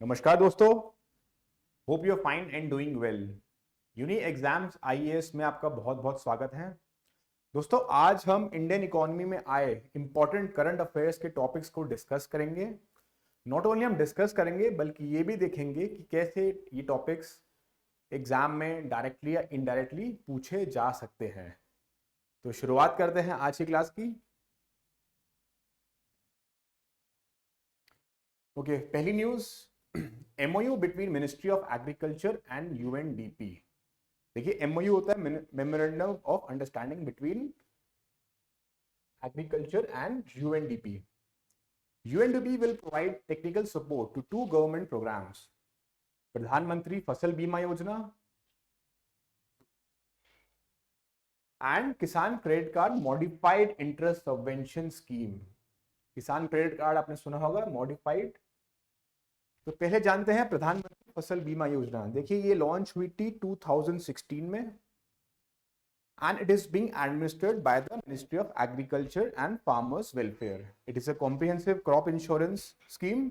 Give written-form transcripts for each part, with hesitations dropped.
नमस्कार दोस्तों, hope you are fine and doing well. Uni exams IAS में आपका बहुत बहुत स्वागत है। दोस्तों, आज हम इंडियन इकोनॉमी में आए इंपॉर्टेंट करंट अफेयर्स के टॉपिक्स को डिस्कस करेंगे। नॉट ओनली हम डिस्कस करेंगे बल्कि ये भी देखेंगे कि कैसे ये टॉपिक्स एग्जाम में डायरेक्टली या इनडायरेक्टली पूछे जा सकते हैं। तो शुरुआत करते हैं आज की क्लास की। ओके, पहली news, MOU between ministry of agriculture and UNDP। देखिए, MOU होता है memorandum of understanding between agriculture and UNDP। UNDP will provide technical support to two government programs, प्रधानमंत्री फसल बीमा योजना एंड किसान credit card modified interest subvention scheme. किसान credit card आपने सुना होगा, मॉडिफाइड। तो पहले जानते हैं प्रधानमंत्री फसल बीमा योजना। देखिए, ये लॉन्च हुई थी 2016 में and it is being administered by the ministry of agriculture and farmers welfare. It is a comprehensive crop insurance scheme.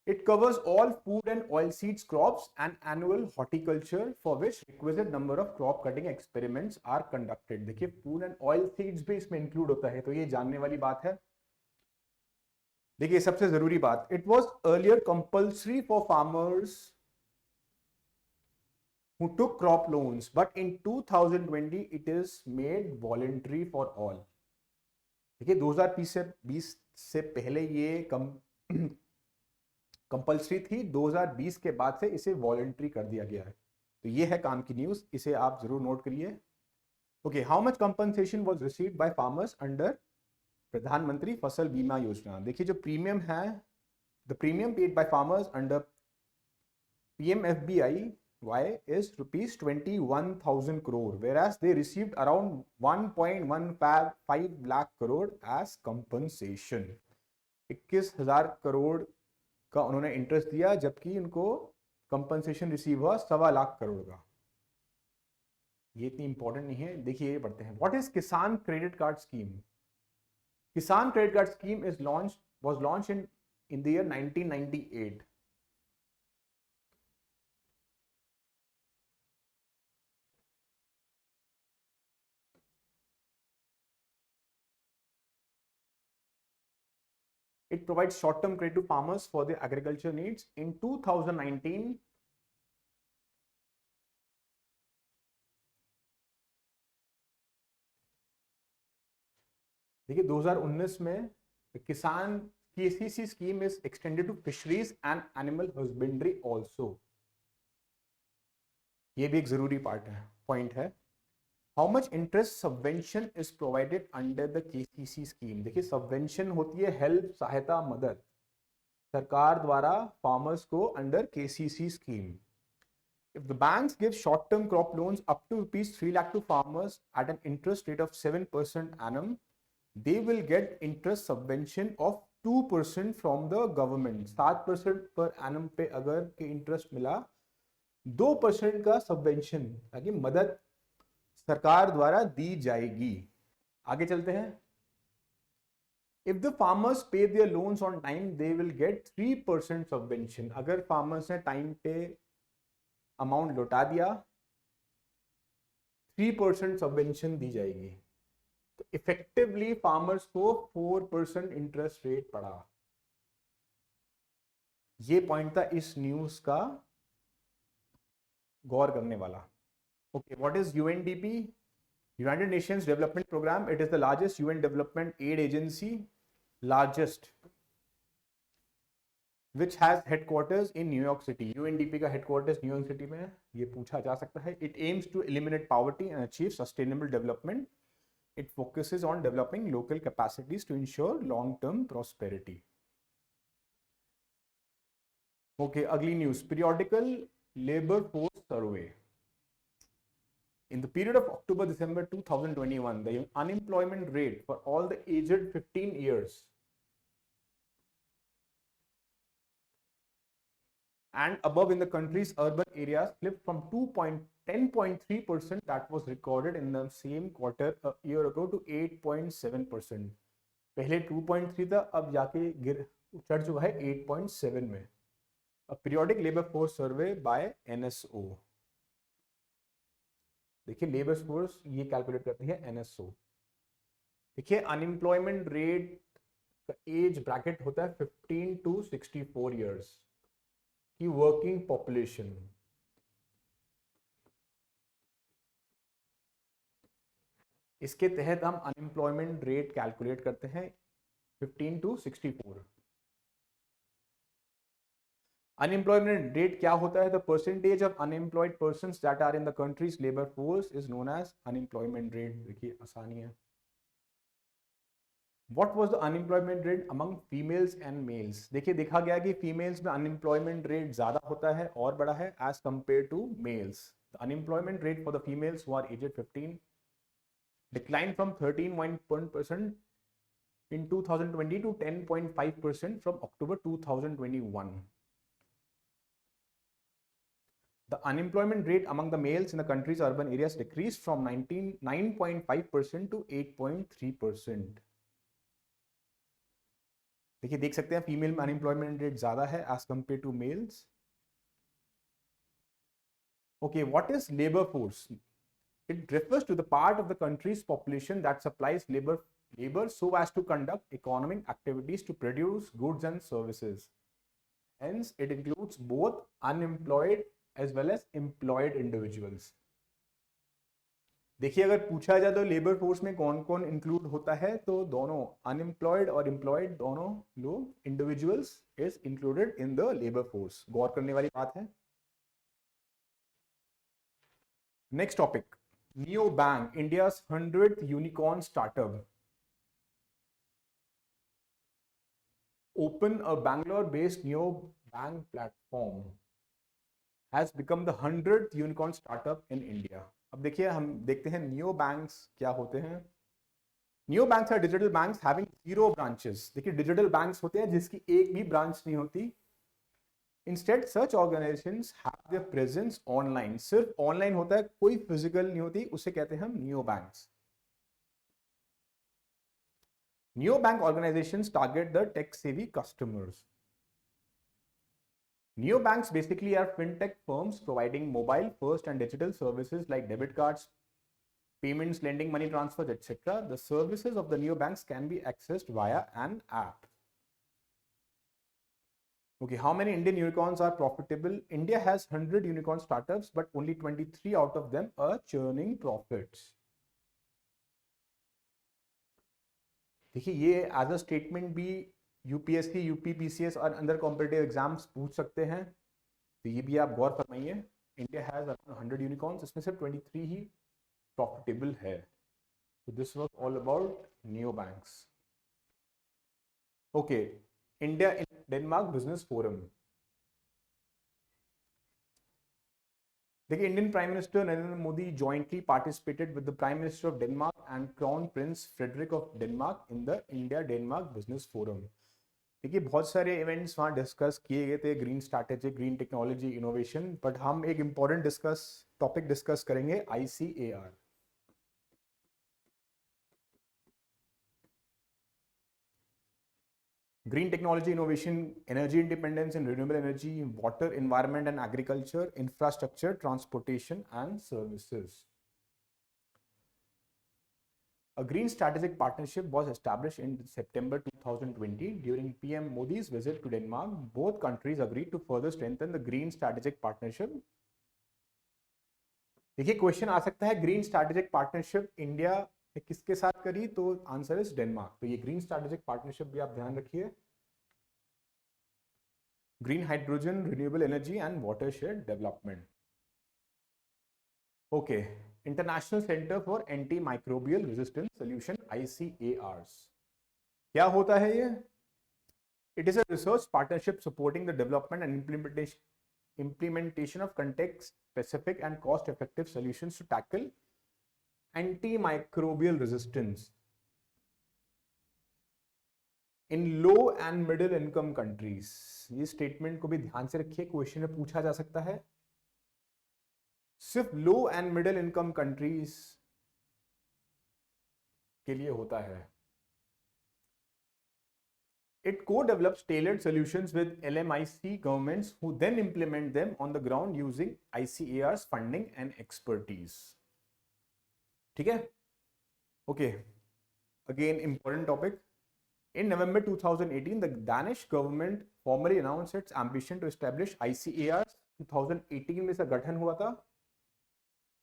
It covers all food and oilseeds crops and annual horticulture for which requisite number of crop cutting experiments are conducted। देखिए, food and oilseeds भी इसमें include होता है, तो ये जानने वाली बात है। देखिए, सबसे जरूरी बात, it was earlier compulsory for farmers who took crop loans, but in 2020 it is made voluntary for all। देखिए, 2020 से पहले ये कंपल्सरी थी, 2020 के बाद से इसे वॉलंटरी कर दिया गया है। तो ये है काम की न्यूज, इसे आप जरूर नोट करिए। Okay, how much compensation was received by farmers under प्रधानमंत्री फसल बीमा योजना। देखिए, जो प्रीमियम है, the premium paid by farmers under PMFBY is rupees 21,000 crore, whereas they received around 1.15 lakh crore as compensation। 21,000 crore का उन्होंने इंटरेस्ट दिया, जबकि उनको कंपनसेशन रिसीव हुआ 1.25 लाख करोड़ का। ये इतनी इंपॉर्टेंट नहीं है। देखिए, ये पढ़ते हैं, व्हाट इज किसान क्रेडिट कार्ड स्कीम। किसान credit card scheme is was launch in the year 1998। It provides short-term credit to farmers for their agriculture needs. In 2019, देखिए 2019 में किसान KCC scheme is extended to fisheries and animal husbandry also। ये भी एक जरूरी point है। How much interest subvention is provided under the KCC scheme. देखिए, subvention होती है हेल्प, सहायता, मदद सरकार द्वारा फार्मर्स को under KCC scheme. If the banks give short-term crop loans up to rupees 3 lakh to farmers at an interest rate of 7% annum, they will get interest subvention of 2% from the government। 7% पर annum पे अगर के interest मिला, 2% का subvention यानी मदद सरकार द्वारा दी जाएगी। आगे चलते हैं। If the farmers pay their loans on time, they will get 3% subvention। अगर फार्मर्स ने टाइम पे अमाउंट लौटा दिया, 3% सबवेंशन दी जाएगी। तो इफेक्टिवली फार्मर्स को 4% इंटरेस्ट रेट पड़ा। ये पॉइंट था इस न्यूज का गौर करने वाला। Okay, what is UNDP? United Nations Development Program. It is the largest UN development aid agency, largest, which has headquarters in New York City। UNDP का headquarters New York City में है, ये पूछा जा सकता है। It aims to eliminate poverty and achieve sustainable development. It focuses on developing local capacities to ensure long-term prosperity। Okay, अगली news, periodical labor force survey। In the period of October-December 2021, the unemployment rate for all the aged 15 years and above in the country's urban areas slipped from 10.3% that was recorded in the same quarter a year ago to 8.7%। पहले 2.3 था, अब जाके गिर चढ़ चुका है 8.7 में। Periodic labour force survey by NSO. देखिए लेबर फोर्स ये कैलकुलेट करती है एनएसओ। देखिए अनएम्प्लॉयमेंट रेट का एज ब्रैकेट होता है 15 to 64 ईयर्स की वर्किंग पॉपुलेशन। इसके तहत हम अनएम्प्लॉयमेंट रेट कैलकुलेट करते हैं 15 to 64। अनएम्प्लॉयमेंट रेट क्या होता है? The percentage of unemployed persons that are in the country's labour force is known as unemployment rate. देखिए आसानी है। What was the unemployment rate among females and males? देखिए देखा गया कि फीमेल्स में अनएम्प्लॉयमेंट रेट ज्यादा होता है और बड़ा है as compare to males. The unemployment rate for the females who are aged 15 declined from 13.1% in 2020 to 10.5% from October 2021. The unemployment rate among the males in the country's urban areas decreased from 9.5% to 8.3%. देखिए देख सकते हैं female में unemployment rate ज्यादा है as compare to males. Okay, what is labour force? It refers to the part of the country's population that supplies labor so as to conduct economic activities to produce goods and services. Hence it includes both unemployed as well as employed individuals. देखिए अगर पूछा जाए तो labour force में कौन कौन include होता है, तो दोनों अनएम्प्लॉयड और एम्प्लॉयड दोनों लोग individuals is included in the labour force. गौर करने वाली बात है। Next topic, neo bank, India's 100th unicorn startup. Open a Bangalore based neo bank platform has become the 100th unicorn startup in India. अब देखिए हम देखते हैं नियो बैंक्स क्या होते हैं। Neo banks are digital banks having 0 branches. देखिए digital banks होते हैं जिसकी एक भी ब्रांच नहीं होती। Instead such organisations have their presence online. सिर्फ ऑनलाइन होता है, कोई फिजिकल नहीं होती, उसे कहते हैं हम neo banks. Neo bank organisations target the tech savvy customers. Neobanks basically are fintech firms providing mobile first and digital services like debit cards, payments, lending, money transfers, etc. The services of the neobanks can be accessed via an app. Okay, how many Indian unicorns are profitable? India has 100 unicorn startups, but only 23 out of them are churning profits. देखिए ये as a statement भी UPSC, UPPCS और अंदर competitive exams पूछ सकते हैं, तो ये भी आप गौर फरमाइए। इंडिया हैज अराउंड 100 यूनिकॉर्न्स, इसमें से 23 ही प्रॉफिटेबल है। So this was all about neo banks. Okay, India in Denmark Business Forum. देखिए Indian prime minister Narendra Modi jointly participated with the Prime Minister of Denmark and Crown Prince Frederick of Denmark in the India Denmark Business Forum. देखिए बहुत सारे events वहाँ discuss किए गए थे, green strategy, green technology, innovation, but हम एक important topic discuss करेंगे, ICAR। Green technology innovation, energy independence and renewable energy, water, environment and agriculture, infrastructure, transportation and services. A green strategic partnership was established in September 2020 during PM Modi's visit to Denmark. Both countries agreed to further strengthen the green strategic partnership. देखिए question आ सकता है, green strategic partnership India ने किसके साथ करी, तो answer is Denmark. तो ये ग्रीन स्ट्रैटेजिक पार्टनरशिप भी आप ध्यान रखिए। Green hydrogen, renewable energy and watershed development. Okay, international centre for anti microbial resistance solution, ICARs। क्या होता है ये? It is a research partnership supporting the development and implementation of context specific and cost effective solutions to tackle antimicrobial resistance in low and middle income countries। ये statement को भी ध्यान से रखिए, क्वेश्चन में पूछा जा सकता है। सिर्फ लो एंड मिडिल इनकम कंट्रीज के लिए होता है। It co-develops tailored solutions with LMIC governments who then implement them on the ground using ICAR's funding and expertise. ठीक है? Okay. Again, important topic. In November 2018, the Danish government formally announced its ambition to establish ICARs. 2018 में इसका गठन हुआ था.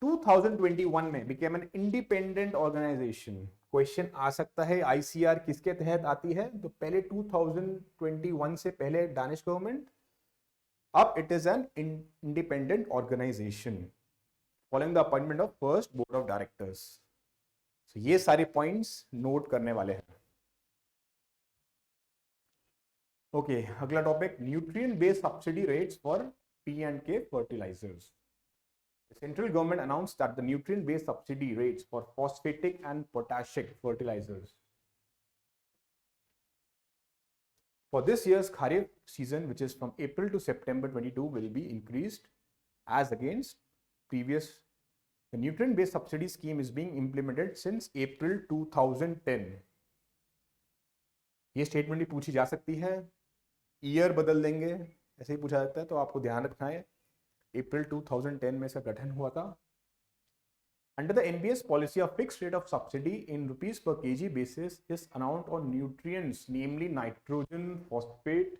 2021 में became an independent organization. Question आ सकता है ICR किसके तहत आती है? तो पहले 2021 से पहले डानिश गवर्नमेंट, अब it is an independent organisation following the appointment of first board of directors. ये सारे पॉइंट्स नोट करने वाले हैं. ओके, अगला topic, nutrient based subsidy rates for P&K fertilizers. The central government announced that the nutrient-based subsidy rates for phosphatic and potassic fertilizers for this year's Kharif season, which is from April to September 22, will be increased as against previous. The nutrient-based subsidy scheme is being implemented since April 2010. ये statement भी पूछी जा सकती है. Year बदल देंगे, ऐसे ही पूछा जाता है, तो आपको ध्यान रखना है. अप्रैल 2010 में इसका गठन हुआ था. Under the NBS policy, a fixed rate of subsidy in rupees per kg basis is announced on nutrients, namely nitrogen, phosphate,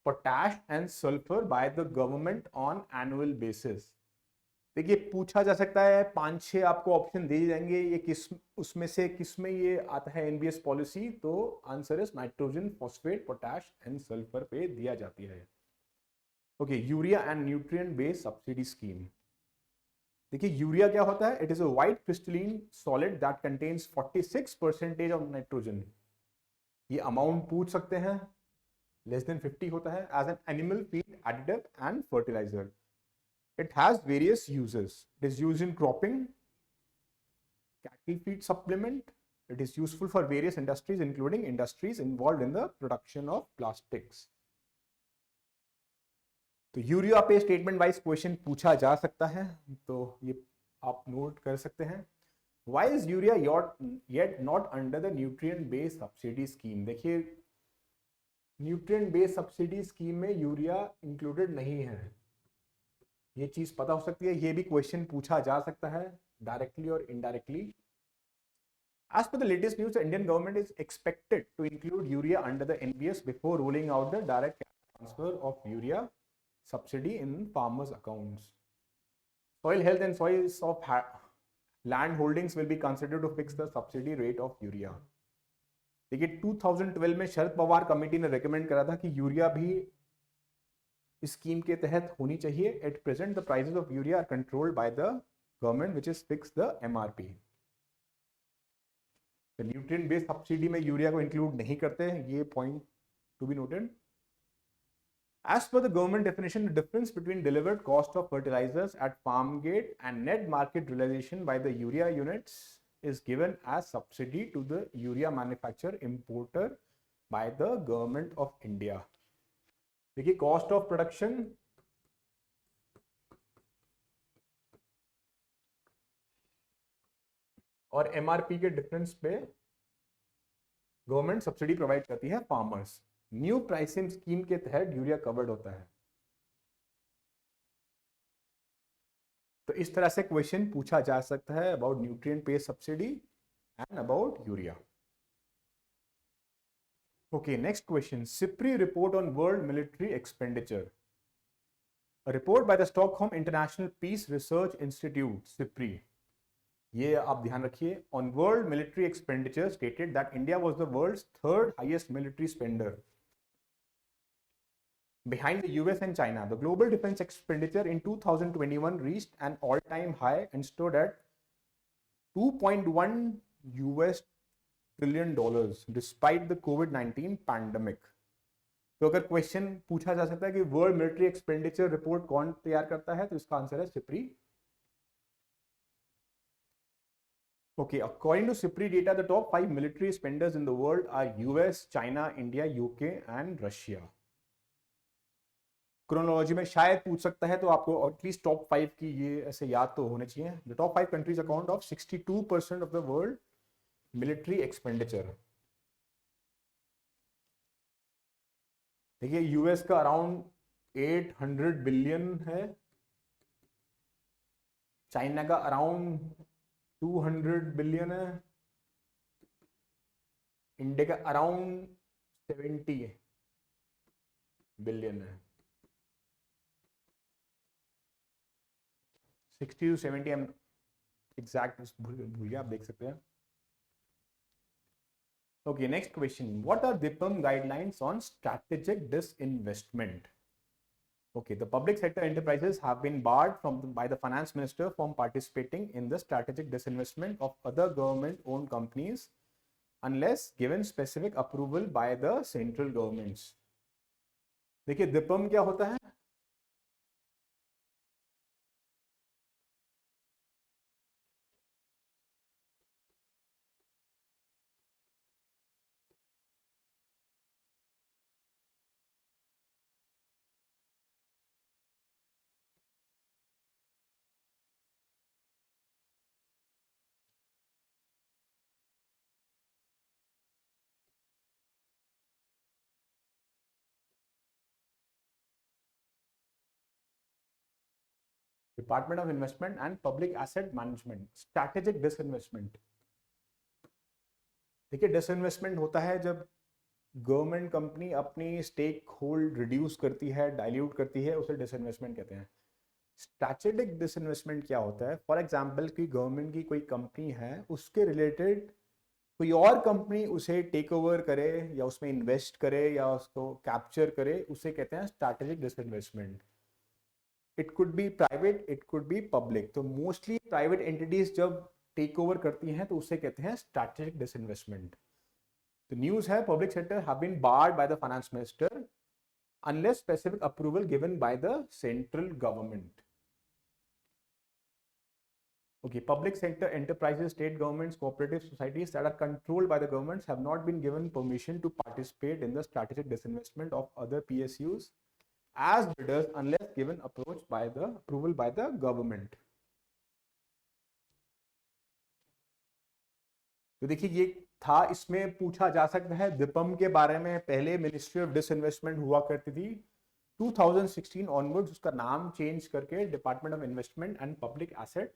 potash and sulfur by the government on annual basis. देखिए, पूछा जा सकता है, 5-6 आपको ऑप्शन दे जाएंगे, ये किस उसमें से किस में ये आता है एनबीएस पॉलिसी. तो answer is nitrogen, phosphate, potash and sulphur पे दिया जाती है. Okay, urea and nutrient based subsidy scheme. देखिए, यूरिया क्या होता है? It is a white crystalline solid that contains 46% of nitrogen. ये अमाउंट पूछ सकते हैं, लेस देन 50 होता है. As an animal feed additive and fertiliser. It has various uses. It is used in cropping, cattle feed supplement. It is useful for various industries, including industries involved in the production of plastics. तो urea पे statement wise question पूछा जा सकता है, तो ये आप note कर सकते हैं. Why is urea yet not under the nutrient based subsidy scheme? देखिए, न्यूट्रिएंट बेस्ड सब्सिडी स्कीम में यूरिया इंक्लूडेड नहीं है. ये चीज पता हो सकती है, ये भी क्वेश्चन पूछा जा सकता है डायरेक्टली और indirectly. As per the latest news, the Indian government is expected to include urea under the NBS before rolling out the direct transfer of urea subsidy in farmers' accounts. Soil health and soils of land holdings will be considered to fix the subsidy rate of urea. देखिए, 2012 में Sharad Pawar committee ने recommend करा था कि urea भी scheme के तहत होनी चाहिए. At present the prices of urea are controlled by the government which is fix the MRP. Nutrient based subsidy में यूरिया को इंक्लूड नहीं करते हैं, ये point to be noted. As per the government definition, the difference between delivered cost of fertilizers at farm gate and net market realization by the urea units is given as subsidy to the urea manufacturer importer by the government of India. देखिए, cost of production और MRP के difference पे government subsidy provide करती है farmers. New pricing scheme के तहत urea covered होता है. तो इस तरह से क्वेश्चन पूछा जा सकता है about nutrient based subsidy and about urea. Okay, next question. SIPRI report on world military expenditure. A report by the Stockholm International Peace Research Institute, SIPRI. ये आप ध्यान रखिए. On world military expenditure stated that India was the world's third highest military spender, behind the US and China. The global defense expenditure in 2021 reached an all-time high and stood at $2.1 trillion despite the COVID-19 pandemic. तो अगर question पूछा जा सकता है कि world military expenditure report कौन तैयार करता है, तो इसका आंसर है SIPRI. Okay, according to SIPRI data, the top 5 military spenders in the world are US, China, India, UK and Russia. Chronology में शायद पूछ सकता है, तो आपको एटलीस्ट टॉप 5 की ये ऐसे याद तो होने चाहिए। The top 5 countries account of 62% of the world military expenditure. देखिए यूएस का अराउंड 800 बिलियन है, चाइना का अराउंड 200 बिलियन है, इंडिया का अराउंड 70 बिलियन है। 60 to 70 एग्जैक्ट भूल गया, आप देख सकते हैं। Okay, next question. What are DIPAM guidelines on strategic disinvestment? Okay, the public sector enterprises have been barred by the finance minister from participating in the strategic disinvestment of other government-owned companies unless given specific approval by the central governments. देखिए DIPAM क्या होता है? Department of investment and public asset management, strategic disinvestment. देखिए disinvestment होता है जब government company अपनी stake hold reduce करती है, डाइल्यूट करती है, उसे डिसइन्वेस्टमेंट कहते हैं। स्ट्रैटेजिक डिसइन्वेस्टमेंट क्या होता है? फॉर एग्जांपल कि गवर्नमेंट की कोई कंपनी है, उसके रिलेटेड कोई और कंपनी उसे टेक ओवर करे या उसमें इन्वेस्ट करे या उसको कैप्चर करे, उसे कहते हैं strategic disinvestment. It could be private, it could be public. तो मोस्टली प्राइवेट एंटिटीज जब टेक ओवर करती हैं तो उसे कहते हैं स्ट्रैटेजिक डिसइन्वेस्टमेंट। तो न्यूज है, public sector have been barred by the finance minister unless specific approval given by the central government. Okay, public sector enterprises, state governments, cooperative societies that are controlled by the governments have not been given permission to participate in the strategic disinvestment of other PSUs as bidders unless given approval by the government. तो देखिए ये था, इसमें पूछा जा सकता है दिपम के बारे में। पहले मिनिस्ट्री ऑफ डिसइन्वेस्टमेंट हुआ करती थी, 2016 ऑनवर्ड्स उसका नाम चेंज करके department of investment and public asset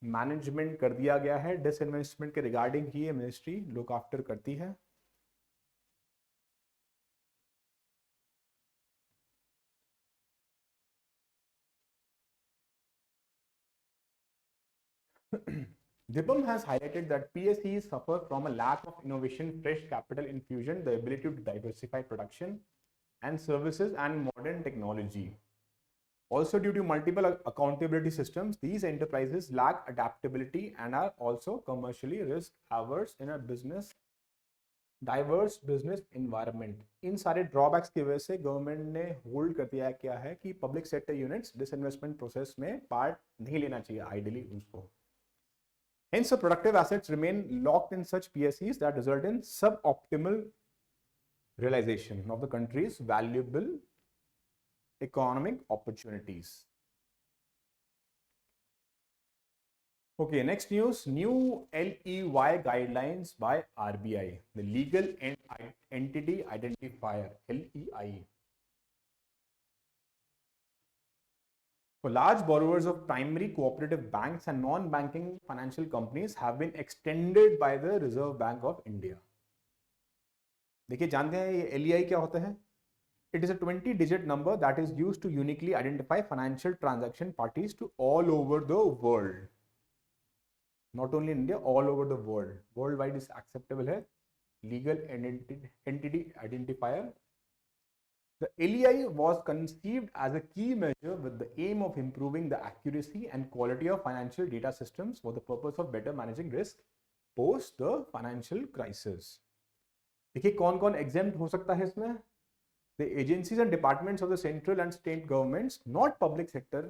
management कर दिया गया है। डिसइन्वेस्टमेंट के रिगार्डिंग ही ये मिनिस्ट्री लुक आफ्टर करती है। DIPAM has highlighted that PSEs suffer from a lack of innovation, fresh capital infusion, the ability to diversify production and services, and modern technology. Also, due to multiple accountability systems, these enterprises lack adaptability and are also commercially risk-averse in a diverse business environment. इन सारे drawbacks की वजह से government ने hold कर दिया क्या है कि public sector units disinvestment process में पार्ट नहीं लेना चाहिए आइडियली उसको। Hence, the productive assets remain locked in such PSEs that result in suboptimal realization of the country's valuable economic opportunities. Okay, next news, new LEY guidelines by RBI, the Legal Entity Identifier, LEI. For large borrowers of primary cooperative banks and non-banking financial companies have been extended by the Reserve Bank of India. देखिए जानते हैं ये LEI क्या होता है? It is a 20-digit number that is used to uniquely identify financial transaction parties to all over the world. Not only India, all over the world. Worldwide is acceptable है Legal Entity Identifier. The LEI was conceived as a key measure with the aim of improving the accuracy and quality of financial data systems for the purpose of better managing risk post the financial crisis. देखिए कौन कौन exempt हो सकता है इसमें? The agencies and departments of the central and state governments, not public sector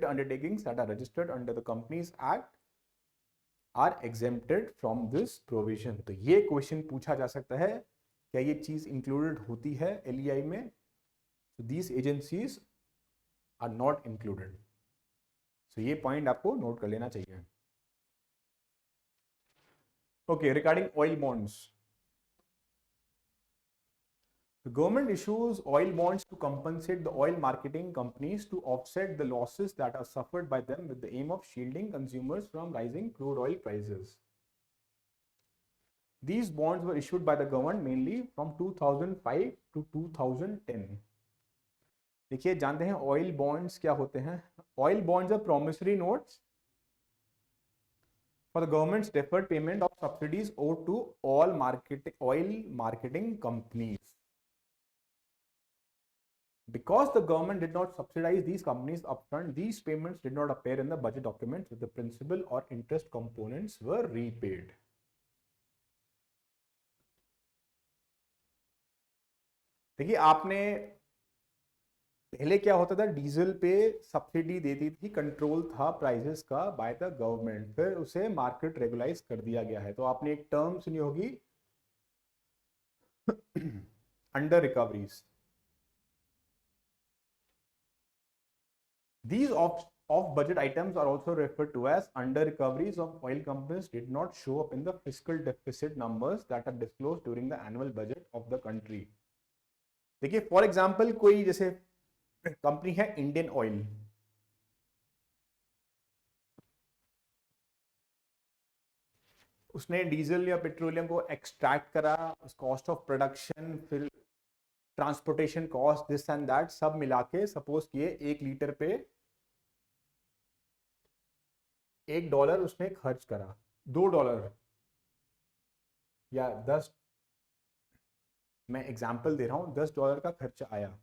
undertakings that are registered under the Companies Act are exempted from this provision. तो ये question पूछा जा सकता है क्या ये चीज इंक्लूडेड होती है एलईआई में? So these agencies are not included. So ये पॉइंट आपको नोट कर लेना चाहिए। Okay, regarding oil bonds, the government issues oil bonds to compensate the oil marketing companies to offset the losses that are suffered by them with the aim of shielding consumers from rising crude oil prices. These bonds were issued by the government mainly from 2005 to 2010. देखिए, जानते हैं oil bonds क्या होते हैं? Oil bonds are promissory notes for the government's deferred payment of subsidies owed to all oil marketing companies. Because the government did not subsidize these companies upfront, these payments did not appear in the budget documents with the principal or interest components were repaid. देखिए, आपने पहले क्या होता था, diesel पे subsidy देती थी, control था प्राइसेस का बाय द गवर्नमेंट, फिर उसे मार्केट रेगुलाइज कर दिया गया है। तो आपने एक टर्म सुनी होगी under recoveries. These off-budget items are also referred to as under-recoveries of oil companies did not show up in the fiscal deficit numbers that are disclosed during the annual budget of the country. देखिए, for example कोई जैसे company है Indian oil, उसने diesel या petroleum को extract करा, cost of production, फिर transportation cost, this and that सब मिला के सपोज किए 1 लीटर पे $1 उसने खर्च करा, $2 या 10, मैं एग्जाम्पल दे रहा हूं, $10 का खर्चा आया।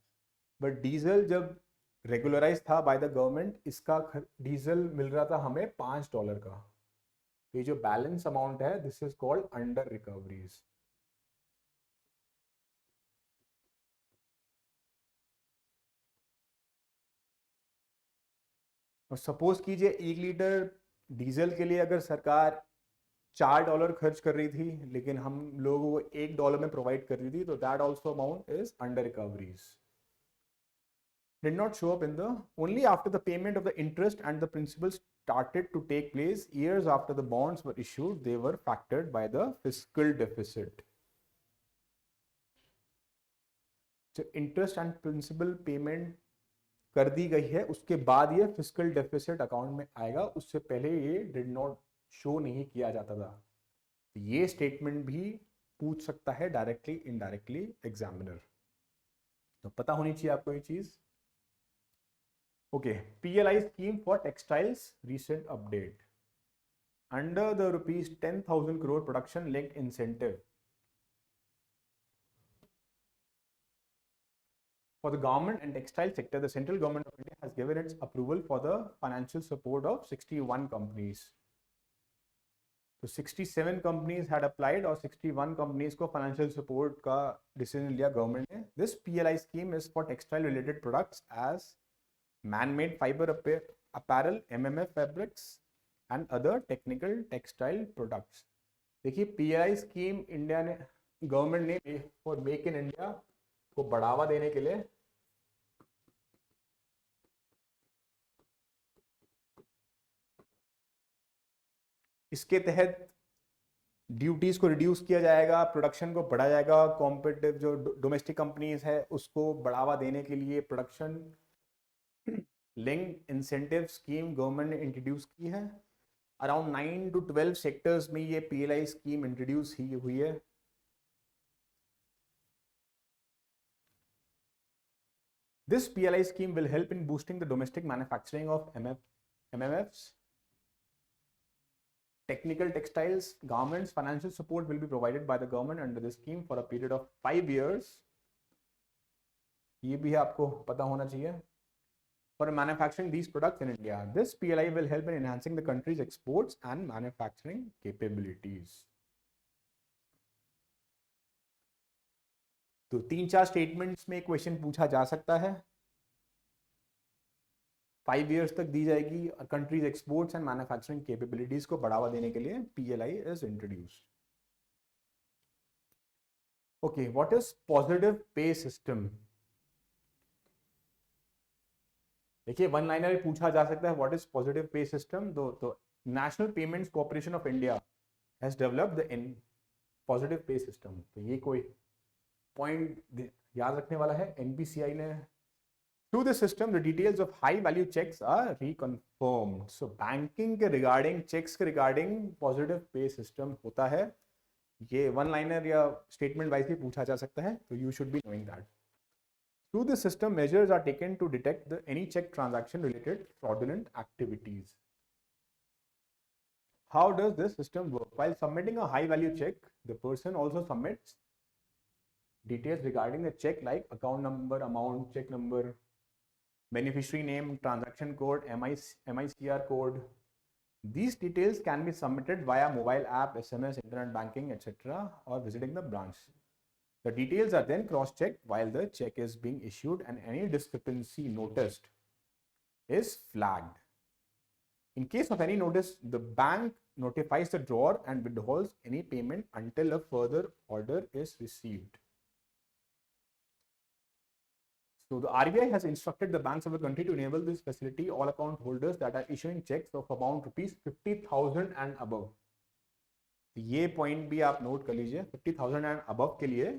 बट डीजल जब रेगुलराइज था बाय द गवर्नमेंट, इसका डीजल मिल रहा था हमें $5 का। तो ये जो बैलेंस अमाउंट है, this is called under recoveries. और सपोज कीजिए 1 लीटर डीजल के लिए अगर सरकार $4 खर्च कर रही थी, लेकिन हम लोगों को $1 में प्रोवाइड कर रही थी, तो that also amount is under recoveries. Did not show up in the only after the payment of the interest and the principal started to take place years after the bonds were issued, they were factored by the fiscal deficit. जो interest and principal payment कर दी गई है, उसके बाद ये fiscal deficit account में आएगा, उससे पहले ये डिड नॉट शो नहीं किया जाता था। ये स्टेटमेंट भी पूछ सकता है डायरेक्टली इनडायरेक्टली एग्जामिनर, तो पता होनी चाहिए आपको ये चीज। Okay, PLI scheme for textiles recent update. Under the rupees 10,000 crore production linked incentive for the garment and textile sector, the central government of India has given its approval for the financial support of 61 companies. So 67 companies had applied और 61 companies को financial support का decision लिया government ने। This PLI scheme is for textile related products as man-made fiber apparel, MMF fabrics and other technical textile products. देखिए, PLI scheme India ने, government ने for make in India को बढ़ावा देने के लिए इसके तहत ड्यूटीज को रिड्यूस किया जाएगा, प्रोडक्शन को बढ़ाया जाएगा, कॉम्पिटिटिव जो डोमेस्टिक कंपनीज है उसको बढ़ावा देने के लिए production linked incentive scheme government ने इंट्रोड्यूस की है। अराउंड 9 to 12 सेक्टर्स में ये PLI स्कीम इंट्रोड्यूस ही हुई है। This PLI scheme will help in boosting the domestic manufacturing of MMFs, technical textiles, garments. Financial support will be provided by the government under the scheme for a period of 5 years. ये भी आपको पता होना चाहिए। For manufacturing these products in India, this PLI will help in enhancing the country's exports and manufacturing capabilities. तो 3-4 statements में question पूछा जा सकता है। 5 इयर्स तक दी जाएगी और countries exports and manufacturing capabilities को बढ़ावा देने के लिए PLI is introduced. Okay, what is positive pay system? देखिए वन लाइनर पूछा जा सकता है, what is positive pay system? तो national payments corporation of India has developed the in positive pay system. तो ये कोई पॉइंट याद रखने वाला है, एनपीसीआई ने। Through the system the details of high value cheques are reconfirmed. So banking के रिगार्डिंग, चेक्स के रिगार्डिंग पॉजिटिव पे सिस्टम होता है। ये वन लाइनर या स्टेटमेंट वाइज भी पूछा जा सकता है, तो you should be knowing that. Through the system, measures are taken to detect any check transaction related fraudulent activities. How does this system work? While submitting a high value check, the person also submits details regarding the check like account number, amount, check number, beneficiary name, transaction code, MICR code. These details can be submitted via mobile app, SMS, internet banking, etc., or visiting the branch. The details are then cross-checked while the check is being issued, and any discrepancy noticed is flagged. In case of any notice, the bank notifies the drawer and withholds any payment until a further order is received. So the RBI has instructed the banks of the country to enable this facility all account holders that are issuing checks of amount rupees 50,000 and above. ये point भी आप note कर लीजिए, 50,000 and above के लिए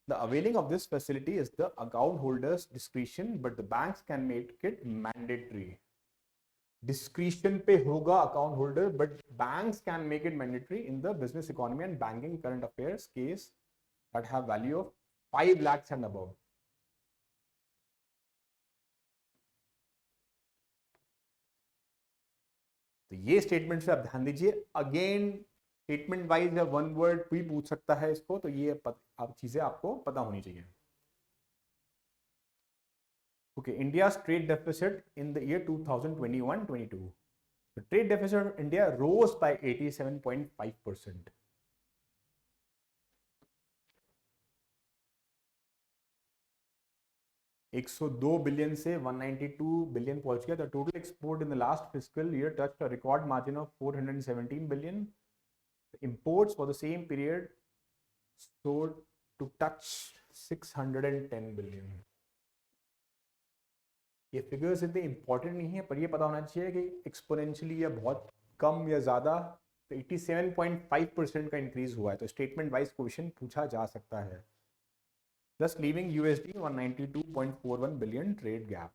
the availing of this facility is the account holder's discretion, but the banks can make it mandatory. Discretion पे होगा account holder, but banks can make it mandatory in the business economy and banking current affairs case that have value of 5 lakhs and above. तो ये statement से आप ध्यान दीजिए। Again statement wise या one word भी पूछ सकता है इसको, तो ये आप चीजें आपको पता होनी चाहिए। Okay, India's trade deficit in the year 2021-22. The trade deficit of India rose by 87.5%. $102 billion से 192 billion पहुंच गया। The total export in the last fiscal year touched a record margin of 417 billion. The imports for the same period soared to touch 610 billion. ये figures इतने important नहीं है, पर ये पता होना चाहिए कि एक्सपोनेंशियली या बहुत कम या ज़्यादा, तो 87.5% का इंक्रीज हुआ है। तो स्टेटमेंट वाइज क्वेश्चन पूछा जा सकता है। thus leaving USD 192.41 billion trade gap.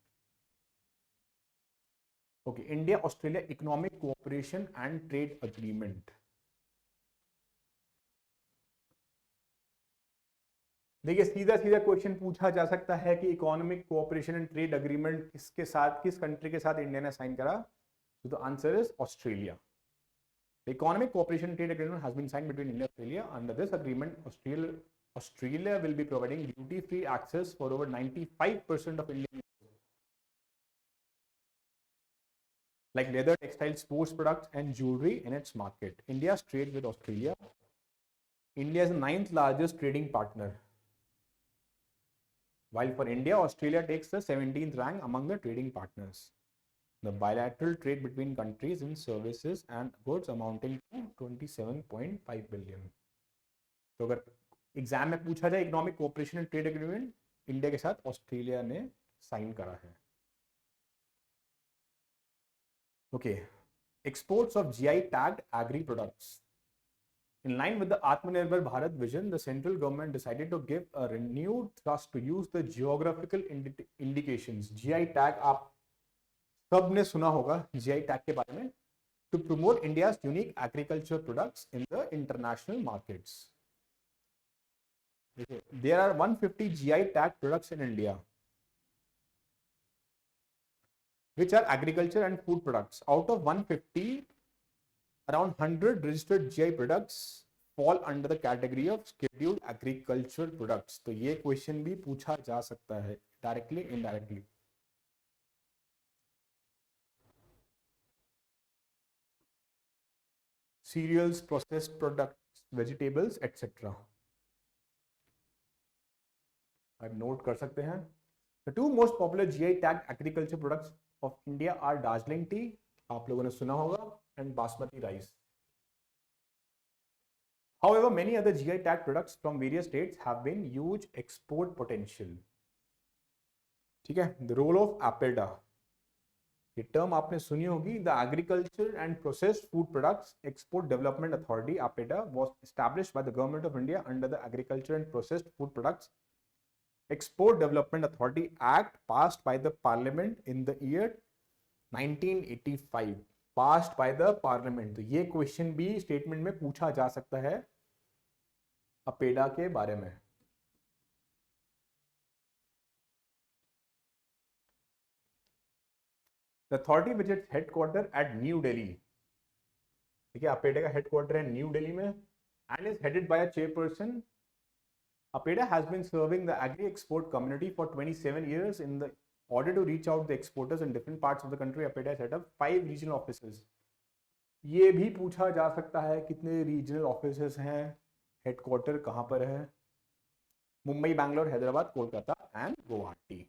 Okay, India Australia Economic Cooperation and Trade Agreement. देखिए सीधा सीधा क्वेश्चन पूछा जा सकता है कि economic cooperation and trade agreement किसके साथ, किस कंट्री के साथ इंडिया ने साइन करा? तो the answer is Australia. The economic cooperation and trade agreement has been signed between India and Australia. Under this agreement, Australia will be providing duty-free access for over 95% of Indian like leather, textiles, sports products, and jewelry in its market. India's trade with Australia. India is the 9th largest trading partner. While for India, Australia takes the 17th rank among the trading partners. The bilateral trade between countries in services and goods amounting to 27.5 billion. तो अगर exam में पूछा जाए economic cooperation and trade agreement India के साथ Australia ने sign करा है। Okay, exports of GI tagged agri products. In line with the Atmanirbhar Bharat vision, the central government decided to give a renewed thrust to use the geographical indications. GI tag आप सब ने सुना होगा GI tag के बारे में, to promote India's unique agriculture products in the international markets. There are 150 GI tag products in India, which are agriculture and food products. Out of 150, around 100 registered GI products fall under the category of scheduled agriculture products. तो ये question भी पूछा जा सकता है directly indirectly. Cereals, processed products, vegetables, etc. आप note कर सकते हैं। The two most popular GI tagged agriculture products of India are Darjeeling tea, आप लोगों ने सुना होगा, and basmati rice. However, many other GI tag products from various states have been huge export potential. ठीक है, the role of APEDA, ये term आपने सुनी होगी. The agriculture and processed food products export development authority APEDA was established by the government of India under the Agriculture and Processed Food Products Export Development Authority Act passed by the Parliament in the year 1985. Passed by the Parliament. तो ये question भी statement में पूछा जा सकता है APEDA के बारे में. The authority which its headquarter at New Delhi. ठीक है, APEDA का हेडक्वार्टर है न्यू दिल्ली में and is headed by a chairperson. APEDA has been serving the agri-export community for 27 years. In the order to reach out the exporters in different parts of the country, APEDA set up 5 regional offices. ये भी पूछा जा सकता है कितने regional offices हैं, headquarter कहाँ पर है. मुंबई, बैंगलोर, हैदराबाद, कोलकाता एंड गुवाहाटी.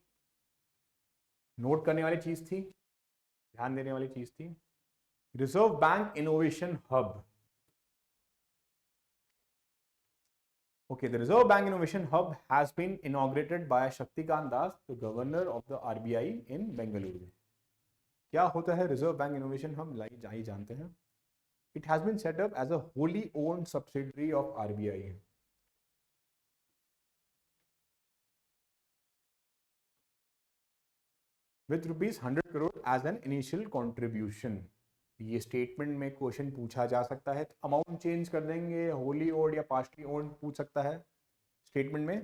नोट करने वाली चीज थी, ध्यान देने वाली चीज थी. Reserve bank innovation hub. Okay, the Reserve Bank Innovation Hub has been inaugurated by Shaktikant Das, the governor of the RBI in Bengaluru. क्या होता है Reserve Bank Innovation Hub? ही जानते हैं. It has been set up as a wholly owned subsidiary of RBI. With rupees 100 crore as an initial contribution. ये statement में question पूछा जा सकता है. अमाउंट चेंज कर देंगे, होली ओन्ड या पार्शली ओन्ड पूछ सकता है स्टेटमेंट में.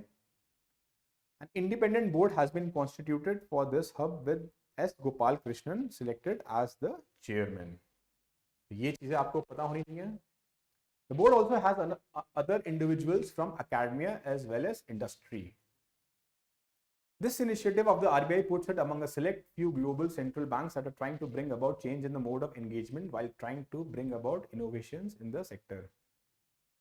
An independent board has been constituted for this hub with S Gopal Krishnan selected as the chairman. ये चीजें आपको पता होनी चाहिए. The board also has other individuals from academia as well as industry. This initiative of the RBI puts it among a select few global central banks that are trying to bring about change in the mode of engagement while trying to bring about innovations in the sector.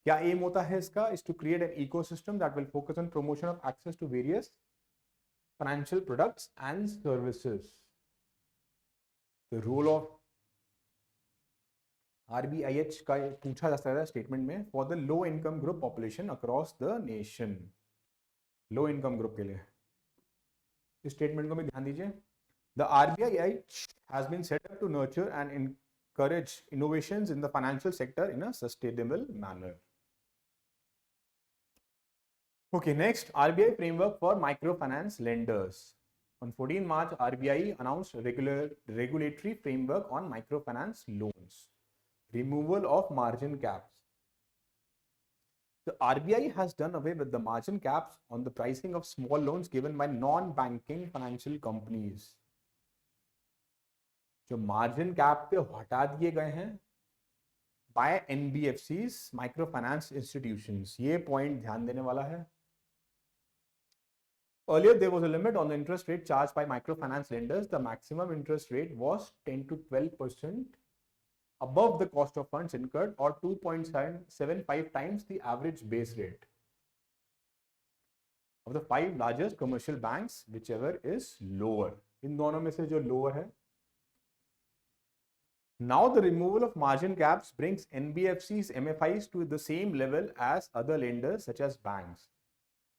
क्या aim होता है इसका? Is to create an ecosystem that will focus on promotion of access to various financial products and services. The role of RBIH का पूछा जा सकता है statement में for the low income group population across the nation. Low income group के लिए इस statement को भी ध्यान दीजिए. The RBI has been set up to nurture and encourage innovations in the financial sector in a sustainable manner. Okay, next, RBI framework for microfinance lenders. On 14 March, RBI announced regulatory framework on microfinance loans. Removal of margin caps. The RBI has done away with the margin caps on the pricing of small loans given by non-banking financial companies. जो margin cap पे हटा दिए गए हैं by NBFCs, microfinance institutions. ये point ध्यान देने वाला है. Earlier, there was a limit on the interest rate charged by microfinance lenders. The maximum interest rate was 10 to 12% above the cost of funds incurred or 2.75 times the average base rate of the 5 largest commercial banks, whichever is lower. इन दोनों में से जो lower है. Now the removal of margin caps brings NBFCs, MFIs to the same level as other lenders such as banks.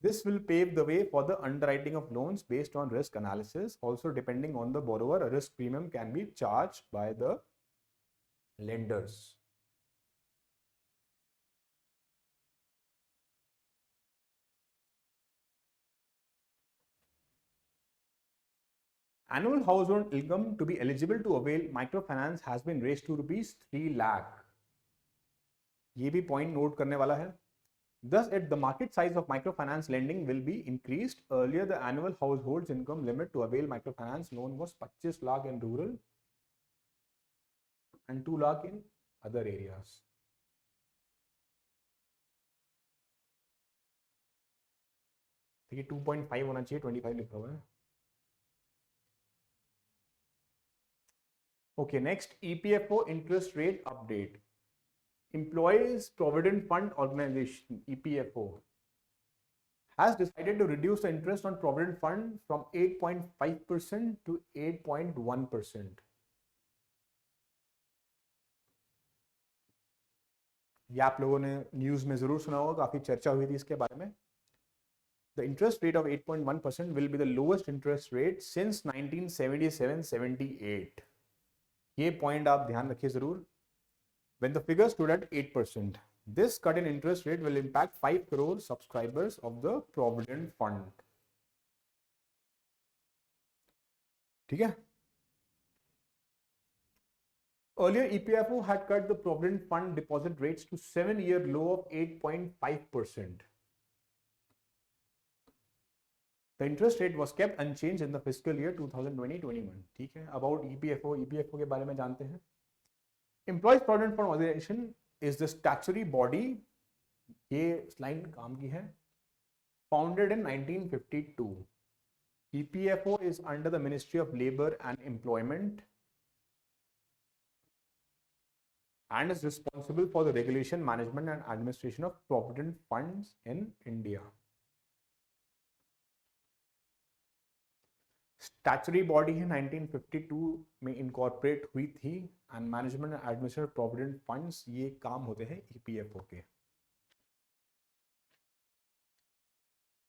This will pave the way for the underwriting of loans based on risk analysis. Also, depending on the borrower, a risk premium can be charged by the lenders. Annual household income to be eligible to avail microfinance has been raised to rupees 3 lakh. ये भी point note करने वाला है. Thus, the market size of microfinance lending will be increased. Earlier, the annual household's income limit to avail microfinance loan was 25 lakh in rural and 2 lakh in other areas. ठीक है, 2.5 होना चाहिए, 25 लिखा हुआ है. Okay, next, EPFO interest rate update. Employees Provident Fund Organization, EPFO, has decided to reduce the interest on Provident Fund from 8.5% to 8.1%. ये आप लोगों ने न्यूज़ में ज़रूर सुना होगा, काफ़ी चर्चा हुई थी इसके बारे में. The interest rate of 8.1% will be the lowest interest rate since 1977-78. ये पॉइंट आप ध्यान रखिए जरूर. When the figure stood at 8%, this cut in interest rate will impact 5 crore subscribers of the Provident Fund. ठीक है. Earlier, EPFO had cut the Provident Fund deposit rates to 7-year low of 8.5%. The interest rate was kept unchanged in the fiscal year 2020-21. ठीक है. About EPFO के बारे में जानते हैं. Employees Provident Fund Organization is the statutory body. ये slide काम की है. Founded in 1952. EPFO is under the Ministry of Labor and Employment and is responsible for the regulation, management and administration of provident funds in India. Statutory body है 1952 में incorporate हुई थी and management and administration provident funds ये काम होते हैं EPFO के.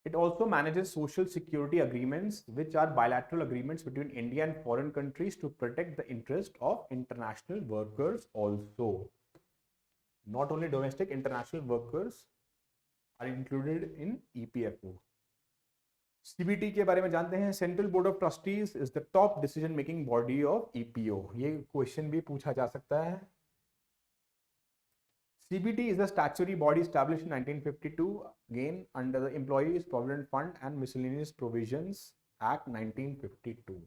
It also manages social security agreements, which are bilateral agreements between India and foreign countries to protect the interest of international workers also. Not only domestic, international workers are included in EPFO. CBT के बारे में जानते हैं. Central Board of Trustees is the top decision making body of EPO. ये question भी पूछा जा सकता है. CBT is a statutory body established in 1952, again under the Employees Provident Fund and Miscellaneous Provisions Act 1952.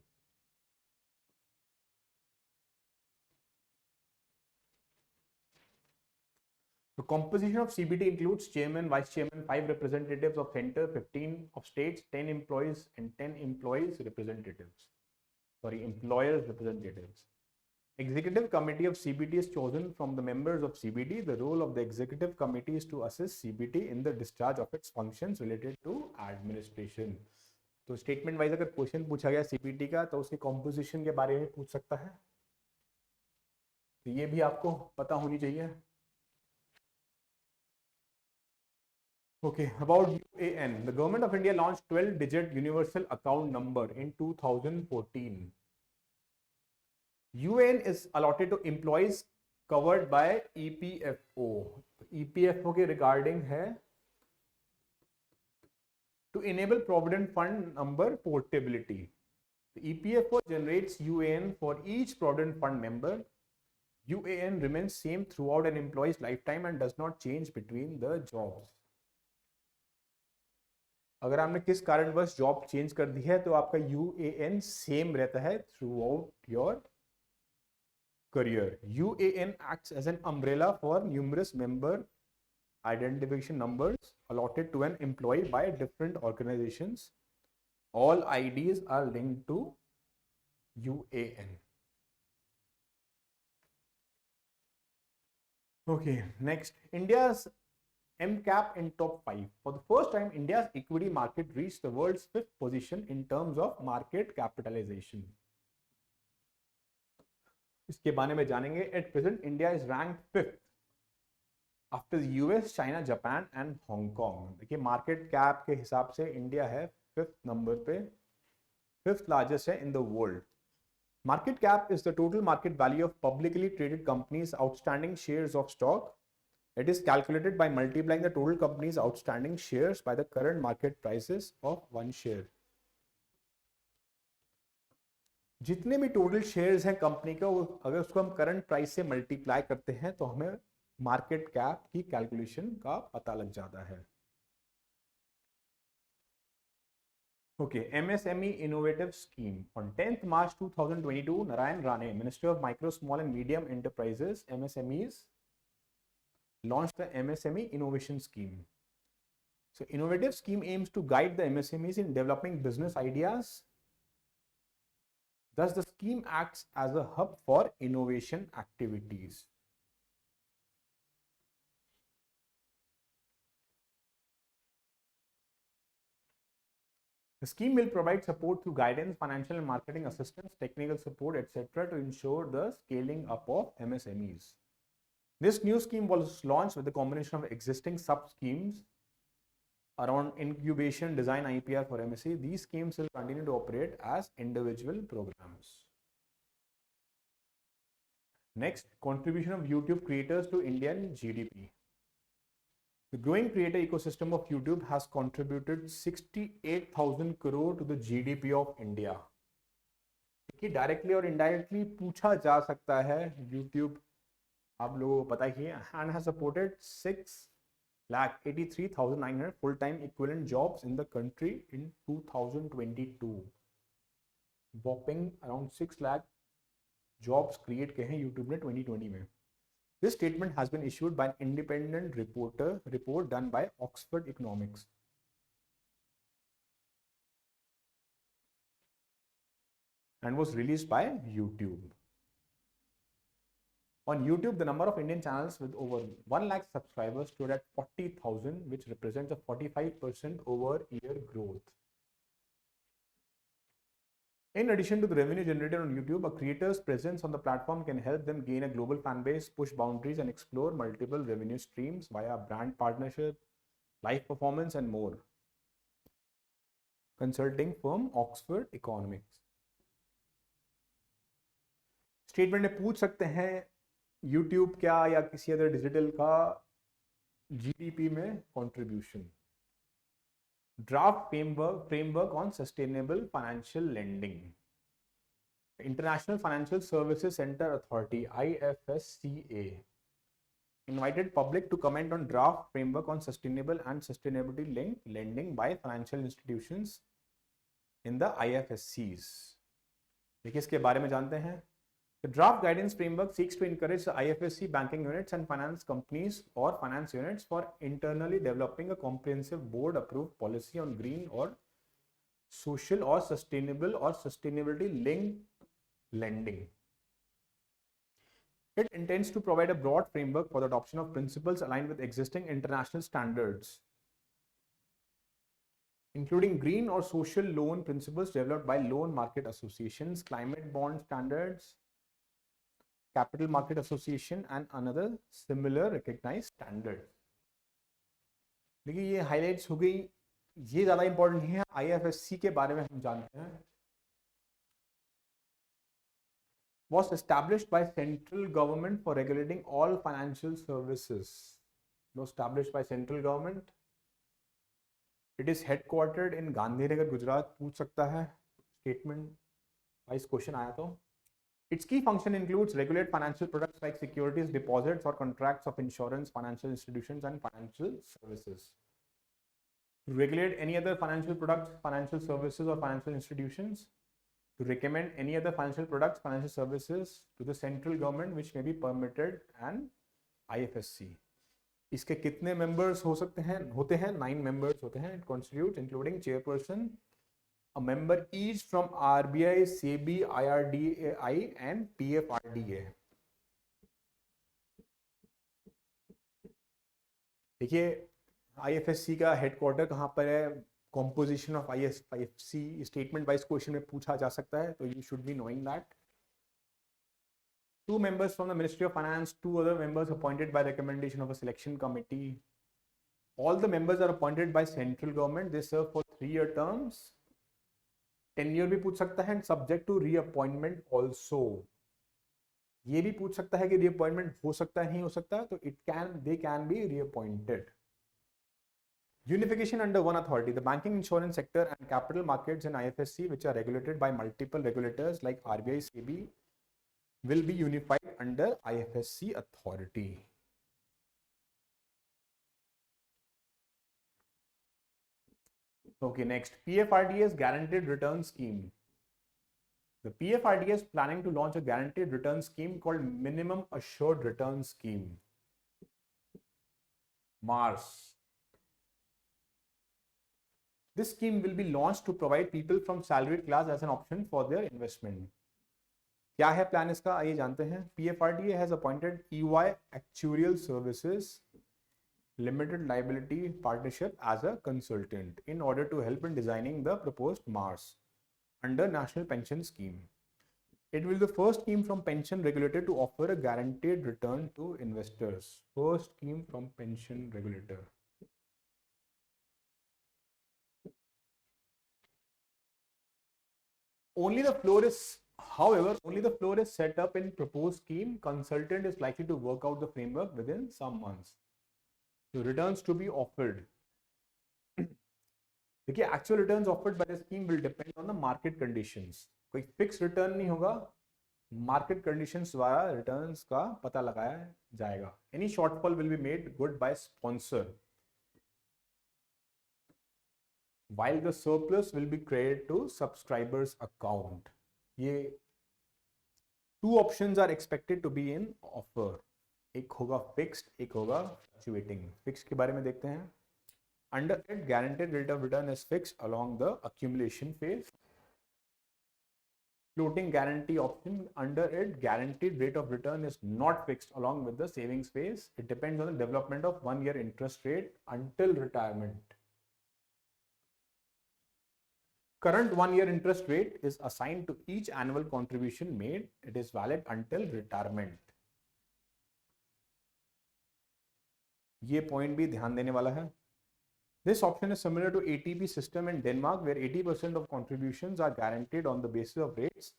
The composition of CBT includes chairman, vice chairman, 5 representatives of center, 15 of states, 10 employees and 10 employees representatives. Sorry, employers representatives. Executive committee of CBT is chosen from the members of CBT. The role of the executive committee is to assist CBT in the discharge of its functions related to administration. तो statement wise अगर question पूछा गया CBT का तो उसके composition के बारे में पूछ सकता है. तो ये भी आपको पता होनी चाहिए. Okay, about UAN. The government of India launched 12-digit universal account number in 2014. UAN is allotted to employees covered by EPFO. EPFO के regarding है to enable provident fund number portability. The EPFO generates UAN for each provident fund member. UAN remains same throughout an employee's lifetime and does not change between the jobs. अगर आपने किस कारणवश job change कर दी है तो आपका UAN same रहता है through out your career. UAN acts as an umbrella for numerous member identification numbers allotted to an employee by different organizations. All IDs are linked to UAN. Okay, next, India's MCAP in top 5. For the first time, India's equity market reached the world's 5th position in terms of market capitalization. इसके बारे में जानेंगे. At present, India is ranked 5th after the US, China, Japan and Hong Kong. देखिए market cap के हिसाब से India है 5th number पे, 5th largest है in the world. Market cap is the total market value of publicly traded companies' outstanding shares of stock. It is calculated by multiplying the total company's outstanding shares by the current market prices of one share. जितने भी total shares हैं company का, अगर उसको हम current price से multiply करते हैं तो हमें मार्केट कैप की कैलकुलेशन का पता लग जाता है. Okay, MSME Innovative Scheme. On 10th March 2022, Narayan Rane, Minister of Micro, Small and Medium Enterprises, MSMEs, launched the MSME Innovation Scheme. So, innovative scheme aims to guide the MSMEs in developing business ideas. Thus, the scheme acts as a hub for innovation activities. The scheme will provide support through guidance, financial and marketing assistance, technical support, etc. to ensure the scaling up of MSMEs. This new scheme was launched with a combination of existing sub schemes around incubation, design, IPR for MSc. These schemes will continue to operate as individual programs. Next, contribution of YouTube creators to Indian GDP. The growing creator ecosystem of YouTube has contributed 68,000 crore to the GDP of India. कि directly और indirectly पूछा जा सकता है, YouTube आप लोगों को पता ही है, and has supported 6,83,900 full-time equivalent jobs in the country in 2022. Whopping around 6 lakh jobs create किए हैं YouTube ने 2020 में. This statement has been issued by an independent report done by Oxford Economics. And was released by YouTube. On YouTube, the number of Indian channels with over 1 lakh subscribers stood at 40,000, which represents a 45% over-year growth. In addition to the revenue generated on YouTube, a creator's presence on the platform can help them gain a global fan base, push boundaries, and explore multiple revenue streams via brand partnership, live performance, and more. Consulting firm Oxford Economics. Statement में पूछ सकते हैं YouTube क्या या किसी other digital का GDP में contribution. Draft framework on sustainable financial lending. International financial services centre authority IFSCA invited public to comment on draft framework on sustainable and sustainability linked lending by financial institutions in the IFSCs. देखिए इसके बारे में जानते हैं. The draft guidance framework seeks to encourage the IFSC banking units and finance companies or finance units for internally developing a comprehensive board approved policy on green or social or sustainable or sustainability linked lending. It intends to provide a broad framework for the adoption of principles aligned with existing international standards, including green or social loan principles developed by loan market associations, climate bond standards, Capital Market Association and another similar recognized standard. देखिए ये highlights हो गई, ये ज्यादा important नहीं है. IFSC के बारे में हम जानते हैं. Was established by central government for regulating all financial services. Was established by central government. It is headquartered in Gandhinagar, Gujarat. पूछ सकता है स्टेटमेंट वाइज क्वेश्चन आया तो. Its key function includes regulate financial products like securities, deposits, or contracts of insurance, financial institutions, and financial services. To regulate any other financial products, financial services, or financial institutions. To recommend any other financial products, financial services to the central government which may be permitted and IFSC. इसके कितने members हो सकते हैं? होते हैं 9 members होते हैं. It constitutes including chairperson, a member each from RBI, SEBI, IRDAI and PFRDA. देखिए IFSC का हेडक्वार्टर कहाँ पर है, composition of IFSC statement wise question में पूछा जा सकता है, तो you should be knowing that. 2 members from the Ministry of Finance, 2 other members appointed by recommendation of a selection committee. All the members are appointed by central government. They serve for 3-year terms. Tenure भी पूछ सकता है, subject to reappointment also. ये भी पूछ सकता है कि रीअपॉइंटमेंट हो सकता है नहीं हो सकता, तो they can be reappointed. Unification under one authority. The banking, insurance sector and capital markets in IFSC, which are regulated by multiple regulators like RBI, SEBI, will be unified under IFSC authority. Okay, next, PFRDA's guaranteed return scheme. The PFRDA is planning to launch a guaranteed return scheme called Minimum Assured Return Scheme, MARS. This scheme will be launched to provide people from salaried class as an option for their investment. क्या है plan इसका, आइए जानते हैं. PFRDA has appointed EY Actuarial Services Limited Liability Partnership as a consultant in order to help in designing the proposed MARS under National Pension Scheme. It will be the first scheme from pension regulator to offer a guaranteed return to investors. First scheme from pension regulator. Only the floor is, however, only the floor is set up in proposed scheme. Consultant is likely to work out the framework within some months. So returns to be offered. देखिए actual returns offered by the scheme will depend on the market conditions. कोई fixed return नहीं होगा, market conditions द्वारा returns का पता लगाया जाएगा. Any shortfall will be made good by sponsor, while the surplus will be credited to subscribers account. ये two options are expected to be in offer. एक होगा fixed, एक होगा fluctuating. Fixed के बारे में देखते हैं. Under it, guaranteed rate of return is fixed along the accumulation phase. Floating guarantee option, under it, guaranteed rate of return is not fixed along with the savings phase. It depends on the development of 1 year interest rate until retirement. Current 1 year interest rate is assigned to each annual contribution made. It is valid until retirement. ये point भी ध्यान देने वाला है. This option is similar to ATP system in Denmark, where 80% of contributions are guaranteed on the basis of rates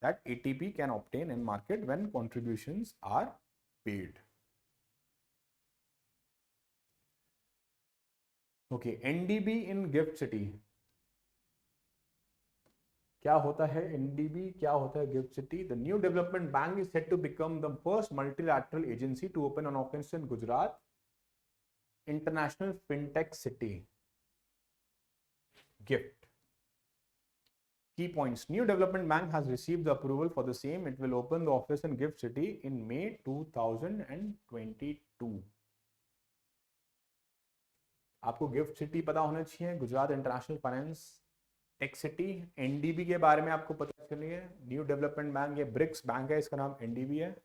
that ATP can obtain in market when contributions are paid. Okay, NDB in Gift City. क्या होता है NDB? क्या होता है Gift City? The new development bank is set to become the first multilateral agency to open an office in Gujarat International FinTech City. Gift. Key points. New Development Bank has received the approval for the same. It will open the office in Gift City in May 2022. आपको gift city पता होना चाहिए. Gujarat international finance tech city. NDB के बारे में आपको पता चलिए. न्यू डेवलपमेंट बैंक, ये ब्रिक्स बैंक है, इसका नाम एनडीबी है.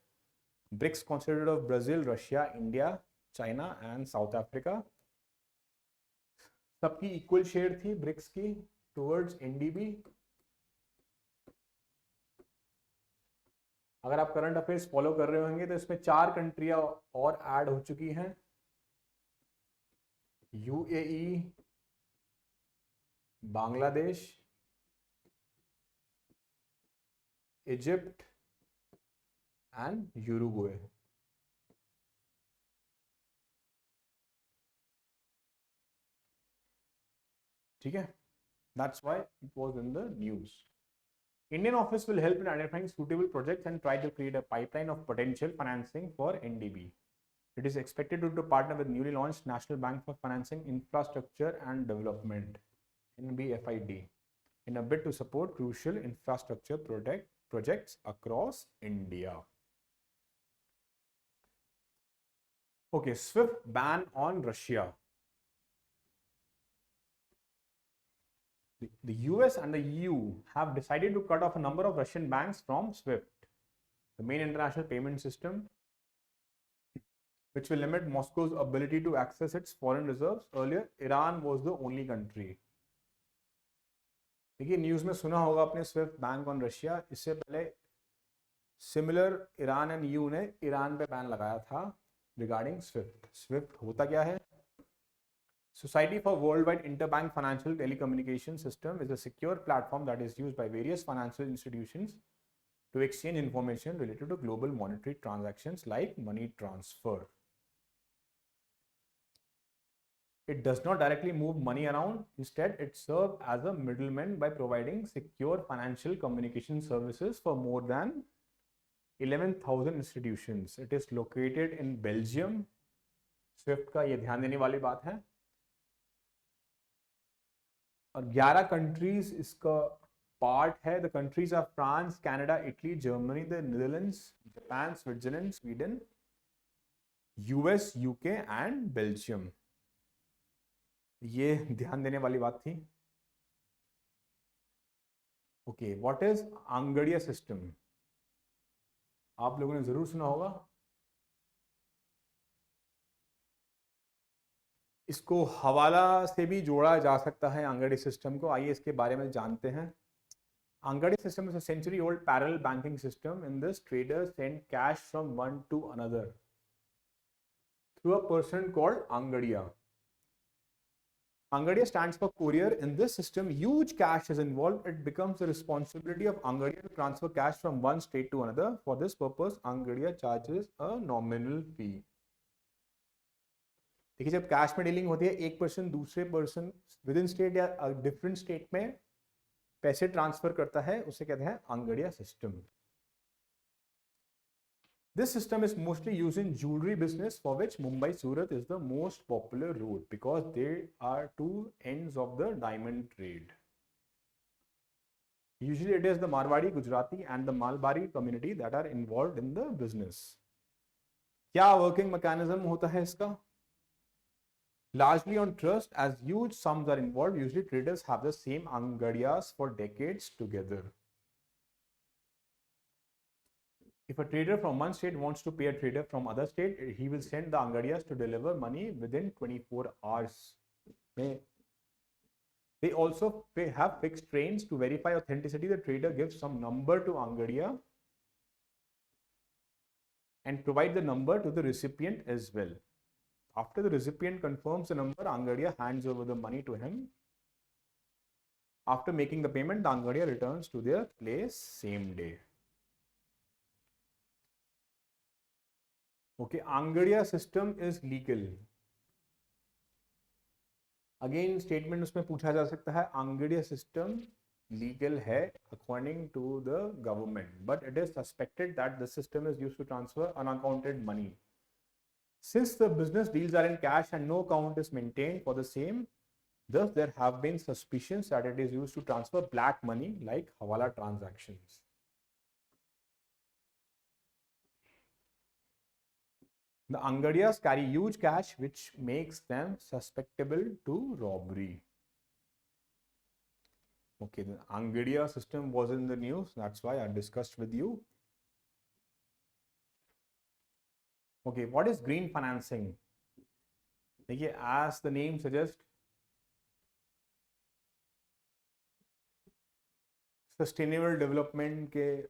BRICS consisted of Brazil, Russia, India, China and South Africa. सबकी इक्वल शेयर थी ब्रिक्स की टुवर्ड्स एनडीबी. अगर आप करंट अफेयर्स फॉलो कर रहे होंगे तो इसमें 4 कंट्रियां और ऐड हो चुकी हैं. UAE, Bangladesh, Egypt and Uruguay. ठीक है, that's why it was in the news. Indian office will help in identifying suitable projects and try to create a pipeline of potential financing for NDB. It is expected to partner with newly launched National Bank for Financing Infrastructure and Development (NBFID) in a bid to support crucial infrastructure projects across India. Okay, SWIFT ban on Russia. The US and the EU have decided to cut off a number of Russian banks from SWIFT, the main international payment system, which will limit Moscow's ability to access its foreign reserves. Earlier, Iran was the only country. देखिए news में सुना होगा आपने Swift bank on Russia. इससे पहले similar Iran and EU ने Iran पे ban लगाया था रिगार्डिंग स्विफ्ट. स्विफ्ट होता क्या है? Society for Worldwide Interbank Financial Telecommunication System is a secure platform that is used by various financial institutions to exchange information related to global monetary transactions like money transfer. It does not directly move money around. Instead, it serves as a middleman by providing secure financial communication services for more than 11,000 institutions. It is located in Belgium. SWIFT का ये ध्यान देने वाली बात है. और 11 countries इसका part है. The countries are France, Canada, Italy, Germany, the Netherlands, Japan, Switzerland, Sweden, US, UK and Belgium. ये ध्यान देने वाली बात थी. Okay, what is Angadia system? आप लोगों ने जरूर सुना होगा. इसको हवाला से भी जोड़ा जा सकता है आंगड़ी सिस्टम को. आइए इसके बारे में जानते हैं. Angadia system is a century-old parallel banking system. In this, traders send cash from one to another through a person called Angadia. Angadia stands for courier. In this system, huge cash is involved. It becomes the responsibility of Angadia to transfer cash from one state to another. For this purpose, Angadia charges a nominal fee. देखिए जब cash में dealing होती है एक person दूसरे person with in state या different state में पैसे ट्रांसफर करता है उसे कहते हैं अंगड़िया system. This system is mostly used in jewelry business, for which Mumbai Surat is the most popular route because they are two ends of the diamond trade. Usually it is the Marwadi, Gujarati and the Malbari community that are involved in the business. क्या working mechanism होता है इसका? Largely on trust, as huge sums are involved, usually traders have the same angadiyas for decades together. If a trader from one state wants to pay a trader from other state, he will send the angadiyas to deliver money within 24 hours. They also have fixed trains to verify authenticity. The trader gives some number to angadiya and provide the number to the recipient as well. After the recipient confirms the number, Angadia hands over the money to him. After making the payment, the Angadia returns to their place same day. Okay, Angadia system is legal. Again, statement उसमें पूछा जा सकता है Angadia system legal है according to the government, but it is suspected that the system is used to transfer unaccounted money. Since the business deals are in cash and no account is maintained for the same, thus there have been suspicions that it is used to transfer black money like hawala transactions. The Angadiyas carry huge cash which makes them susceptible to robbery. Okay, the Angadiya system was in the news, that's why I discussed with you. Okay, what is green financing? देखिए, as the name suggests, sustainable development के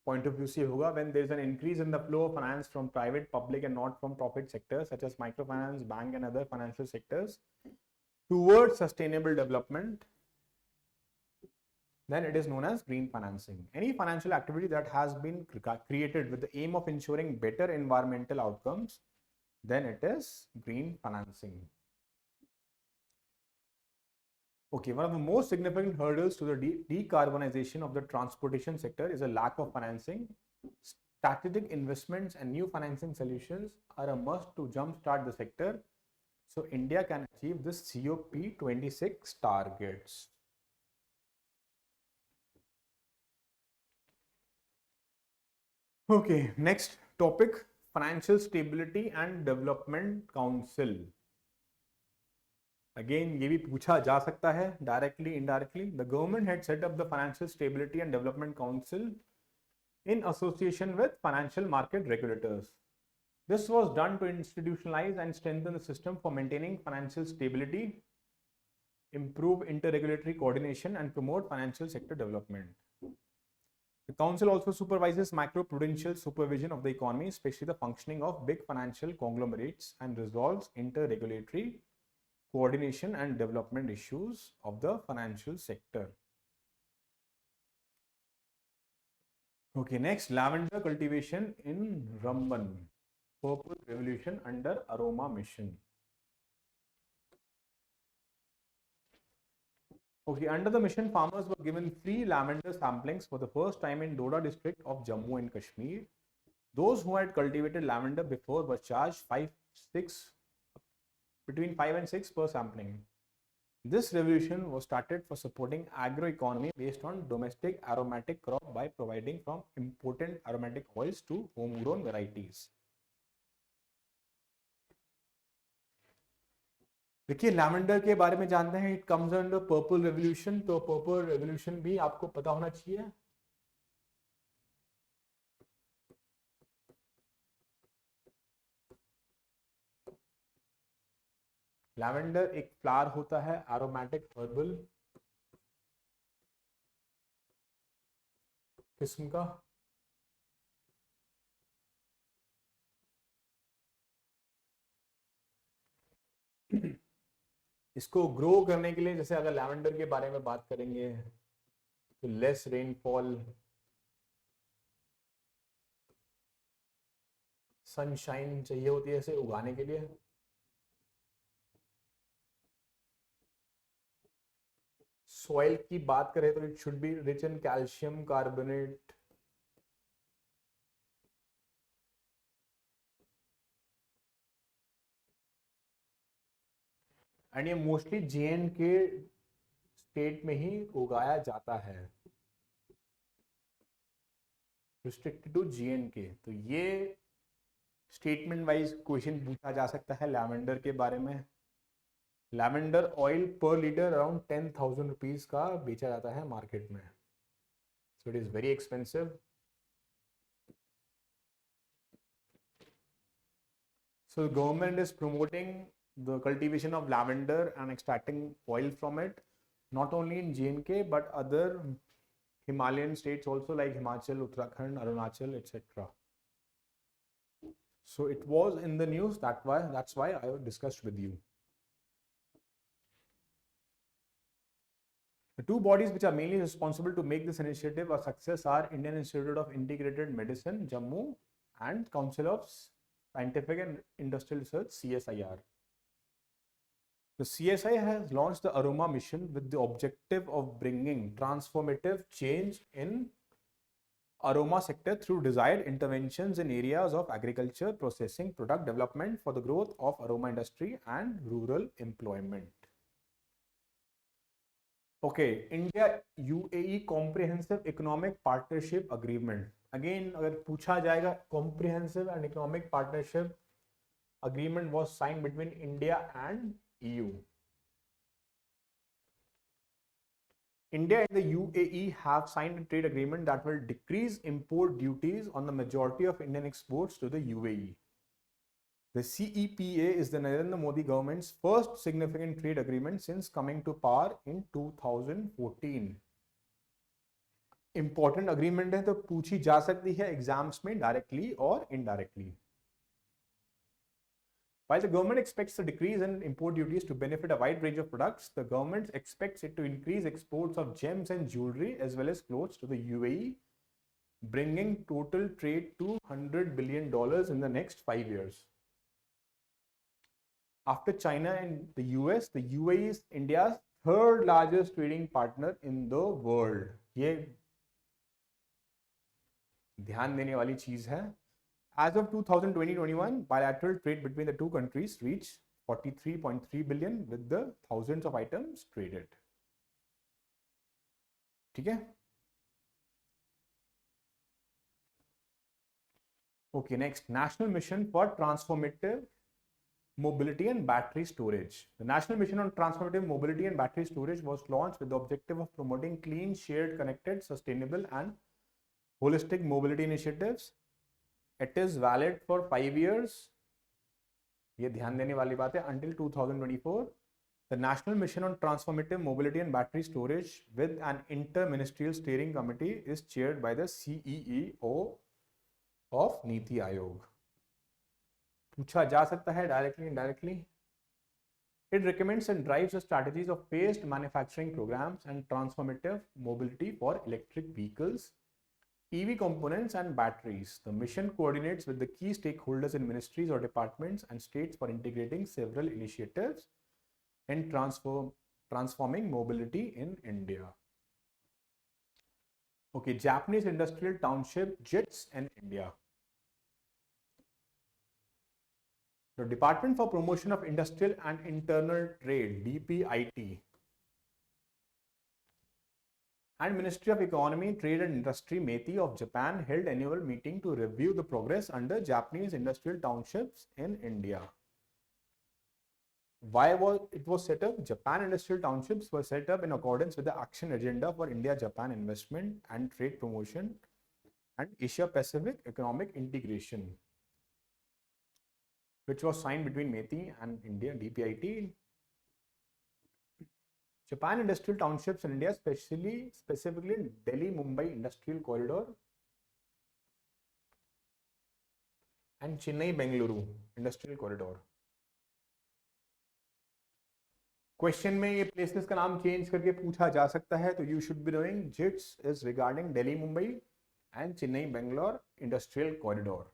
point of view से होगा when there is an increase in the flow of finance from private, public and not from profit sectors such as microfinance, bank and other financial sectors towards sustainable development, then it is known as green financing. Any financial activity that has been created with the aim of ensuring better environmental outcomes, then it is green financing. Okay, one of the most significant hurdles to the decarbonization of the transportation sector is a lack of financing. Strategic investments and new financing solutions are a must to jumpstart the sector, so India can achieve this COP26 targets. Okay, next topic, Financial Stability and Development Council. Again, ये भी पूछा जा सकता है directly, indirectly. The government had set up the Financial Stability and Development Council in association with financial market regulators. This was done to institutionalize and strengthen the system for maintaining financial stability, improve interregulatory coordination, and promote financial sector development. The council also supervises macroprudential supervision of the economy, especially the functioning of big financial conglomerates, and resolves interregulatory coordination and development issues of the financial sector. Okay, next, lavender cultivation in Ramban, Purple Revolution under Aroma Mission. Okay, under the mission, farmers were given free lavender samplings for the first time in Doda district of Jammu and Kashmir. Those who had cultivated lavender before were charged between 5 and 6 per sampling. This revolution was started for supporting agroeconomy based on domestic aromatic crop by providing from important aromatic oils to homegrown varieties. देखिए lavender के बारे में जानते हैं, it comes under purple revolution, तो purple revolution भी आपको पता होना चाहिए. लैवेंडर एक फ्लावर होता है, एरोमेटिक हर्बल, किस्म का? इसको ग्रो करने के लिए, जैसे अगर लैवेंडर के बारे में बात करेंगे तो लेस रेनफॉल, सनशाइन चाहिए होती है इसे उगाने के लिए। सॉइल की बात करें तो it should be rich in calcium carbonate, and ये मोस्टली जेएन के स्टेट में ही उगाया जाता है, रिस्ट्रिक्टेड टू जेएनके। तो ये स्टेटमेंट वाइज क्वेश्चन पूछा जा सकता है लैवेंडर के बारे में। लैवेंडर ऑयल पर लीटर अराउंड 10,000 रुपीज का बेचा जाता है मार्केट में, so it is very expensive. So the government is promoting the cultivation of lavender and extracting oil from it, not only in J&K but other Himalayan states also, like Himachal, Uttarakhand, Arunachal, etc. So it was in the news. That's why I discussed with you. The two bodies which are mainly responsible to make this initiative a success are Indian Institute of Integrated Medicine, Jammu, and Council of Scientific and Industrial Research, CSIR. The CSI has launched the Aroma mission with the objective of bringing transformative change in aroma sector through desired interventions in areas of agriculture, processing, product development for the growth of aroma industry and rural employment. Okay, India UAE Comprehensive Economic Partnership Agreement. Again, अगर पूछा जाएगा, Comprehensive and Economic Partnership Agreement was signed between India and EU. India and the UAE have signed a trade agreement that will decrease import duties on the majority of Indian exports to the UAE. The CEPA is the Narendra Modi government's first significant trade agreement since coming to power in 2014. Important agreement है, तो पूछी जा सकती है exams में directly और indirectly. While the government expects a decrease in import duties to benefit a wide range of products, the government expects it to increase exports of gems and jewelry as well as clothes to the UAE, bringing total trade to $100 billion in the next 5 years. After China and the US, the UAE is India's third largest trading partner in the world. ये ध्यान देने वाली चीज है. As of 2020-21, bilateral trade between the two countries reached 43.3 billion with the thousands of items traded. ठीक है? Okay, next, National Mission for Transformative Mobility and Battery Storage. The National Mission on Transformative Mobility and Battery Storage was launched with the objective of promoting clean, shared, connected, sustainable, and holistic mobility initiatives. It is valid for 5 years. ये ध्यान देने वाली बात है. Until 2024, the National Mission on Transformative Mobility and Battery Storage with an inter-ministerial steering committee is chaired by the CEO of NITI Aayog. पूछा जा सकता है directly, indirectly. It recommends and drives the strategies of phased manufacturing programs and transformative mobility for electric vehicles, EV components and batteries. The mission coordinates with the key stakeholders in ministries or departments and states for integrating several initiatives in transforming mobility in India. Okay, Japanese industrial township JITs in India. The Department for Promotion of Industrial and Internal Trade, DPIT, and Ministry of Economy, Trade and Industry, METI of Japan held annual meeting to review the progress under Japanese industrial townships in India. Why was set up? Japan industrial townships were set up in accordance with the action agenda for India-Japan investment and trade promotion and Asia-Pacific economic integration, which was signed between METI and India DPIT. Japan industrial townships in India, specifically Delhi-Mumbai industrial corridor and Chennai-Bengaluru industrial corridor. Question में ये places का नाम change करके पूछा जा सकता है, तो you should be knowing it's is regarding Delhi Mumbai and Chennai Bangalore industrial corridor,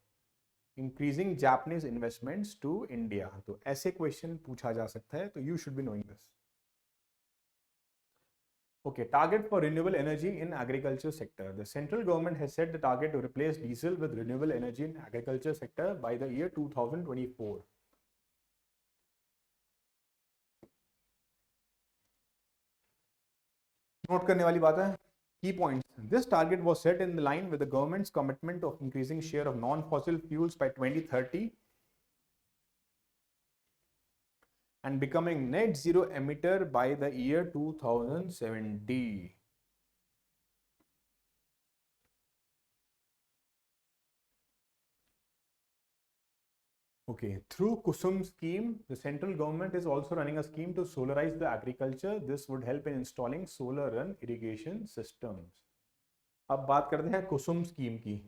increasing Japanese investments to India. तो ऐसे क्वेश्चन पूछा जा सकता है, तो you should be knowing this. Okay, target for renewable energy in agriculture sector. The central government has set the target to replace diesel with renewable energy in agriculture sector by the year 2024. Note करने वाली बात है, key points. This target was set in line with the government's commitment of increasing share of non-fossil fuels by 2030 and becoming net zero emitter by the year 2070. Okay, through Kusum scheme, the central government is also running a scheme to solarize the agriculture. This would help in installing solar and irrigation systems. अब बात करते हैं कुसुम scheme की।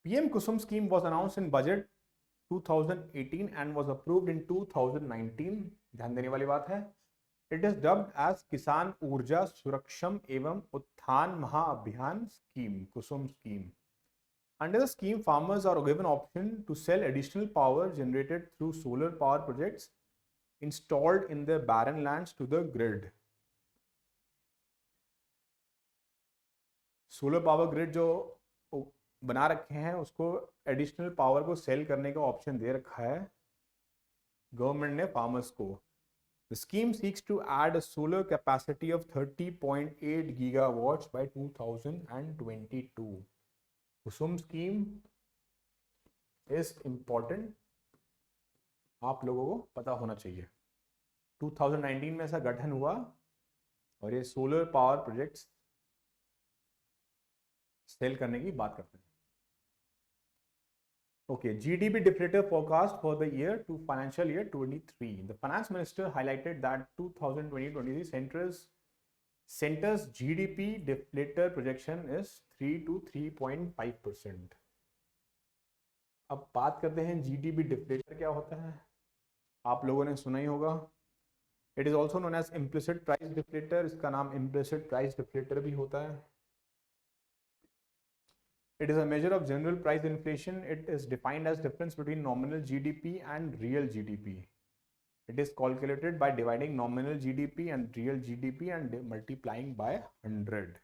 PM Kusum scheme was announced in budget 2018 and was approved in 2019. ध्यान देने वाली बात है, it is dubbed as किसान ऊर्जा सुरक्षम एवं उत्थान महाअभियान scheme, Kusum scheme. Under the scheme, farmers are given option to sell additional power generated through solar power projects installed in their barren lands to the grid. Solar power grid जो बना रखे हैं उसको एडिशनल पावर को cell करने का option दे रखा है गवर्नमेंट ने फार्मर्स को। The scheme seeks to add a solar capacity of 30.8 gigawatts by 2022. Kusum scheme is important, आप लोगों को पता होना चाहिए। 2019 में ऐसा गठन हुआ और ये सोलर पावर प्रोजेक्ट्स सेल करने की बात करते हैं। Okay, GDP deflator forecast for the year to financial year 23. The finance minister highlighted that 2020-23 center's GDP deflator projection is 3 to 3.5%. अब बात करते हैं GDP deflator क्या होता है, आप लोगों ने सुना ही होगा। It is also known as implicit price deflator, इसका नाम implicit price deflator भी होता है। It is a measure of general price inflation. It is defined as difference between nominal GDP and real GDP. It is calculated by dividing nominal GDP and real GDP and multiplying by 100.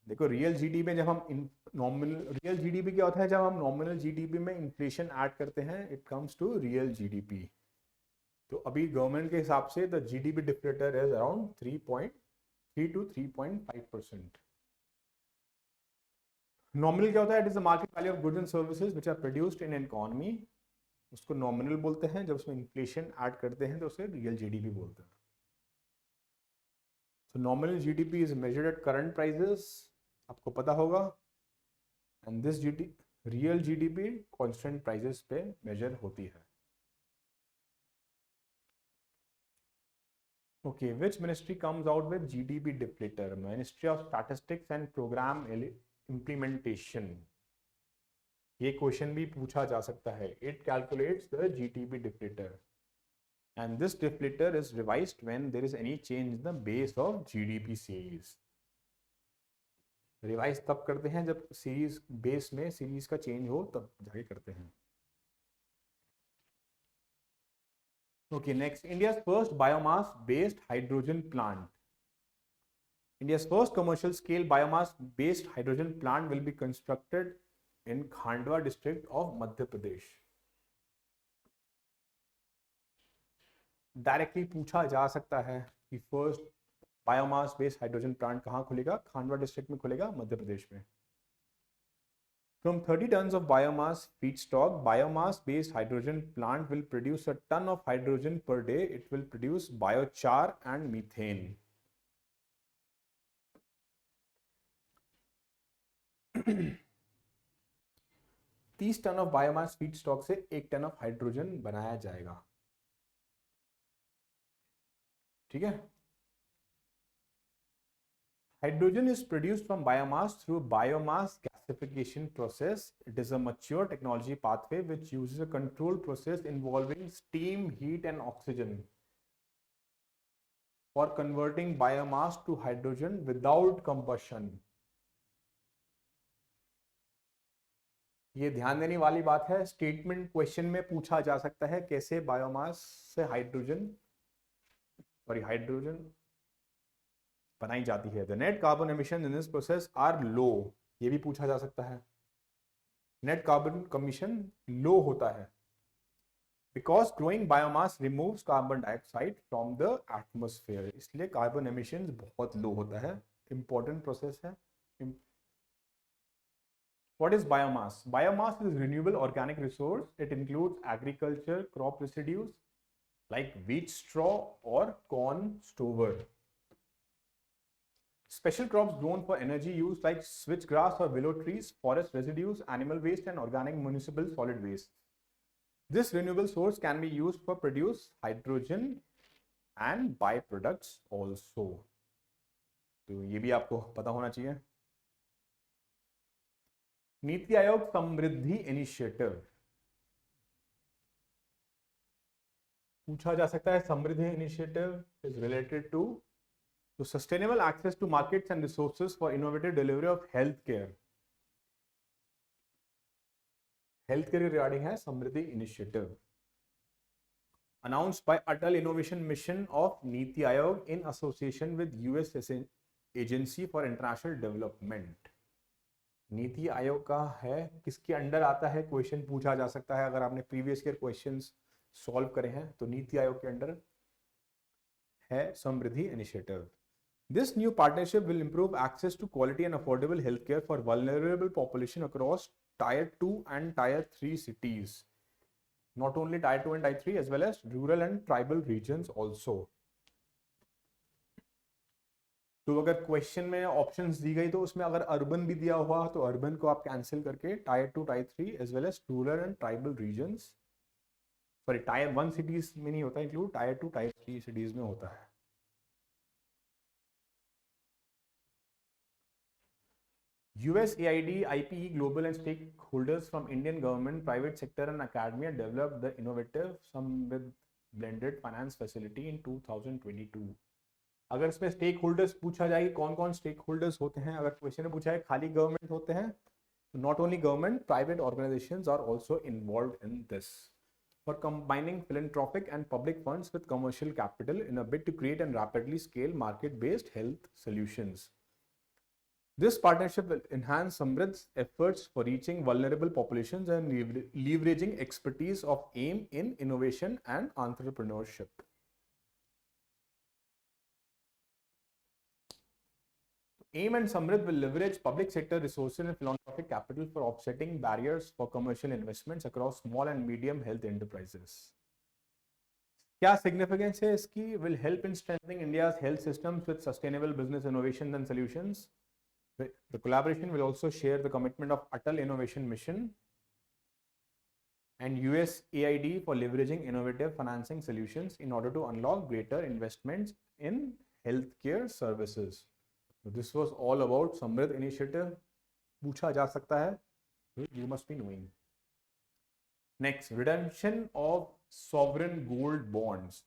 देखो real GDP में जब हम nominal real GDP क्या होता है, जब हम nominal GDP में इन्फ्लेशन ऐड करते हैं it comes to real GDP. तो अभी गवर्नमेंट के हिसाब से the GDP deflator is around 3.3 to 3.5%। Nominal क्या होता है, it is the market value of goods and services which are produced in economy, उसको नॉमिनल बोलते हैं। जब उसमें इन्फ्लेशन ऐड करते हैं तो उसे रियल जीडीपी बोलते हैं। सो nominal GDP is measured at current prices, आपको पता होगा, and this real GDP constant prices पे मेजर होती है। Okay, which ministry comes out with GDP deflator? Ministry of Statistics and Program Implementation. ये क्वेश्चन भी पूछा जा सकता है। It calculates the GDP deflator, and this deflator is revised when there is any change in the base of GDP series. Revise तब करते हैं जब सीरीज बेस में सीरीज का चेंज हो, तब जाके करते हैं। Okay, next, India's first biomass-based hydrogen plant. India's first commercial-scale biomass-based hydrogen plant will be constructed in Khandwa district of Madhya Pradesh. Directly पूछा जा सकता है कि फर्स्ट बायोमास-बेस्ड हाइड्रोजन प्लांट कहाँ खुलेगा, खांडवा डिस्ट्रिक्ट में खुलेगा, मध्य प्रदेश में। From 30 tons of biomass feedstock, biomass-based hydrogen plant will produce a ton of hydrogen per day. It will produce biochar and methane. 30 ton of biomass feed stock से 1 ton of hydrogen बनाया जाएगा। ठीक है। Hydrogen is produced from biomass through biomass gasification process. It is a mature technology pathway which uses a controlled process involving steam, heat and oxygen for converting biomass to hydrogen without combustion. ये ध्यान देने वाली बात है, statement question में पूछा जा सकता है कैसे बायोमास से हाइड्रोजन बनाई जाती है। The net carbon emission in this process are low, ये भी पूछा जा सकता है। नेट कार्बन कमीशन लो होता है because growing biomass removes carbon dioxide from the atmosphere, इसलिए कार्बन एमिशन बहुत लो होता है। इंपॉर्टेंट प्रोसेस है। What is biomass? Biomass is renewable organic resource. It includes agriculture crop residues like wheat straw or corn stover. Special crops grown for energy use like switchgrass or willow trees, forest residues, animal waste and organic municipal solid waste. This renewable source can be used for produce hydrogen and byproducts also. तो ये भी आपको पता होना चाहिए। नीति आयोग समृद्धि initiative पूछा जा सकता है। Samriddhi initiative is related to sustainable access to markets and resources for innovative delivery of health care. Health care regarding है Samriddhi initiative, announced by Atal innovation mission of NITI Aayog in association with US agency for international development. NITI Aayog का है, किसके under आता है, question पूछा जा सकता है। अगर आपने प्रीवियस ईयर क्वेश्चंस सॉल्व करे हैं तो नीति आयोग के अंडर है Samriddhi initiative. This new partnership will improve access to quality and affordable health care for vulnerable population across tier 2 and tier 3 cities, not only tier 2 and tier 3 as well as rural and tribal regions also. तो अगर question में options दी गई तो उसमें अगर urban भी दिया हुआ तो अर्बन को आप कैंसिल करके tier 2 tier 3 as well as rural and tribal regions, sorry tier 1 cities में नहीं होता इंक्लूड, टायर 2 टायर 3 सिटीज में होता है। USAID, IPE, global and stakeholders from Indian government, private sector and academia developed the innovative Samrid blended finance facility in 2022. अगर इसमें stake holders पूछा जाए कौन कौन स्टेक होल्डर्स होते हैं, अगर क्वेश्चन में पूछा है खाली गवर्नमेंट होते हैं तो not only government, private organisations are also involved in this for combining philanthropic and public funds with commercial capital in a bid to create and rapidly scale market based health solutions. This partnership will enhance Samrid's efforts for reaching vulnerable populations and leveraging expertise of AIM in innovation and entrepreneurship. AIM and Samrid will leverage public sector resources and philanthropic capital for offsetting barriers for commercial investments across small and medium health enterprises. क्या significance है इसकी? Will help in strengthening India's health systems with sustainable business innovations and solutions. The collaboration will also share the commitment of Atal Innovation Mission and USAID for leveraging innovative financing solutions in order to unlock greater investments in healthcare services. This was all about Samrid initiative. पूछा जा सकता है, you must be knowing. Next, redemption of sovereign gold bonds.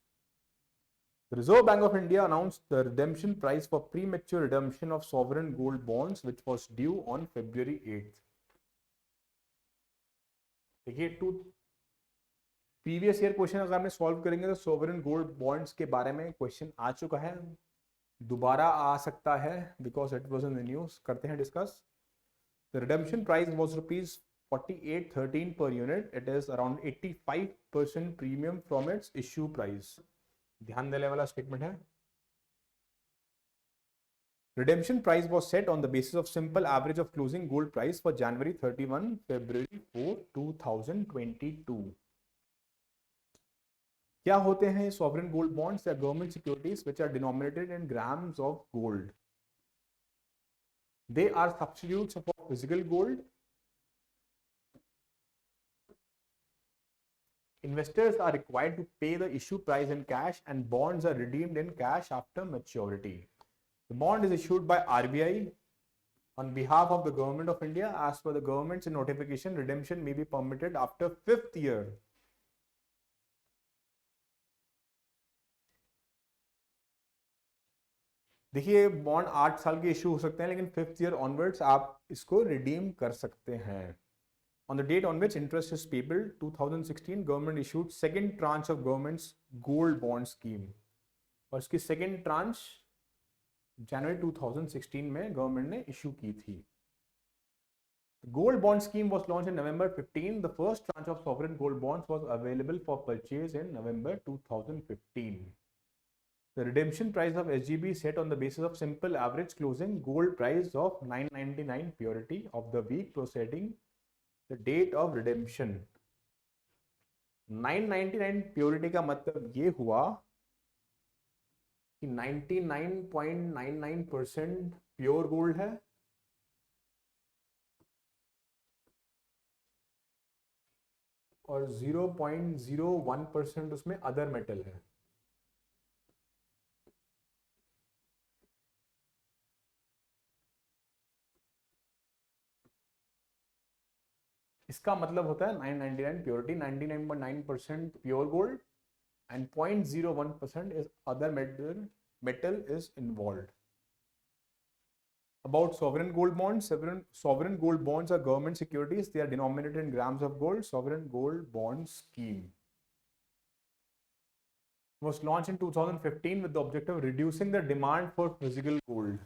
The Reserve Bank of India announced the redemption price for premature redemption of sovereign gold bonds, which was due on February 8th. देखिए, to previous year question अगर आपने solve करेंगे तो sovereign gold bonds के बारे में question आ चुका है, दोबारा आ सकता है because it was in the news. करते हैं discuss. The redemption price was ₹4813 per unit. It is around 85% premium from its issue price. ध्यान देने वाला स्टेटमेंट है। Redemption price was set on the basis of simple average of closing gold price for January 31, February 4, 2022. क्या होते हैं sovereign gold bonds या government securities which are denominated in grams of gold? They are substitutes for physical gold Investors are required to pay the issue price in cash and bonds are redeemed in cash after maturity. The bond is issued by RBI on behalf of the Government of India. As per the government's notification, redemption may be permitted after 5th year. देखिए bond 8 साल के issue हो सकते हैं, लेकिन 5th year onwards आप इसको redeem कर सकते हैं. On the date on which interest is payable, 2016 government issued second tranche of government's gold bond scheme. और इसकी second tranche जनवरी 2016 में गवर्नमेंट ने इशू की थी. The gold bond scheme was launched in November 15. The first tranche of sovereign gold bonds was available for purchase in November 2015. The redemption price of SGB set on the basis of simple average closing gold price of 999 purity of the week preceding the date of redemption. 999 purity का मतलब ये हुआ कि 99.99% pure gold है और 0.01% उसमें other metal है. इसका मतलब होता है 999 purity, 99.9% pure gold and 0.01% is other metal is involved. About sovereign gold bonds. Sovereign gold bonds are government securities. They are denominated in grams of gold. Sovereign gold bond scheme was launched in 2015 with the objective of reducing the demand for physical gold.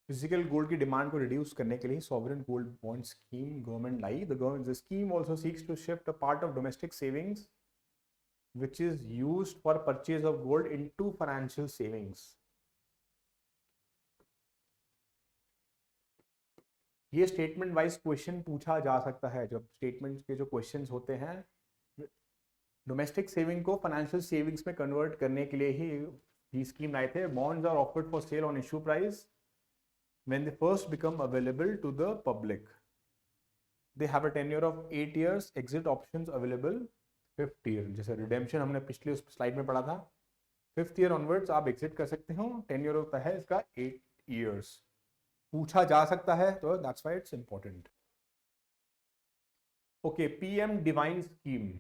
Physical gold की demand को reduce करने के लिए sovereign gold bond scheme government लाई. The scheme also seeks to shift a part of domestic savings which is used for purchase of gold into financial savings. ये statement wise question पूछा जा सकता है. जब स्टेटमेंट के जो क्वेश्चंस होते हैं डोमेस्टिक सेविंग को फाइनेंशियल सेविंग्स में कन्वर्ट करने के लिए ही स्कीम लाए थे. Bonds are offered for sale on issue price when they first become available to the public. They have a tenure of 8 years. Exit options available 5th year. जैसे redemption हमने पिछले उस स्लाइड में पढ़ा था, 5th year onwards आप exit कर सकते हो. tenure होता है इसका 8 years. पूछा जा सकता है तो that's why it's important. Okay, PM Divine Scheme.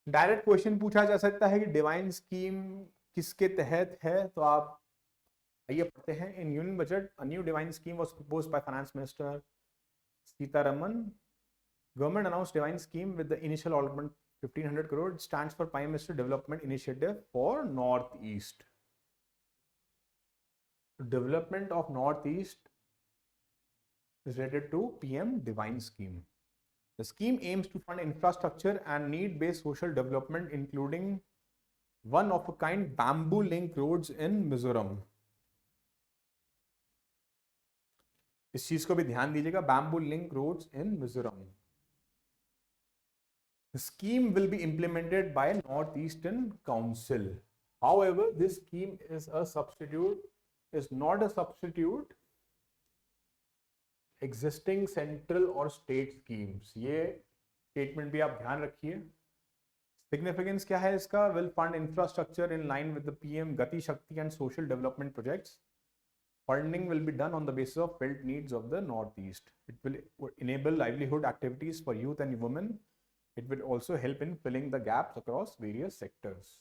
Direct question पूछा जा सकता है कि डिवाइन स्कीम किसके तहत है. तो आप आइए पढ़ते हैं. In union budget a new divine scheme was proposed by finance minister Sitharaman. Government announced divine scheme with the initial allotment 1500 crore. It stands for Prime Minister Development Initiative for North East. Development of North East is related to PM Divine Scheme. The scheme aims to fund infrastructure and need-based social development, including one of a kind bamboo link roads in Mizoram. इस चीज को भी ध्यान दीजिएगा, bamboo link roads in Mizoram. The scheme will be implemented by Northeastern Council. However, this scheme is not a substitute existing central or state schemes. ये statement भी आप ध्यान रखिए. Significance क्या है इसका? Will fund infrastructure in line with the PM Gati Shakti and social development projects. Funding will be done on the basis of felt needs of the Northeast. It will enable livelihood activities for youth and women. It will also help in filling the gaps across various sectors.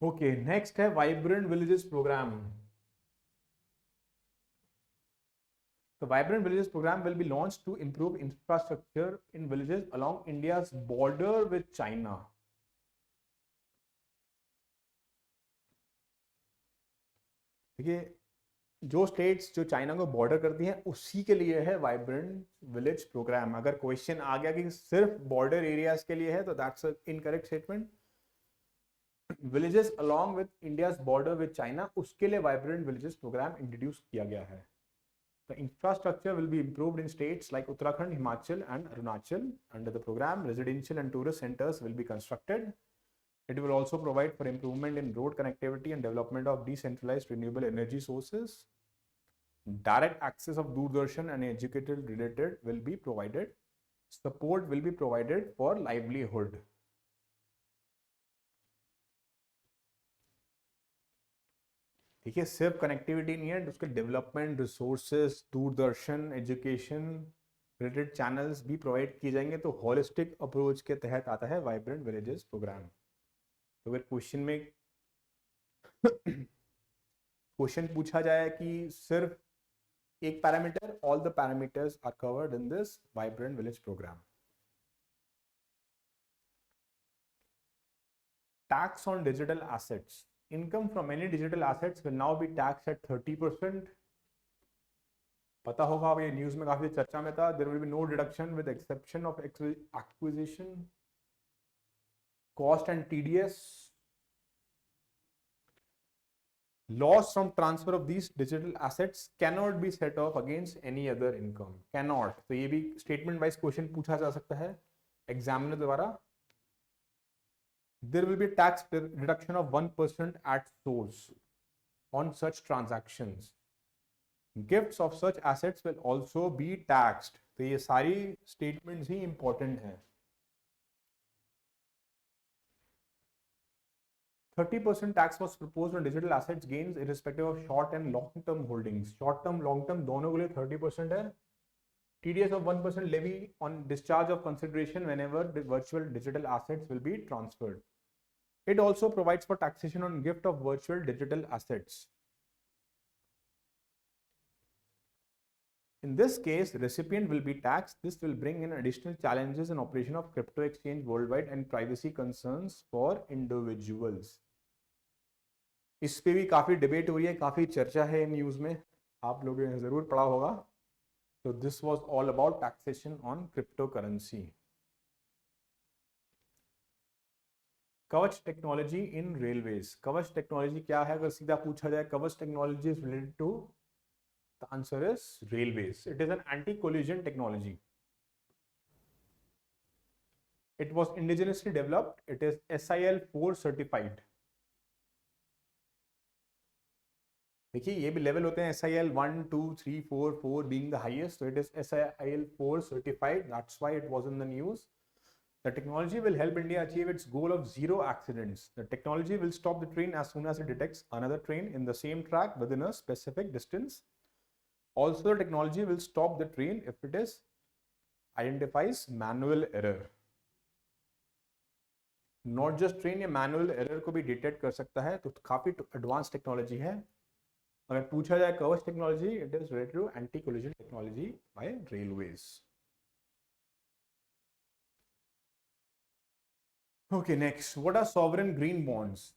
Okay, next है Vibrant Villages program. The Vibrant Villages program will be launched to improve infrastructure in villages along India's border with China. देखिए जो states जो China को border करती हैं उसी के लिए है वाइब्रेंट विलेज प्रोग्राम. अगर क्वेश्चन आ गया कि सिर्फ बॉर्डर एरियाज के लिए है तो that's incorrect statement. Villages along with India's border with China, उसके लिए वाइब्रेंट विलेजेस प्रोग्राम इंट्रोड्यूस किया गया है. The infrastructure will be improved in states like Uttarakhand, Himachal and Arunachal. Under the program, residential and tourist centers will be constructed. It will also provide for improvement in road connectivity and development of decentralized renewable energy sources. Direct access of Doordarshan and educated related will be provided. Support will be provided for livelihood. ठीक है, सिर्फ connectivity नहीं है, उसके development, resources, Doordarshan, education related channels भी provide किए जाएंगे. तो होलिस्टिक अप्रोच के तहत आता है वाइब्रेंट विलेजेस प्रोग्राम. तो अगर क्वेश्चन में क्वेश्चन पूछा जाए कि सिर्फ एक parameter, all the parameters are covered in this vibrant village programme. Tax on digital assets. Income from any digital assets will now be taxed at 30%. पता होगा, अब ये न्यूज में काफी चर्चा में था. There will be no deduction with exception of acquisition, cost and TDS. Loss from transfer of these digital assets cannot be set off against any other income. Cannot. तो ये भी statement wise question पूछा जा सकता है examiner द्वारा. There will be a tax reduction of 1% at source on such transactions. Gifts of such assets will also be taxed. तो ये सारी statements ही important हैं. 30% tax was proposed on digital assets gains irrespective of short and long term holdings. Short term, long term दोनों के लिए 30% है. TDS of 1% levy on discharge of consideration whenever the virtual digital assets will be transferred. It also provides for taxation on gift of virtual digital assets. In this case, recipient will be taxed. This will bring in additional challenges in operation of crypto exchange worldwide and privacy concerns for individuals. इस पे भी काफी debate हो रही है, काफी चर्चा है न्यूज में, आप लोगों ने जरूर पढ़ा होगा. So this was all about taxation on cryptocurrency. Kavach technology in railways. Kavach technology क्या है? अगर सीधा पूछा जाए Kavach technology is related to, the answer is railways. It is an anti collision technology. It was indigenously developed. It is SIL 4 certified. देखिए ये भी level होते हैं, SIL 1 2 3 4, 4 being the highest. So it is SIL 4 certified. That's why it was in the news. The technology will help India achieve its goal of zero accidents. The technology will stop the train as soon as it detects another train in the same track within a specific distance. Also, the technology will stop the train if it identifies manual error. Not just train, या manual error को भी detect कर सकता है. तो काफी advanced technology है. अगर पूछा जाए Kavach technology, it is related to anti-collision technology by railways. Okay, next, what are sovereign green bonds?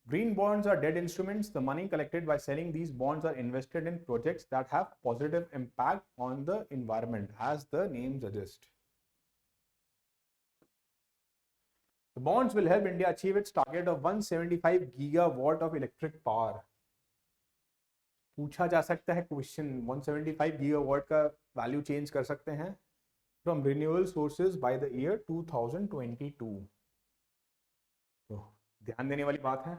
Green bonds are debt instruments. The money collected by selling these bonds are invested in projects that have positive impact on the environment, as the name suggests. The bonds will help India achieve its target of 175 gigawatt of electric power. पूछा जा सकता है question, 175 gigawatt का value change कर सकते हैं from renewable sources by the year 2022. तो ध्यान देने वाली बात है.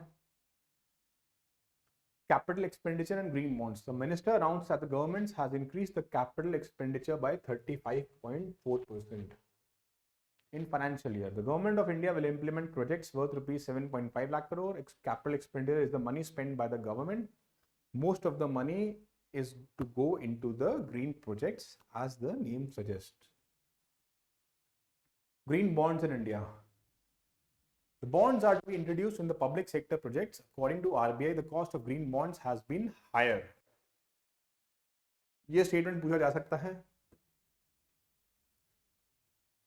Capital expenditure and green bonds. The minister announced that the government has increased the capital expenditure by 35.4% in financial year. The government of India will implement projects worth rupees 7.5 lakh crore. Capital expenditure is the money spent by the government. Most of the money is to go into the green projects, as the name suggests. Green bonds in India. The bonds are to be introduced in the public sector projects. According to RBI, the cost of green bonds has been higher. ये statement पूछा जा सकता है.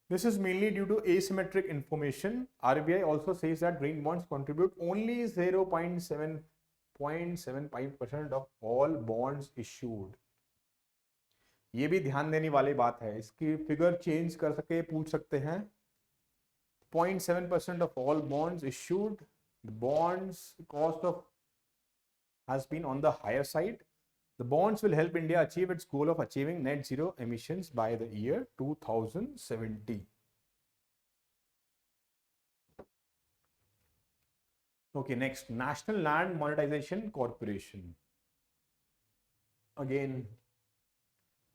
This is mainly due to asymmetric information. RBI also says that green bonds contribute only 0.75% of all bonds issued. ये भी ध्यान देने वाली बात है. इसकी फिगर चेंज कर सके, पूछ सकते हैं. 0.7% of all bonds issued. The bonds cost of has been on the higher side. The bonds will help India achieve its goal of achieving net zero emissions by the year 2070. Okay, next, National Land Monetization Corporation. Again,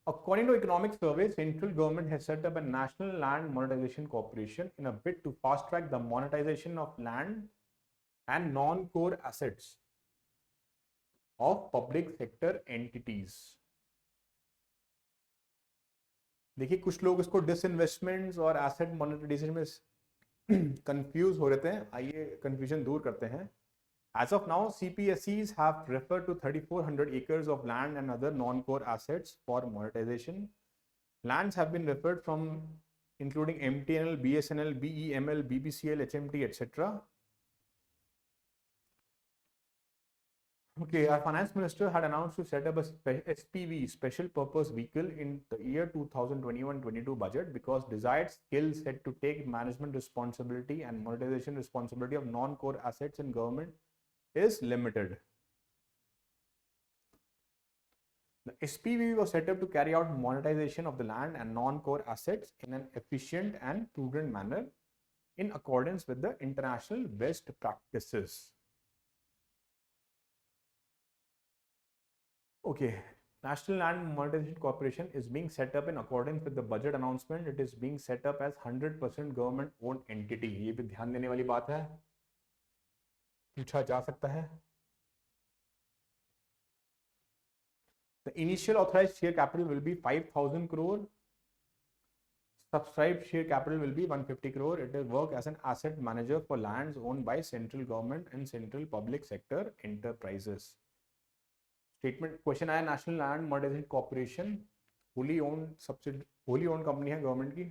according to economic survey, central government has set up a National Land Monetization Corporation in a bid to fast track the monetization of land and non-core assets of public sector entities. देखिए कुछ लोग इसको डिसइन्वेस्टमेंट्स और asset monetization में confuse हो रहते हैं, आइए कंफ्यूजन दूर करते हैं. As of now, CPSCs have referred to 3,400 acres of land and other non-core assets for monetization. Lands have been referred from including MTNL, BSNL, BEML, BPCL, HMT, etc. Okay, our finance minister had announced to set up a SPV, special purpose vehicle, in the year 2021-22 budget because desired skill set to take management responsibility and monetization responsibility of non-core assets in government is limited. The SPV was set up to carry out monetization of the land and non-core assets in an efficient and prudent manner in accordance with the international best practices. Okay, National Land Monetization Corporation is being set up in accordance with the budget announcement. It is being set up as 100% government owned entity. ये भी ध्यान देने वाली बात है, पूछा जा सकता है. The initial authorized share capital will be 5,000 crore. Subscribed share capital will be 150 crore. It will work as an asset manager for lands owned by central government and central public sector enterprises. Statement question आया, national land monetisation corporation wholly owned company है government की.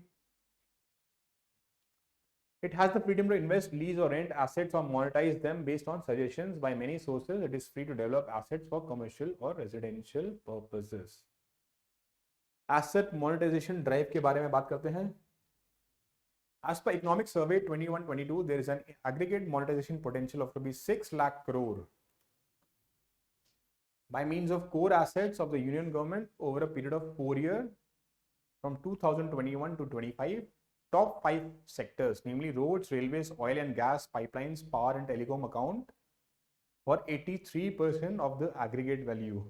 It has the freedom to invest, lease or rent assets or monetize them based on suggestions by many sources. It is free to develop assets for commercial or residential purposes. Asset monetization drive के बारे में बात करते हैं. As per economic survey 21-22, there is an aggregate monetization potential of rupees 6 lakh crore by means of core assets of the union government over a period of 4 years from 2021 to 25. Top 5 sectors, namely roads, railways, oil and gas, pipelines, power and telecom account for 83% of the aggregate value.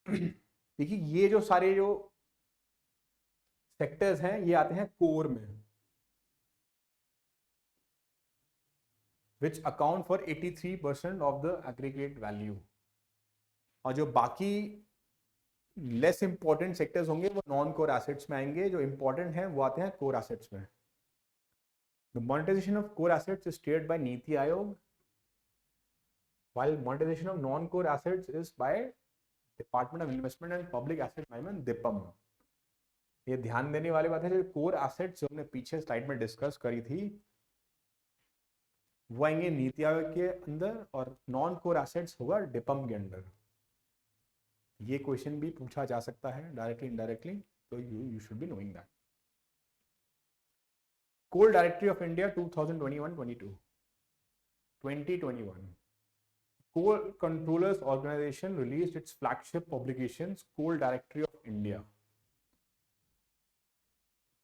देखिए ये जो सारे जो sectors हैं ये आते हैं core में, which account for 83% of the aggregate value. और जो बाकी लेस इंपॉर्टेंट सेक्टर्स होंगे वो नॉन कोर एसेट्स में आएंगे, जो इंपॉर्टेंट हैं वो आते हैं कोर एसेट्स में. The monetisation of core assets is steered by NITI Aayog, while monetization of non core assets is by department of investment and public asset management DIPAM. ये ध्यान देने वाली बात है, जो कोर एसेट्स जो हमने पीछे स्लाइड में डिस्कस करी थी वो आएंगे नीति आयोग के अंदर और नॉन कोर एसेट्स होगा डिपम के अंदर. ये क्वेश्चन भी पूछा जा सकता है डायरेक्टली इनडायरेक्टली, तो you should be knowing that. Coal directory of India 2021-22 2021. Coal Controllers Organization released its flagship publications, Coal Directory of India.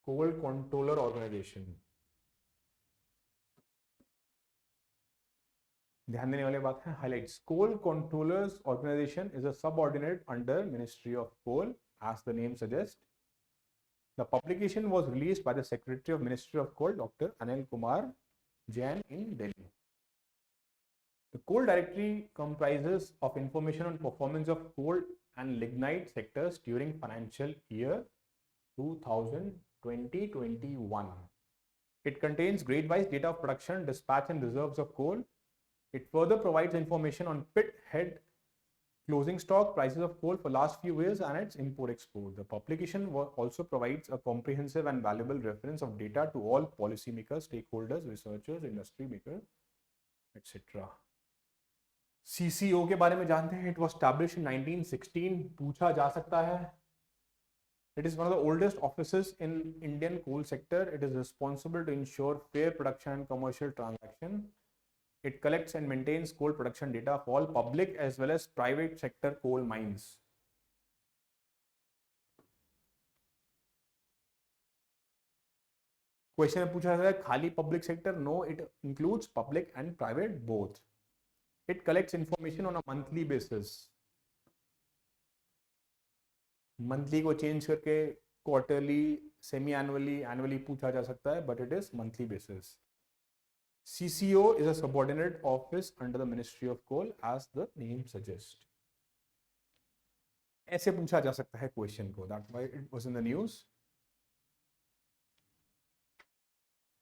Coal Controller Organization. ध्यान देने वाली बात है, highlights. Coal Controllers Organization is a subordinate under Ministry of Coal, as the name suggests. The publication was released by the Secretary of Ministry of Coal, Dr. Anil Kumar Jain in Delhi. The Coal Directory comprises of information on performance of coal and lignite sectors during financial year 2020-21. It contains grade-wise data of production, dispatch and reserves of coal. It further provides information on pit head closing stock, prices of coal for last few years and its import-export. The publication also provides a comprehensive and valuable reference of data to all policymakers, stakeholders, researchers, industry makers, etc. CCO के बारे में जानते हैं. It was established in 1916. पूछा जा सकता है. It is one of the oldest offices in Indian coal sector. It is responsible to ensure fair production and commercial transaction. It collects and maintains coal production data for all public as well as private sector coal mines. क्वेश्चन में पूछा जाता है खाली public sector, no it includes public and private both. It collects information on a monthly basis. Monthly को change करके quarterly, semi annually, annually पूछा जा सकता है, but it is monthly basis. CCO is a subordinate office under the Ministry of Coal, as the name suggests. ऐसे पूछा जा सकता है क्वेश्चन को. That's why it was in the news.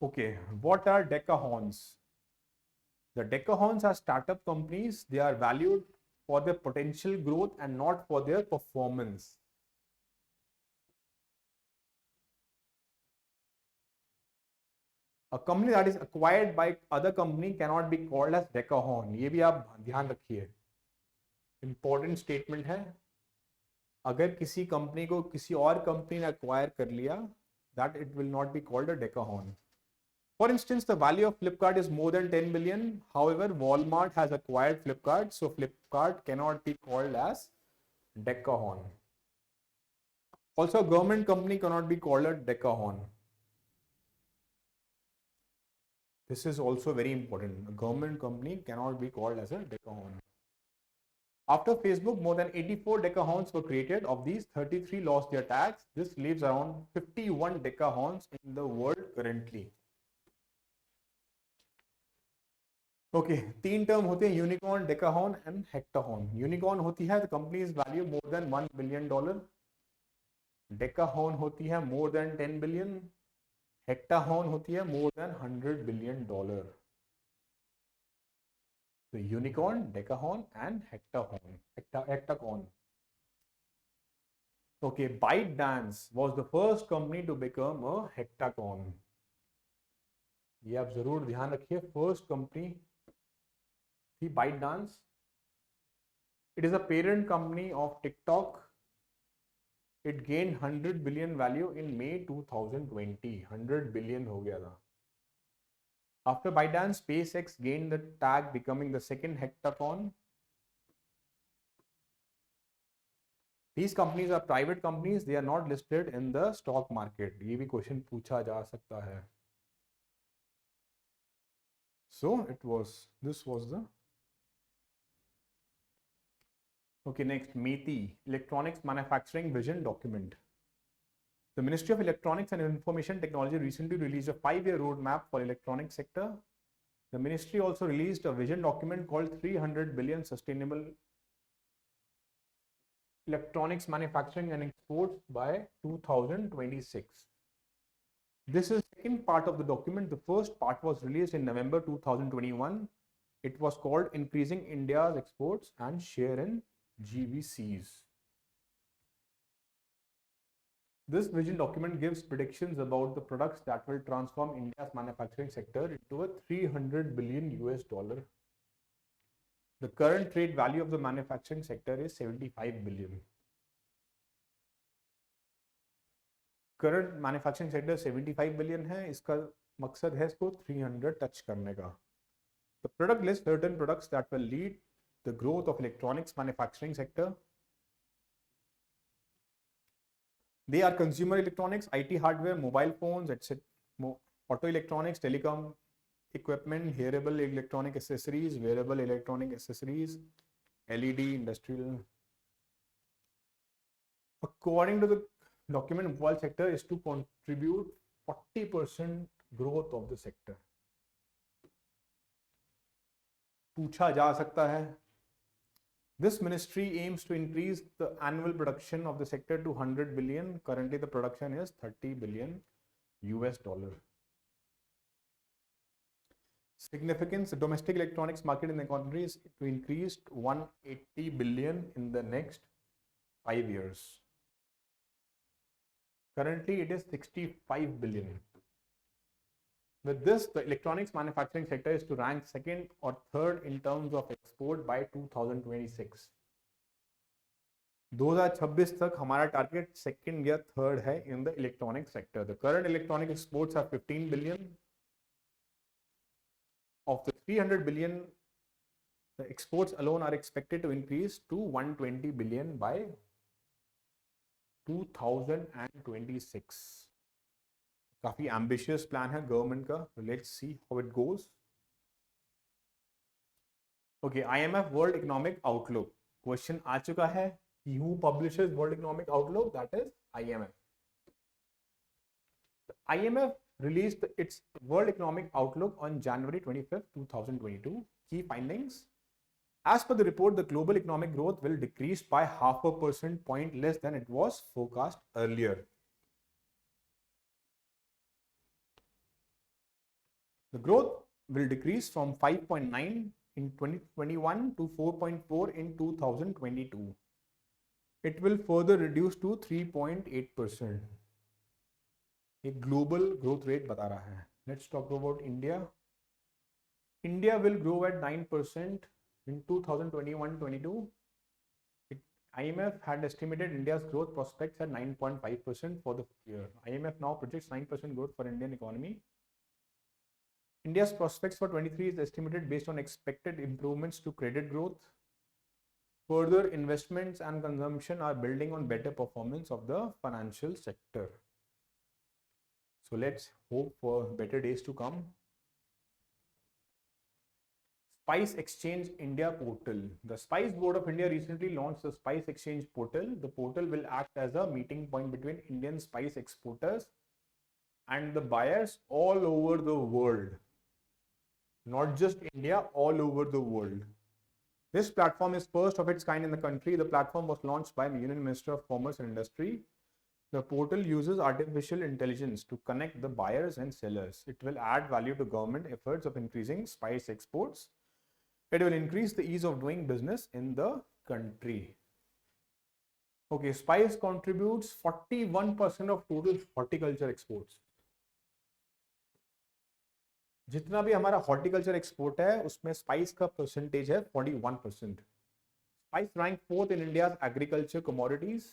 Okay, what are decahons? The decahons are startup companies. They are valued for their potential growth and not for their performance. A company that is acquired by other company cannot be called as decahon. ये भी आप ध्यान रखिए, important statement है. अगर किसी company को किसी और कंपनी ने acquire कर लिया, that it will not be called a decahon. For instance, the value of Flipkart is more than 10 billion. However, Walmart has acquired Flipkart, so Flipkart cannot be called as decahon. Also, a government company cannot be called a decahon. This is also very important. A government company cannot be called as a decahon. After Facebook, more than 84 decahons were created. Of these, 33 lost their tags. This leaves around 51 decahons in the world currently. Okay, तीन term होते हैं, unicorn, डेकाहॉन and हेक्टाहॉन. Unicorn होती है the company's value more than $1 billion. डेकाहॉन होती है more than 10 billion. हेक्टाहॉन होती है more than $100 billion. So unicorn, decahon and hectacon. Okay, ByteDance was the first company to become a hectacon. ये आप जरूर ध्यान रखिए, फर्स्ट कंपनी थी ByteDance. It is a parent company of TikTok. It gained 100 billion value in May 2020. 100 billion हो गया था. After ByteDance, SpaceX gained the tag, becoming the second hectacon. These companies are private companies. They are not listed in the stock market. ये भी question पूछा जा सकता है. So this was the. Okay, next, METI, Electronics Manufacturing Vision Document. The Ministry of Electronics and Information Technology recently released a 5-year roadmap for electronics sector. The ministry also released a vision document called 300 billion Sustainable Electronics Manufacturing and Exports by 2026. This is the second part of the document. The first part was released in November 2021. It was called Increasing India's Exports and Share in GVCs. This vision document gives predictions about the products that will transform India's manufacturing sector into a $300 billion. The current trade value of the manufacturing sector is 75 billion. Current manufacturing sector 75 billion है, इसका मकसद है इसको 300 touch करने का. The product lists certain products that will lead the growth of electronics manufacturing sector. They are consumer electronics, IT hardware, mobile phones, etc., auto electronics, telecom equipment, hearable electronic accessories, wearable electronic accessories, LED, industrial. According to the document, mobile sector is to contribute 40% growth of the sector. पूछा जा सकता है. This ministry aims to increase the annual production of the sector to 100 billion. Currently, the production is $30 billion. Significance: the domestic electronics market in the country is to increase to 180 billion in the next 5 years. Currently, it is 65 billion. With this, the electronics manufacturing sector is to rank second or third in terms of export by 2026. 2026 तक हमारा target second या third है in the electronic sector. The current electronic exports are 15 billion. Of the 300 billion, the exports alone are expected to increase to 120 billion by 2026. काफी ambitious plan है government का, let's see how it goes. Okay, IMF world economic outlook question आ चुका है। Who publishes World Economic Outlook? That is IMF. The IMF released its World Economic Outlook on January 25th, 2022. Key findings. As per the report, the global economic growth will decrease by 0.5% point less than it was forecast earlier. The growth will decrease from 5.9 in 2021 to 4.4 in 2022. It will further reduce to 3.8%. एक global growth rate बता रहा है. Let's talk about India. India will grow at 9% in 2021-22. IMF had estimated India's growth prospects at 9.5% for the year. IMF now projects 9% growth for Indian economy. India's prospects for 23 is estimated based on expected improvements to credit growth. Further investments and consumption are building on better performance of the financial sector. So let's hope for better days to come. Spice Exchange India portal. The Spice Board of India recently launched the Spice Exchange portal. The portal will act as a meeting point between Indian spice exporters and the buyers all over the world. Not just India, all over the world. This platform is first of its kind in the country. The platform was launched by the Union Minister of Commerce and Industry. The portal uses artificial intelligence to connect the buyers and sellers. It will add value to government efforts of increasing spice exports. It will increase the ease of doing business in the country. Okay, spice contributes 41% of total horticulture exports. जितना भी हमारा horticulture export है उसमें spice का percentage है 41%. Spice rank 4th in India's agriculture commodities.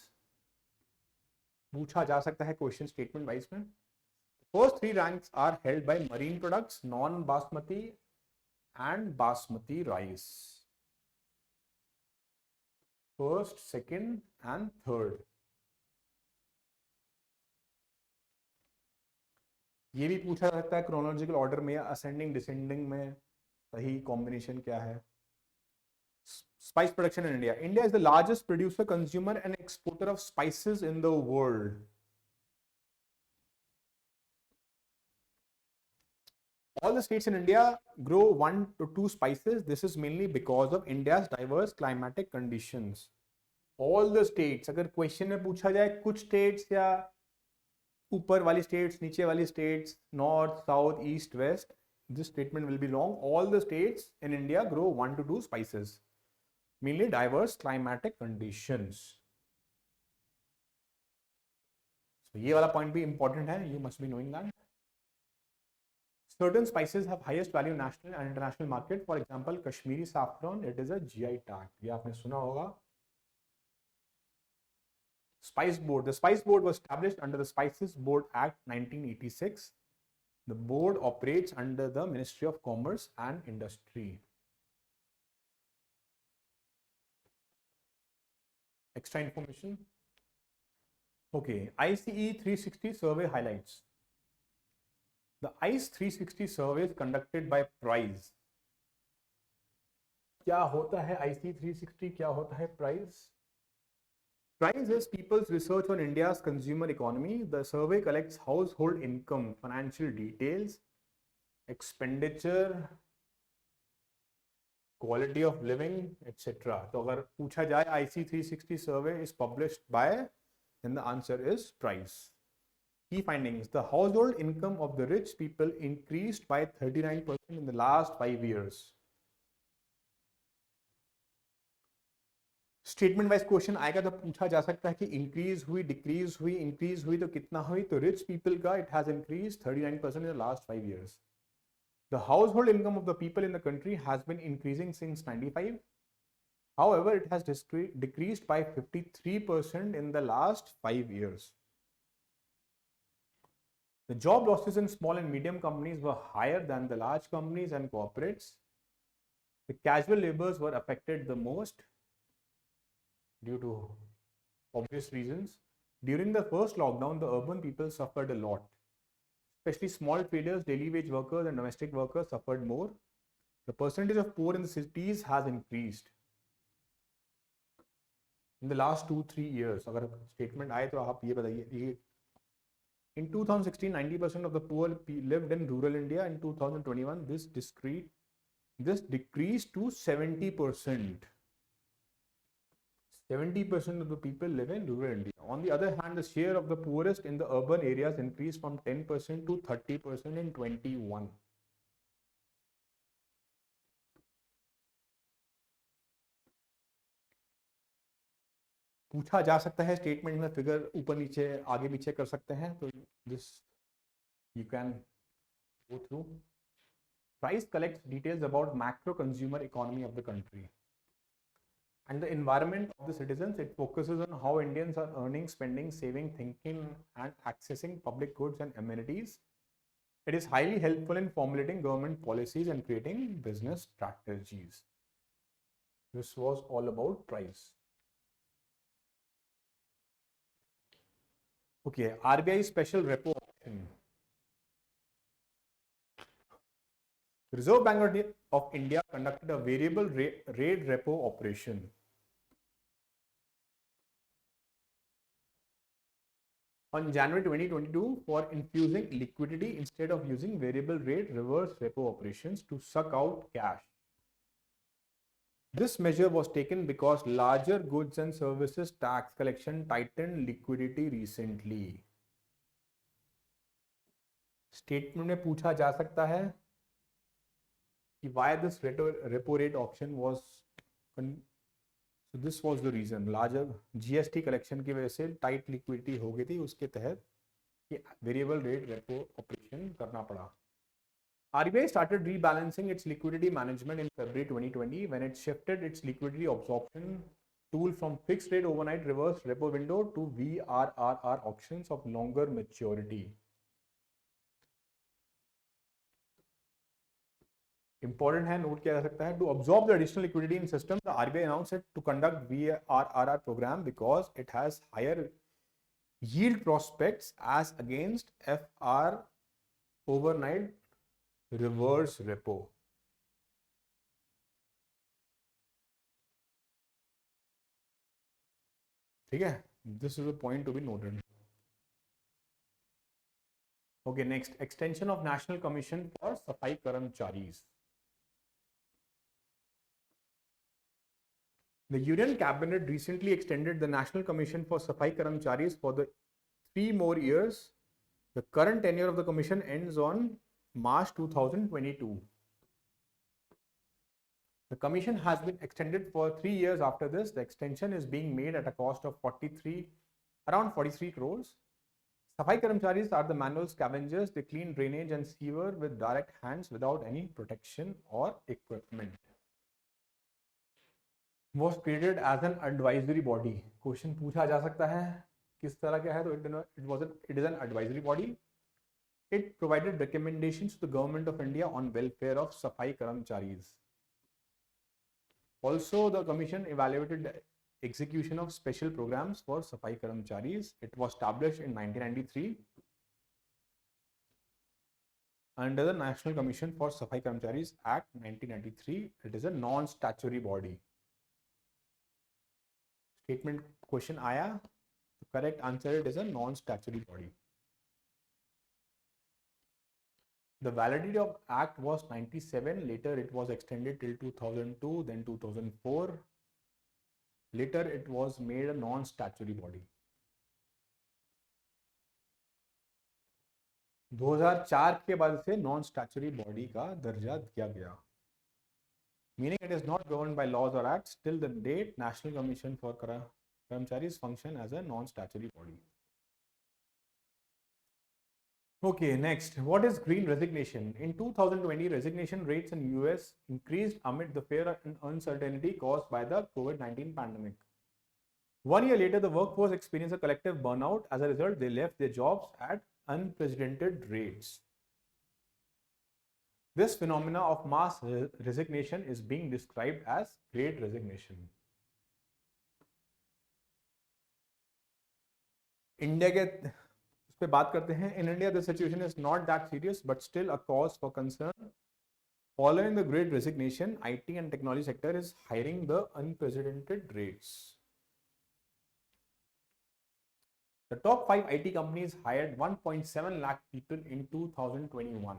पूछा जा सकता है क्वेश्चन स्टेटमेंट वाइज में. First 3 ranks are held by marine products, non basmati and basmati rice. First, second and third. ये भी पूछा जा सकता है क्रोनोलॉजिकल ऑर्डर में या असेंडिंग डिसेंडिंग में सही कॉम्बिनेशन क्या है. Spice production in India. India is the largest producer, consumer and exporter of spices in the world. All the states in India grow 1 to 2 spices. This is mainly because of India's diverse climatic conditions. All the states, अगर question में पूछा जाए कुछ states या ऊपर वाली states, नीचे वाली states, north, south, east, west, this statement will be wrong. All the states in India grow 1 to 2 spices, mainly diverse climatic conditions. So ये वाला पॉइंट भी इंपॉर्टेंट है, you must be knowing that. Certain spices have highest value national and international market. For example, Kashmiri saffron, it is a GI tag. ये आपने सुना होगा. Spice Board. The Spice Board was established under the Spices Board Act 1986. The board operates under the Ministry of Commerce and Industry. Extra information. Okay, ICE 360 survey highlights. The ICE 360 survey is conducted by PRIZE. क्या होता है ICE 360? क्या होता है PRIZE? PRIZE is People's Research on India's Consumer Economy. The survey collects household income, financial details, expenditure, quality of living, etc. तो अगर पूछा जाए ICE 360 survey is published by, then the answer is PRIZE. Key findings. The household income of the rich people increased by 39% in the last 5 years. Statement wise question आएगा तो पूछा जा सकता है कि इंक्रीज हुई, डिक्रीज हुई, इंक्रीज हुई तो कितना हुई. तो रिच पीपल का it has increase 39% in the last 5 years. The household income of the people in the country has been increasing since 95. However, it has decreased by 53% in the last 5 years. The job losses in small and medium companies were higher than the large companies and corporates. The casual laborers were affected the most due to obvious reasons. During the first lockdown, the urban people suffered a lot. especially small traders, daily wage workers, and domestic workers suffered more. The percentage of poor in the cities has increased in the last 2-3 years. अगर statement आए तो आप ये बताइए. In 2016, 90% of the poor lived in rural India. In 2021, this decreased to 70%. 70% of the people live in rural India. On the other hand, the share of the poorest in the urban areas increased from 10% to 30% in 21. पूछा जा सकता है statement में, figure ऊपर नीचे आगे पीछे कर सकते हैं, तो this you can go through. Price collects details about macro consumer economy of the country and the environment of the citizens. It focuses on how Indians are earning, spending, saving, thinking, and accessing public goods and amenities. It is highly helpful in formulating government policies and creating business strategies. This was all about price. Okay, RBI special repo option. The Reserve Bank of India conducted a variable rate repo operation. On January 2022 for infusing liquidity instead of using variable rate reverse repo operations to suck out cash. This measure was taken because larger goods and services tax collection tightened liquidity recently. Statement में पूछा जा सकता है कि why this repo rate option was, so this was the reason. Larger GST collection की वजह से tight liquidity हो गई थी, उसके तहत ये variable rate repo operation करना पड़ा. RBI started rebalancing its liquidity management in February 2020 when it shifted its liquidity absorption tool from fixed rate overnight reverse repo window to VRRR options of longer maturity. Important है, note किया जा सकता है. To absorb the additional liquidity in system, the RBI announced it to conduct VRRR program because it has higher yield prospects as against FR overnight reverse repo. ठीक है, this is a point to be noted. Okay, next, extension of National Commission for Safai Karamcharis. The Union Cabinet recently extended the National Commission for Safai Karamcharis for the 3 more years. The current tenure of the commission ends on March 2022. The commission has been extended for 3 years after this. The extension is being made at a cost of around 43 crores. Safai Karamcharis are the manual scavengers. They clean drainage and sewer with direct hands without any protection or equipment. Was created as an advisory body. Question पूछा जा सकता है किस तरह का है, तो it is an advisory body. It provided recommendations to the government of India on welfare of Safai Karamcharis. Also, the commission evaluated the execution of special programs for Safai Karamcharis. It was established in 1993 under the National Commission for Safai Karamcharis Act 1993. It is a non-statutory body. Statement question आया, the correct answer, it is a non-statutory body. The validity of Act was 97. Later it was extended till 2002, then 2004. Later it was made a non-statutory body. 2004 के बाद से non-statutory body का दर्जा दिया गया. Meaning it is not governed by laws or acts. Till the date, National Commission for Karamcharis function as a non-statutory body. Okay, next, what is green resignation? In 2020, resignation rates in US increased amid the fear and uncertainty caused by the COVID-19 pandemic. 1 year later, the workforce experienced a collective burnout. As a result, they left their jobs at unprecedented rates. This phenomena of mass resignation is being described as great resignation. India के पे बात करते हैं. In India, the situation is not that serious, but still a cause for concern. Following the Great Resignation, IT and technology sector is hiring the unprecedented rates. The top 5 IT companies hired 1.7 lakh people in 2021.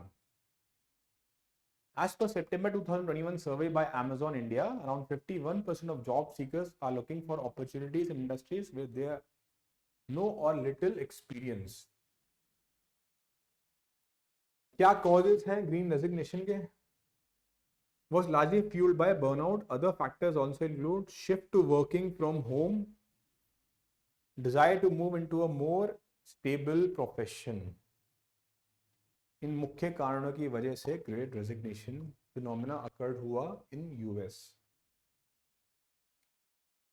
As per September 2021 survey by Amazon India, around 51% of job seekers are looking for opportunities in industries where they have no or little experience. क्या causes हैं green resignation के? Was largely fueled by burnout. Other factors also include shift to working from home, desire to move into a more stable profession. इन मुख्य कारणों की वजह से great resignation phenomena occurred हुआ in US.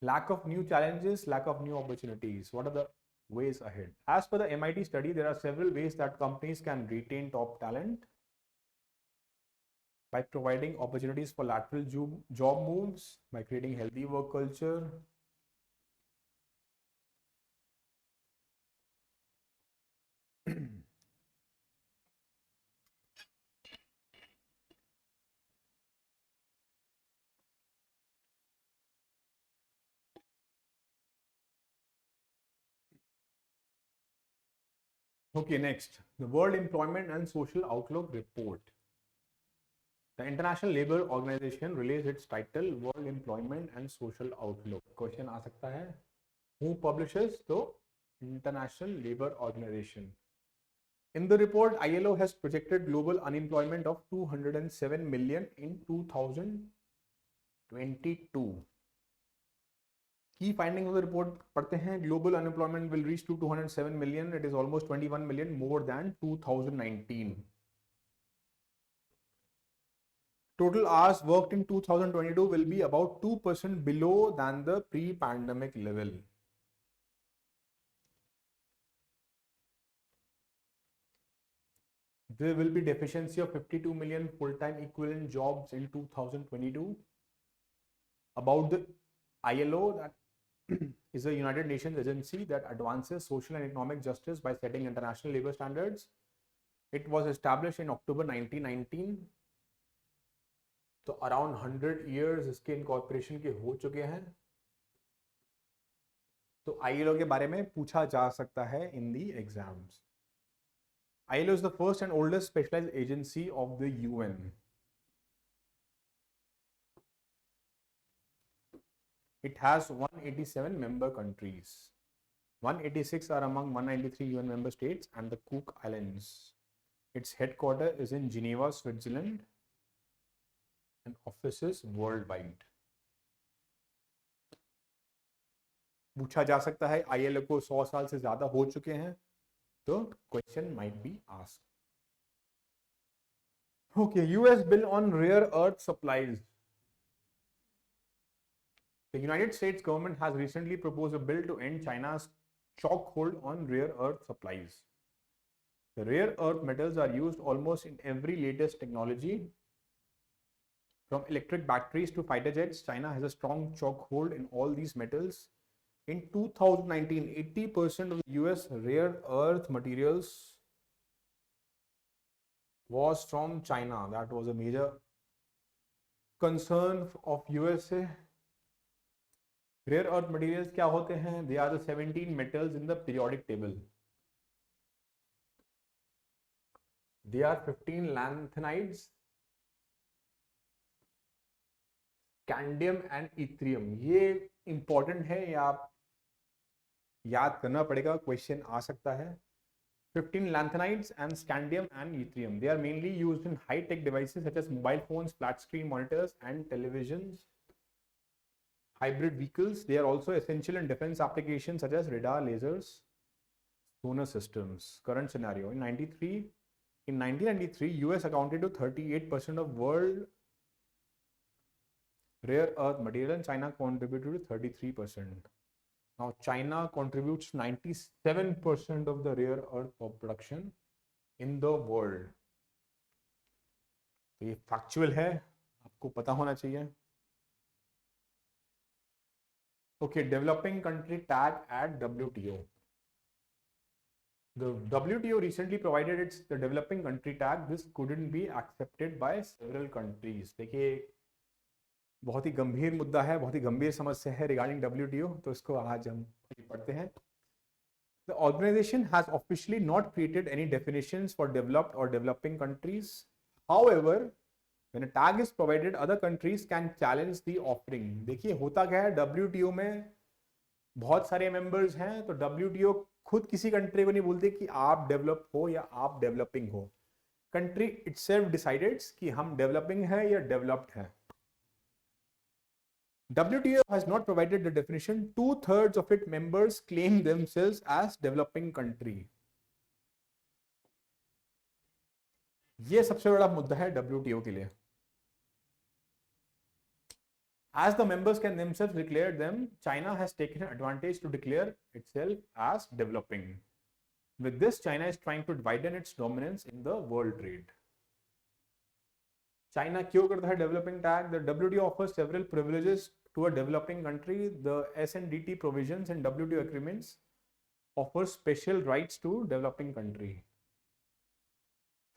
Lack of new challenges, lack of new opportunities. What are the ways ahead? As per the MIT study, there are several ways that companies can retain top talent by providing opportunities for lateral job moves, by creating healthy work culture, Okay, next, the World Employment and Social Outlook Report. The International Labour Organization released its title World Employment and Social Outlook. Question आ सकता है, who publishes? तो International Labour Organization. In the report, ILO has projected global unemployment of 207 million in 2022. Key findings of the report पढ़ते हैं. Global unemployment will reach to 207 million. It is almost 21 million more than 2019. Total hours worked in 2022 will be about 2% below than the pre-pandemic level. There will be deficiency of 52 million full-time equivalent jobs in 2022. About the ILO, that is a United Nations agency that advances social and economic justice by setting international labor standards. It was established in October 1919. तो around 100 years इसके incorporation के हो चुके हैं. तो ILO के बारे में पूछा जा सकता है इन दी exams. ILO is the first and oldest specialized agency of the UN. It has 187 member countries. 186 are among 193 UN member states and the Cook Islands. Its headquarters is in Geneva, Switzerland, and offices worldwide. पूछा जा सकता है, ILO को 100 साल से ज्यादा हो चुके हैं, तो question might be asked. Okay, US bill on rare earth supplies. The United States government has recently proposed a bill to end China's chokehold on rare earth supplies. The rare earth metals are used almost in every latest technology. From electric batteries to fighter jets, China has a strong chokehold in all these metals. In 2019, 80% of the US rare earth materials was from China. That was a major concern of USA. Rare earth materials क्या होते हैं? They are the 17 metals in the periodic table. They are 15 lanthanides, scandium and yttrium. ये important है, या आप याद करना पड़ेगा, क्वेश्चन आ सकता है. 15 lanthanides and scandium and yttrium. They are mainly used in high-tech devices such as mobile phones, flat-screen monitors, and televisions. Hybrid vehicles. They are also essential in defense applications such as radar, lasers, sonar systems. Current scenario: in 1993, US accounted to 38% of world rare earth material, and China contributed to 33%. Now China contributes 97% of the rare earth production in the world. तो ये factual है, आपको पता होना चाहिए. Okay, developing country tag at WTO. The WTO recently provided its the developing country tag. This couldn't be accepted by several countries. देखिए बहुत ही गंभीर मुद्दा है, बहुत ही गंभीर समस्या है रिगार्डिंग WTO, तो इसको आज हम पढ़ते हैं. The organization has officially not created any definitions for developed or developing countries. However, when a tag is provided, other countries can challenge the offering. देखिए होता क्या है, WTO में बहुत सारे मेंबर्स हैं, तो WTO खुद किसी कंट्री को नहीं बोलते कि आप डेवलप हो या आप डेवलपिंग हो. कंट्री इटसेल्फ डिसाइडेड्स कि हम डेवलपिंग है या डेवलप्ड है. WTO has not provided the definition. 2/3 of its members claim themselves as developing country. ये सबसे बड़ा मुद्दा है WTO के लिए. As the members can themselves declare them, China has taken advantage to declare itself as developing. With this, China is trying to widen its dominance in the world trade. China क्यों करता है developing tag? The WTO offers several privileges to a developing country. The S&DT provisions in WTO agreements offer special rights to developing country.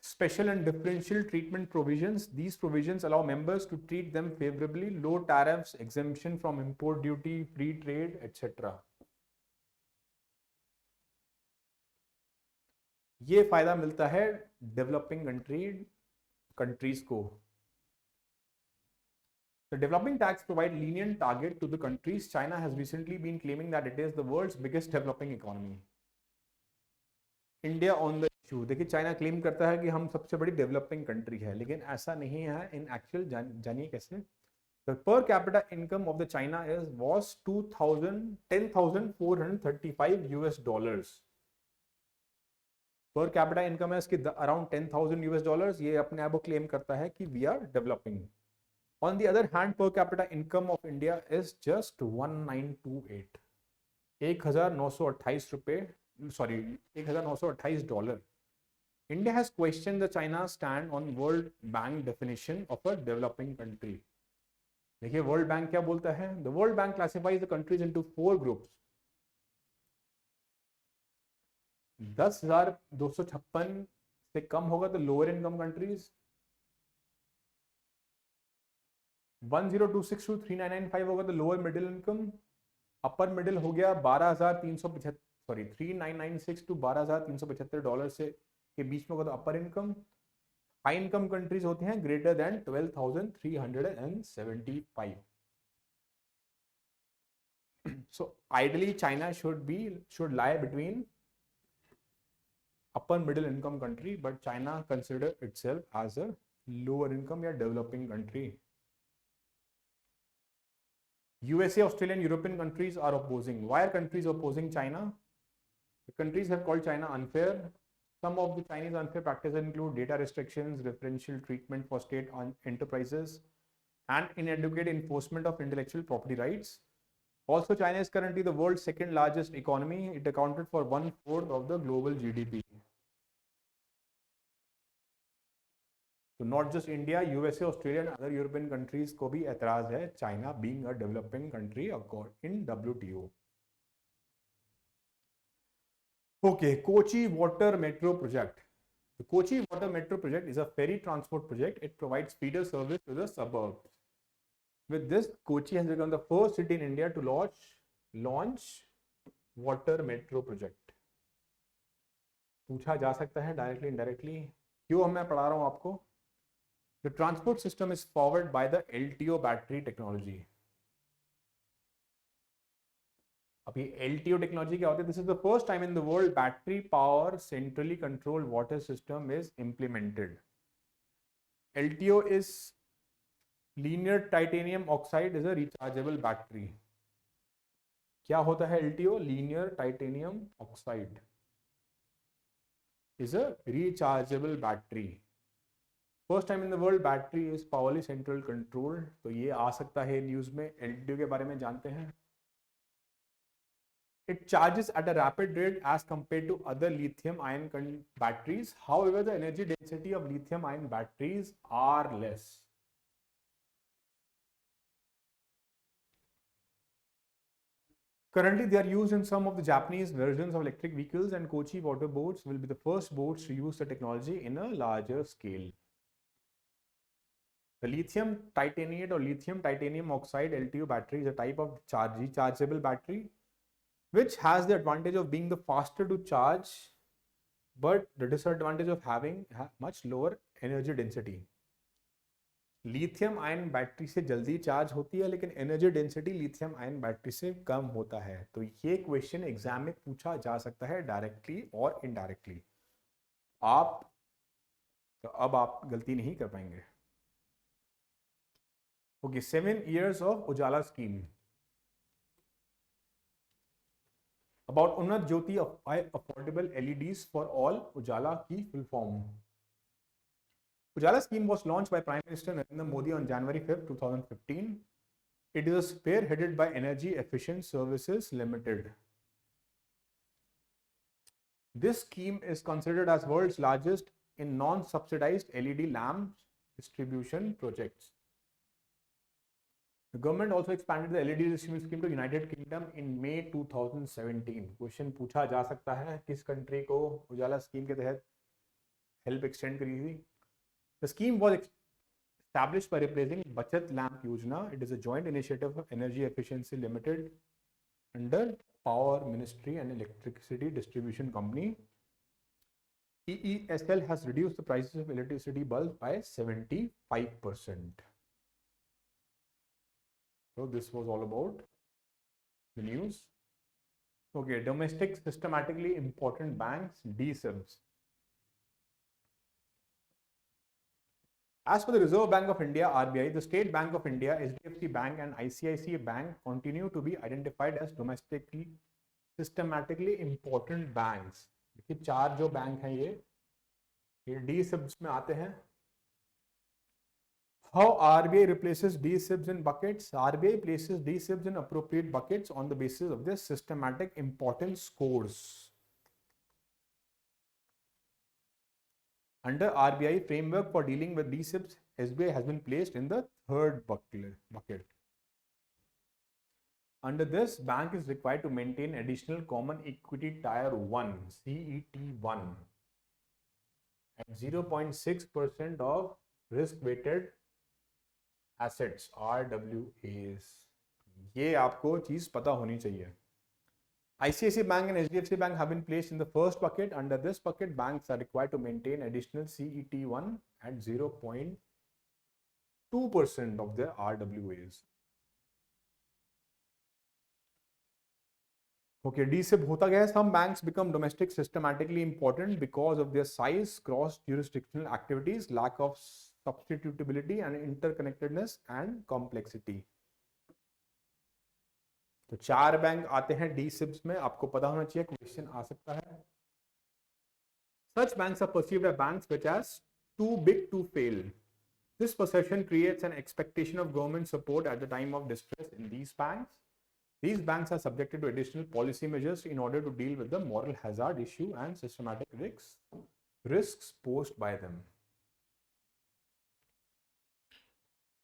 Special and differential treatment provisions. These provisions allow members to treat them favorably. Low tariffs, exemption from import duty, free trade, etc. ये फायदा मिलता है developing countries को. The developing tax provide lenient target to the countries. China has recently been claiming that it is the world's biggest developing economy. India on the issue. देखिए China claim करता है कि हम सबसे बड़ी डेवलपिंग कंट्री है, लेकिन ऐसा नहीं है इन एक्चुअल. जानिए कैसे. द पर capita income of the China was $10,435 पर कैपिटा इनकम है इसकी अराउंड $10,000. ये अपने आप को क्लेम करता है कि we are developing. On the other hand per capita income of India is just 1928 $1,928 $1,928. India has questioned the China's stand on World Bank definition of a developing country. देखिए World Bank क्या बोलता है. The World Bank classifies the countries into 4 groups. 10,256 से कम होगा तो lower income countries, 1026 to 3995 होगा तो lower middle income, upper middle हो गया 3996 टू $12,375 से के बीच में होगा तो अपर इनकम. हाई इनकम कंट्रीज होती हैं greater than 12,375. So ideally China should lie between upper middle income country, but China consider itself as a lower income या developing country. USA, Australia and European countries are opposing. Why are countries opposing China? The countries have called China unfair. Some of the Chinese unfair practices include data restrictions, differential treatment for state enterprises, and inadequate enforcement of intellectual property rights. Also, China is currently the world's second largest economy. It accounted for 1/4 of the global GDP. So not just India, USA, Australia and other European countries को भी एतराज है China being a developing country in WTO. Okay, Kochi Water Metro Project. The Kochi Water Metro Project is a ferry transport project. It provides feeder service to the suburbs. With this, Kochi has become the first city in India to launch water metro project. पूछा जा सकता है directly indirectly. क्यों मैं पढ़ा रहा हूं आपको. The transport system is powered by the LTO battery technology. अब ये LTO टेक्नोलॉजी क्या होती है? This is the first time in the world battery power centrally controlled water system is implemented. LTO is linear titanium oxide is a rechargeable battery. क्या होता है LTO? Linear titanium oxide is a rechargeable battery. First time in the world battery is powerly central controlled. तो ये आ सकता है news में. LTO के बारे में जानते हैं. It charges at a rapid rate as compared to other lithium-ion batteries. However, the energy density of lithium-ion batteries are less. Currently, they are used in some of the Japanese versions of electric vehicles, and Kochi water boats will be the first boats to use the technology in a larger scale. The lithium titaniate or lithium titanium oxide LTO battery is a type of rechargeable battery which has the advantage of being the faster to charge, but the disadvantage of having much lower energy density. Lithium ion battery से जल्दी charge होती है, लेकिन energy density lithium ion battery से कम होता है. तो ये क्वेश्चन एग्जाम में पूछा जा सकता है डायरेक्टली और इनडायरेक्टली. अब आप गलती नहीं कर पाएंगे. Okay, 7 years of Ujala scheme. About उन्नत ज्योति affordable LEDs for all, उजाला की full form. Ujala scheme was launched by Prime Minister Narendra Modi on January 5, 2015. It is spearheaded by Energy Efficient Services Limited. This scheme is considered as world's largest in non-subsidized LED lamps distribution projects. The government also expanded the LED distribution scheme to United Kingdom in May 2017. Question पूछा जा सकता है किस country को उजाला scheme के तहत help extend करी थी. The scheme was established by replacing Bachat Lamp Yojana. It is a joint initiative of Energy Efficiency Limited under Power Ministry and Electricity Distribution Company. EESL has reduced the prices of electricity bulbs by 75%. So this was all about the news. Okay, domestic systematically important banks, DSIBs. As for the Reserve Bank of India, RBI, the State Bank of India, HDFC Bank and ICICI Bank continue to be identified as domestically systematically important banks. देखिए चार जो bank हैं ये DSIBs में आते हैं. How RBI replaces DSIBs in buckets? RBI places DSIBs in appropriate buckets on the basis of their systematic importance scores. Under RBI framework for dealing with DSIBs, SBI has been placed in the third bucket. Under this, bank is required to maintain additional common equity tier 1 CET1 at 0.6% of risk weighted assets RWAs. ये आपको चीज पता होनी चाहिए. ICICI Bank and HDFC Bank have been placed in the first bucket. Under this bucket, banks are required to maintain additional CET1 at 0.2% of their RWAs. Okay, DSIB होता गया. Some banks become domestic systematically important because of their size, cross-jurisdictional activities, lack of substitutability and interconnectedness and complexity. तो चार bank आते हैं DSIBs में. आपको पता होना चाहिए, क्वेश्चन आ सकता है. Such banks are perceived as banks which are too big to fail. This perception creates an expectation of government support at the time of distress in these banks. These banks are subjected to additional policy measures in order to deal with the moral hazard issue and systematic risks posed by them.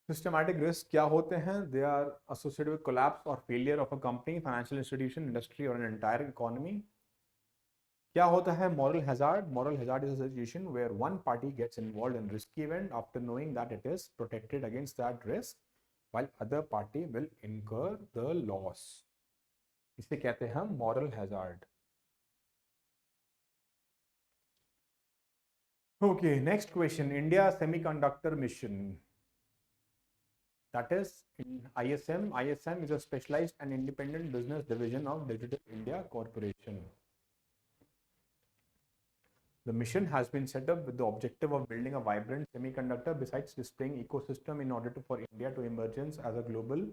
Systematic risks क्या होते हैं? They are associated with collapse or failure of a company, financial institution, industry or an entire economy. क्या होता है moral hazard? Moral hazard is a situation where one party gets involved in risky event after knowing that it is protected against that risk, while other party will incur the loss. इसे कहते हैं हम moral hazard. Okay, next question. India Semiconductor Mission. That is in ISM. ISM is a specialized and independent business division of Digital India Corporation. The mission has been set up with the objective of building a vibrant semiconductor besides displaying ecosystem in order for India to emerge as a global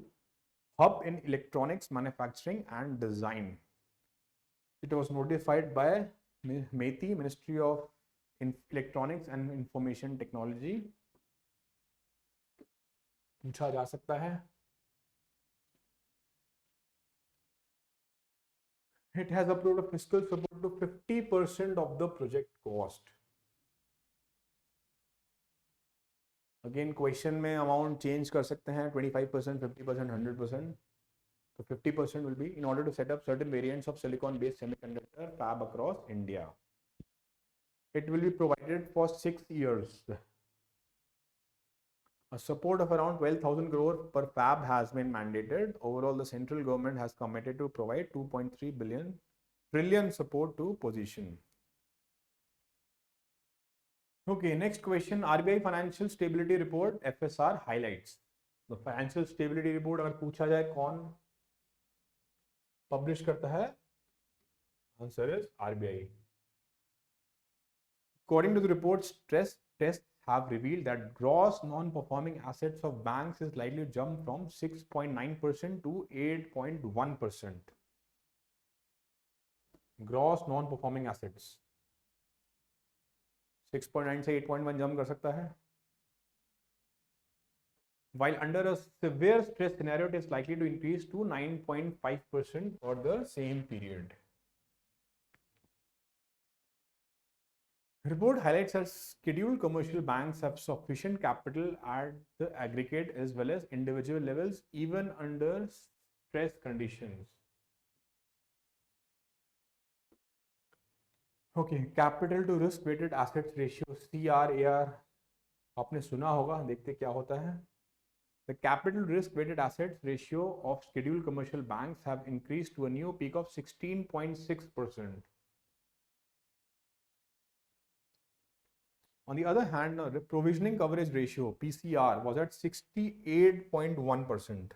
hub in electronics manufacturing and design. It was notified by METI, Ministry of Electronics and Information Technology. पूछा जा सकता है. It has approved a fiscal support to 50% of the project cost. Again, question में amount change कर सकते हैं 25%, 50%, 100%. So 50% will be in order to set up certain variants of silicon-based semiconductor fab across India. It will be provided for 6 years. A support of around 12,000 crore per fab has been mandated. Overall, the central government has committed to provide 2.3 trillion support to position. Okay, next question. RBI Financial Stability Report FSR highlights. The Financial Stability Report अगर पूछा जाए कौन publish करता है? Answer is RBI. According to the report, stress tests have revealed that gross non-performing assets of banks is likely to jump from 6.9% to 8.1%. Gross non-performing assets 6.9 से 8.1 jump कर सकता है. While under a severe stress scenario, it is likely to increase to 9.5% for the same period. Report highlights that scheduled commercial banks have sufficient capital at the aggregate as well as individual levels even under stress conditions. Okay, capital to risk weighted assets ratio CRAR आपने सुना होगा, देखते क्या होता है. The capital risk weighted assets ratio of scheduled commercial banks have increased to a new peak of 16.6%. On the other hand, the provisioning coverage ratio PCR was at 68.1%.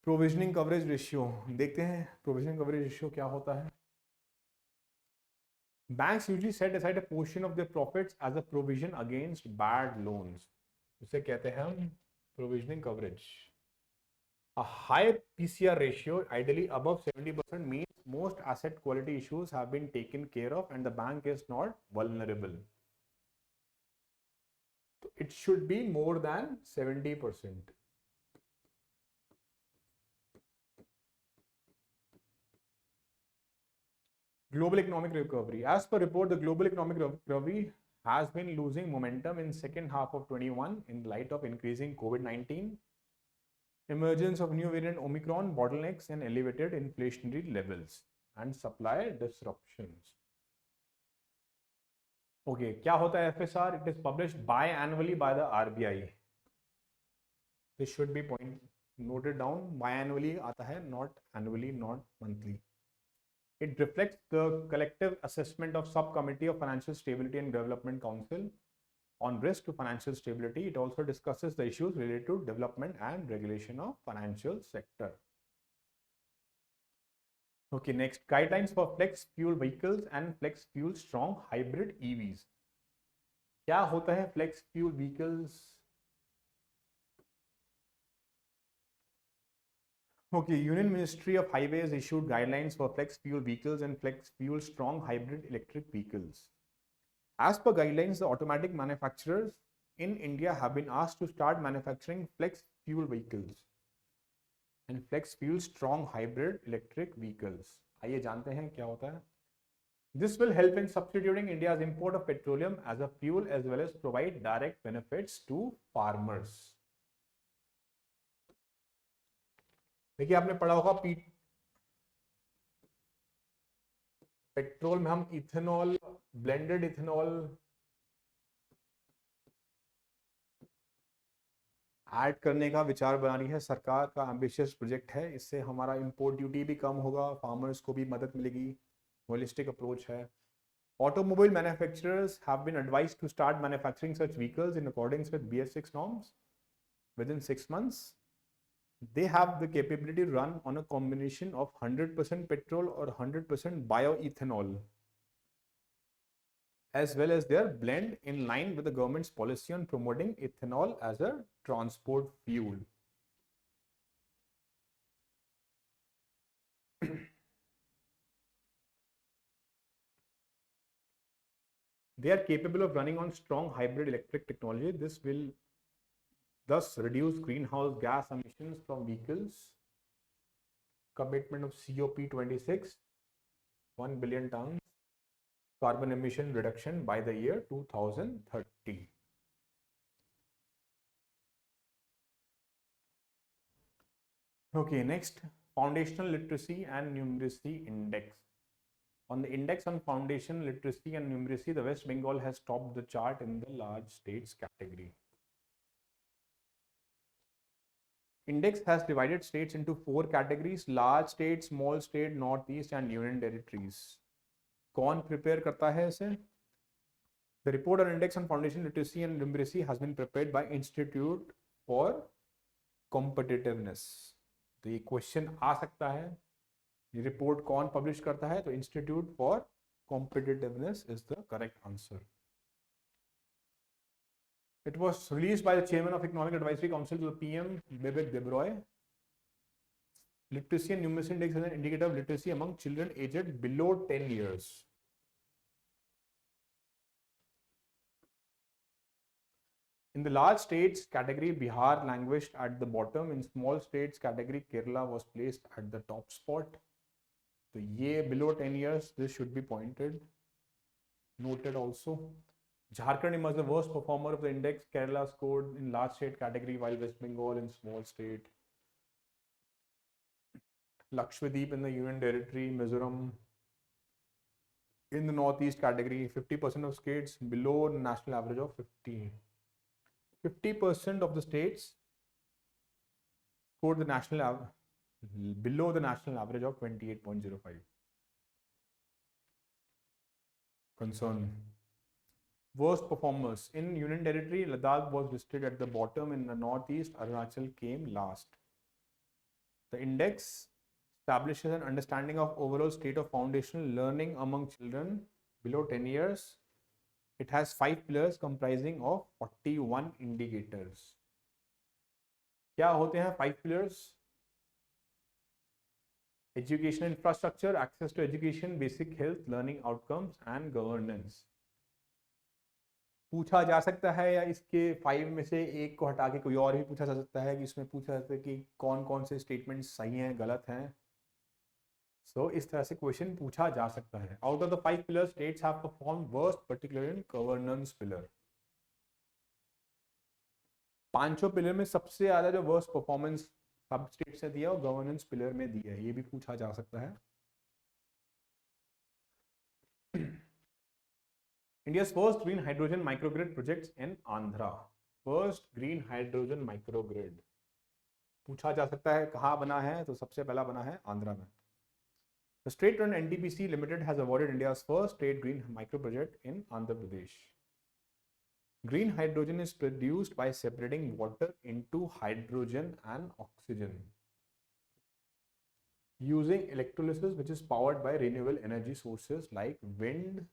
Provisioning coverage ratio देखते हैं provisioning coverage ratio क्या होता है. Banks usually set aside a portion of their profits as a provision against bad loans. उसे कहते हैं हम provisioning coverage. A high PCR ratio, ideally above 70%, means most asset quality issues have been taken care of and the bank is not vulnerable. So it should be more than 70%. Global economic recovery. As per report, the global economic recovery has been losing momentum in second half of 21 in light of increasing COVID-19, emergence of new variant Omicron, bottlenecks and elevated inflationary levels and supply disruptions. Okay, क्या होता है FSR? It is published biannually by the RBI. This should be noted down. Biannually आता है, not annually, not monthly. It reflects the collective assessment of Subcommittee of Financial Stability and Development Council on risk to financial stability. It also discusses the issues related to development and regulation of financial sector. Okay, next, guidelines for flex fuel vehicles and flex fuel strong hybrid EVs. क्या होता है flex fuel vehicles? Okay, Union Ministry of Highways issued guidelines for flex fuel vehicles and flex fuel strong hybrid electric vehicles. As per guidelines, the automatic manufacturers in India have been asked to start manufacturing flex fuel vehicles and flex fuel strong hybrid electric vehicles. आइए जानते हैं क्या होता है. This will help in substituting India's import of petroleum as a fuel as well as provide direct benefits to farmers. देखिए आपने पढ़ा होगा पेट्रोल में हम इथेनॉल, ब्लेंडेड इथेनॉल ऐड करने का विचार बना रही है सरकार का एम्बिशियस प्रोजेक्ट है. इससे हमारा इंपोर्ट ड्यूटी भी कम होगा, फार्मर्स को भी मदद मिलेगी. होलिस्टिक अप्रोच है. Automobile manufacturers have been advised to start manufacturing such vehicles in accordance with BS6 norms within 6 months. They have the capability to run on a combination of 100% petrol or 100% bioethanol, as well as their blend in line with the government's policy on promoting ethanol as a transport fuel. They are capable of running on strong hybrid electric technology. This will thus reduce greenhouse gas emissions from vehicles. Commitment of COP26, 1 billion tons carbon emission reduction by the year 2030. Okay, next, foundational literacy and numeracy index. On the index on foundation literacy and numeracy, the West Bengal has topped the chart in the large states category. Index has divided states into 4 categories: large states, small state, northeast and union territories. कौन prepare करता है इसे? The report on index on foundation literacy and numeracy has been prepared by Institute for Competitiveness. तो ये question आ सकता है, ये रिपोर्ट कौन पब्लिश करता है? तो institute for competitiveness is the correct answer. It was released by the chairman of Economic Advisory Council to the PM, Vivek Debroy. Literacy and numeracy index is an indicator of literacy among children aged below 10 years. In the large states category, Bihar languished at the bottom. In small states category, Kerala was placed at the top spot. So ye below 10 years, this should be noted also. Jharkhand emerged the worst performer of the index. Kerala scored in large state category while West Bengal in small state. Lakshadweep in the Union Territory, Mizoram in the northeast category, 50% of states below the national average of 50. 50% of the states scored the below the national average of 28.05. Concern. Worst performers. In Union Territory, Ladakh was listed at the bottom. In the northeast, Arunachal came last. The index establishes an understanding of overall state of foundational learning among children below 10 years. It has 5 pillars comprising of 41 indicators. क्या होते हैं 5 pillars? Education infrastructure, access to education, basic health, learning outcomes and governance. पूछा जा सकता है या इसके 5 में से एक को हटा के कोई और भी पूछा जा सकता है कि इसमें पूछा जाता है कि कौन कौन से स्टेटमेंट सही हैं, गलत हैं. सो इस तरह से क्वेश्चन पूछा जा सकता है. Out of the 5 pillars, states have perform worst particular in governance pillar. पांचों पिलर में सबसे ज्यादा जो वर्स्ट परफॉर्मेंस सब स्टेट्स ने दिया और गवर्नेंस पिलर में दिया है, ये भी पूछा जा सकता है. India's first green hydrogen microgrid projects in Andhra. First green hydrogen microgrid पूछा जा सकता है कहाँ बना है, तो सबसे पहला बना है आंध्रा में. The state-run NTPC Limited has awarded India's first state green micro project in Andhra Pradesh. Green hydrogen is produced by separating water into hydrogen and oxygen using electrolysis, which is powered by renewable energy sources like wind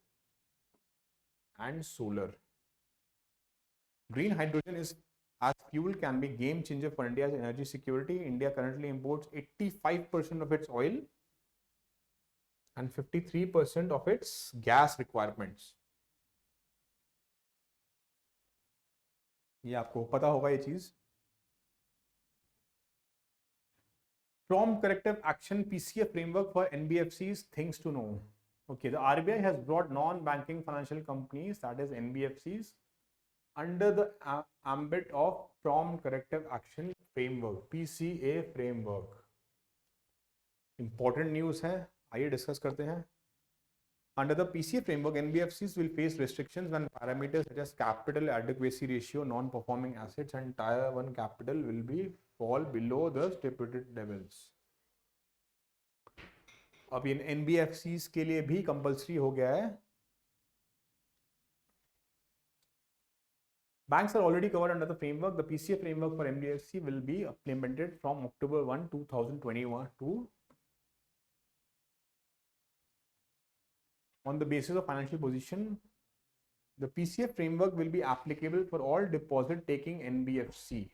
and solar. Green hydrogen is as fuel can be game changer for India's energy security. India currently imports 85% of its oil and 53% of its gas requirements. ये आपको पता होगा ये चीज. Prompt corrective action PCA framework for NBFCs, things to know. Okay, the RBI has brought non-banking financial companies, that is NBFCs, under the ambit of prompt corrective action framework, PCA framework. Important news है, आइए discuss करते हैं. Under the PCA framework, NBFCs will face restrictions when parameters such as capital adequacy ratio, non-performing assets, and Tier 1 capital will be fall below the stipulated levels. अब इन NBFCs के लिए भी compulsory हो गया है. Banks are already covered under the framework. The PCA framework for NBFC will be implemented from October 1, 2021 to on the basis of financial position. The PCA framework will be applicable for all deposit taking NBFC.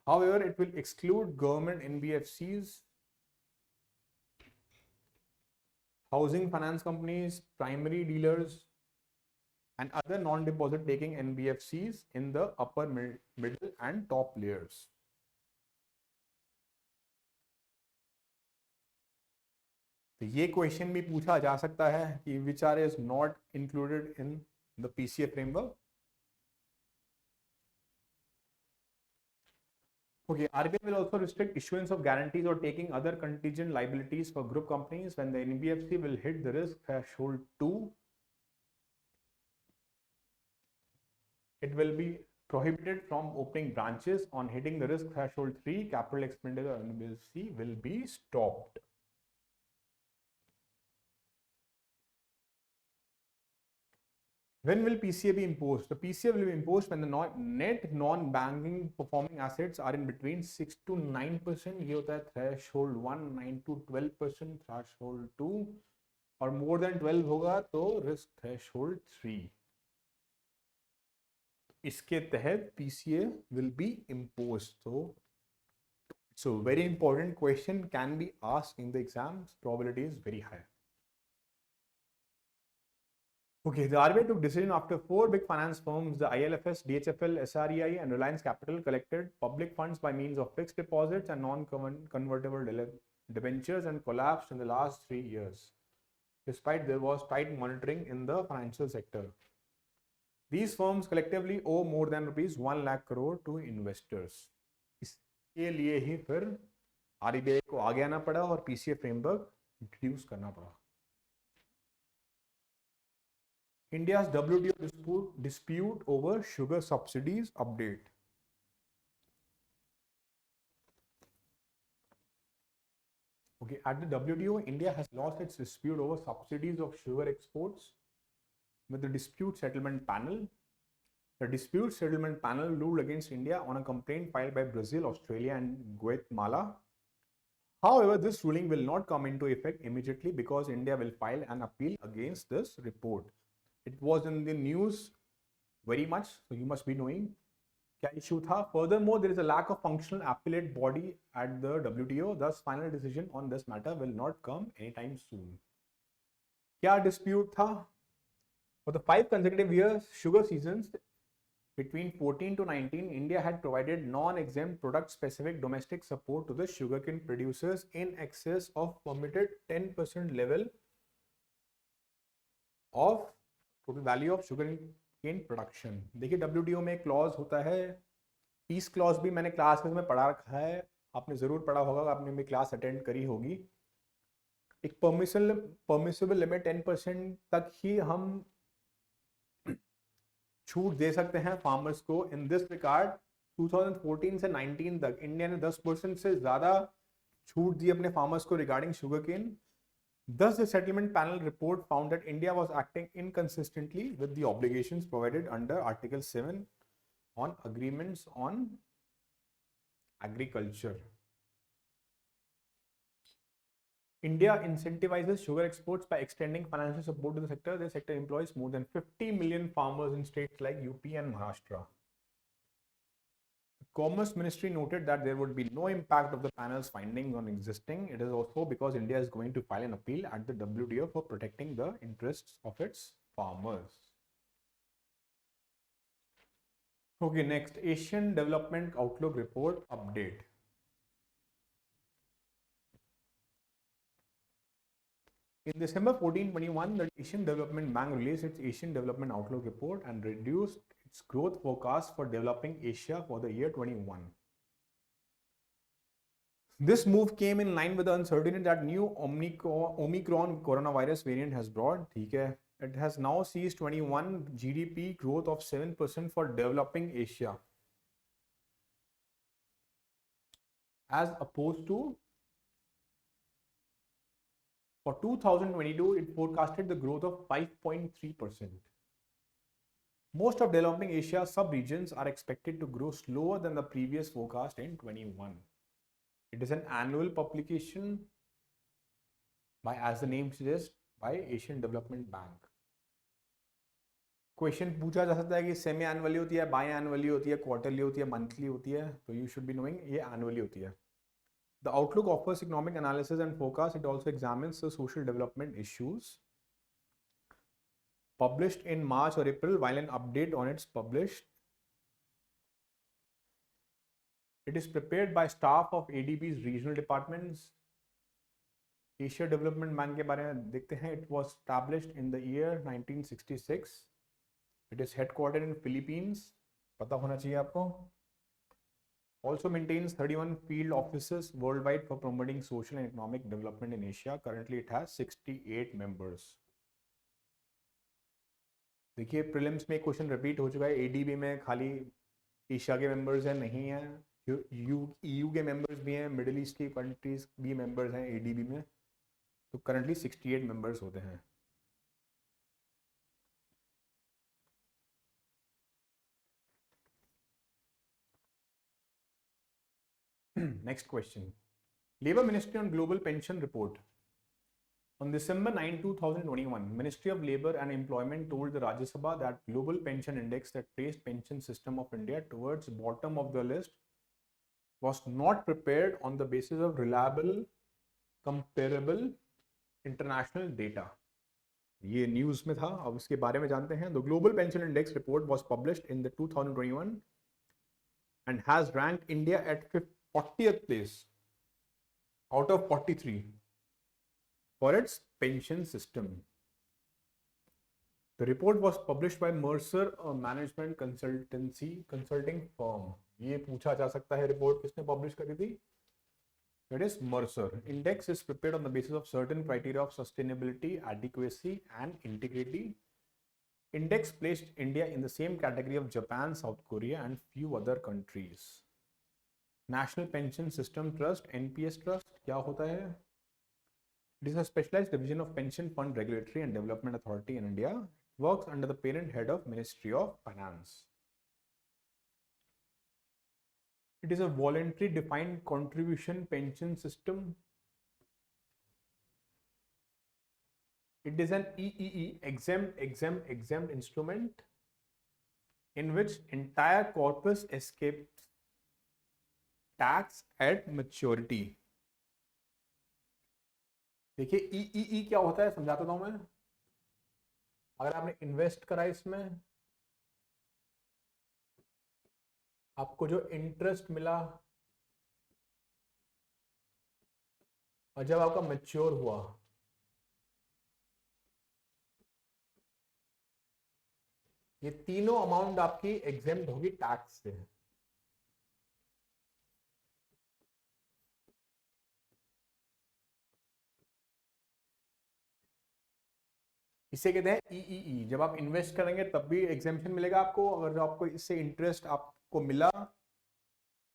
However, it will exclude government NBFCs, housing finance companies, primary dealers, and other non-deposit taking NBFCs in the upper, middle and top layers. तो ये question भी पूछा जा सकता है कि which are is not included in the PCA framework. Okay, RBI will also restrict issuance of guarantees or taking other contingent liabilities for group companies when the NBFC will hit the risk threshold 2. It will be prohibited from opening branches on hitting the risk threshold 3. Capital expenditure on NBFC will be stopped. When will PCA be imposed? The PCA will be imposed when the net non-banking performing assets are in between 6 to 9%. ये होता है threshold 1, 9 to 12%, threshold 2, और more than 12 होगा तो risk threshold 3. इसके तहत PCA will be imposed. So very important question can be asked in the exams. Probability is very high. Okay, the RBI took decision after 4 big finance firms, the ILFS, DHFL, SREI, and Reliance Capital, collected public funds by means of fixed deposits and non-convertible debentures and collapsed in the last 3 years, despite there was tight monitoring in the financial sector. These firms collectively owe more than rupees 1 lakh crore to investors. इसके लिए ही फिर RBI को आगे आना पड़ा और PCA framework introduce करना पड़ा. India's WTO dispute over sugar subsidies update. Okay, at the WTO, India has lost its dispute over subsidies of sugar exports with the dispute settlement panel. The dispute settlement panel ruled against India on a complaint filed by Brazil, Australia, and Guatemala. However, this ruling will not come into effect immediately because India will file an appeal against this report. It was in the news very much, so you must be knowing क्या issue था. Furthermore, there is a lack of functional appellate body at the WTO. Thus, final decision on this matter will not come anytime soon. क्या dispute था? For the 5 consecutive years, sugar seasons between 14 to 19, India had provided non-exempt product-specific domestic support to the sugarcane producers in excess of permitted 10% level of total value of sugar cane production. देखिए WTO में clause होता है, piece clause भी मैंने class में पढ़ा रखा है, आपने जरूर पढ़ा होगा, आपने भी क्लास अटेंड करी होगी. एक परमिसिबल लिमिट 10% तक ही हम छूट दे सकते हैं फार्मर्स को. इन दिस रिगार्ड 2014 से 19 तक इंडिया ने 10% से ज्यादा छूट दी अपने फार्मर्स को regarding sugar cane. Thus, the settlement panel report found that India was acting inconsistently with the obligations provided under Article 7 on agreements on agriculture. India incentivizes sugar exports by extending financial support to the sector. The sector employs more than 50 million farmers in states like UP and Maharashtra. The Commerce Ministry noted that there would be no impact of the panel's findings on existing. It is also because India is going to file an appeal at the WTO for protecting the interests of its farmers. Okay, next, Asian Development Outlook Report update. In December 14-21, the Asian Development Bank released its Asian Development Outlook Report and reduced its growth forecast for developing Asia for the year 21. This move came in line with the uncertainty that new Omicron coronavirus variant has brought. It has now seized 21 GDP growth of 7% for developing Asia, as opposed to for 2022, it forecasted the growth of 5.3%. Most of developing Asia sub-regions are expected to grow slower than the previous forecast in 21. It is an annual publication by, as the name suggests, by Asian Development Bank. Question पूछा जा सकता है कि semi annually होती है, by annually होती है, quarterly होती है, मंथली होती है, तो यू शुड बी नोइंग ये एनुअली होती है. The outlook offers economic analysis and forecast. It also examines the social development issues. Published in March or April, while an update on its published. It is prepared by staff of ADB's regional departments. Asia Development Bank के बारे में देखते हैं. It was established in the year 1966. It is headquartered in Philippines. पता होना चाहिए आपको. Also maintains 31 field offices worldwide for promoting social and economic development in Asia. Currently it has 68 members. देखिए प्रीलिम्स में क्वेश्चन रिपीट हो चुका है. ADB में खाली एशिया के मेंबर्स हैं नहीं है, ईयू के मेंबर्स भी हैं, मिडिल ईस्ट की कंट्रीज भी मेंबर्स हैं एडीबी में. तो करंटली 68 मेंबर्स होते हैं. Next question. Labor Ministry on Global Pension Report. On December 9, 2021, Ministry of Labor and Employment told the Rajya Sabha that Global Pension Index that placed pension system of India towards bottom of the list was not prepared on the basis of reliable, comparable international data. ये news में था. अब इसके बारे में जानते हैं. The Global Pension Index report was published in the 2021 and has ranked India at 40th place out of 43 for its pension system. The report was published by Mercer, a management consulting firm. ये पूछा जा सकता है report किसने publish करी थी. It is Mercer. Index is prepared on the basis of certain criteria of sustainability, adequacy and integrity. Index placed India in the same category of Japan, South Korea and few other countries. National Pension System Trust, NPS Trust, क्या होता है? It is a specialized division of Pension Fund Regulatory and Development Authority in India. It works under the parent head of Ministry of Finance. It is a voluntary defined contribution pension system. It is an EEE, exempt instrument in which entire corpus escapes tax at maturity. देखिए EEE क्या होता है समझाता हूं मैं. अगर आपने invest करा इसमें, आपको जो इंटरेस्ट मिला और जब आपका मैच्योर हुआ, ये तीनों अमाउंट आपकी एग्जेम्प्ट होगी टैक्स से. इसे कहते हैं EEE. जब आप इन्वेस्ट करेंगे तब भी एग्जेम्पशन मिलेगा आपको. अगर जो आपको इससे इंटरेस्ट आपको मिला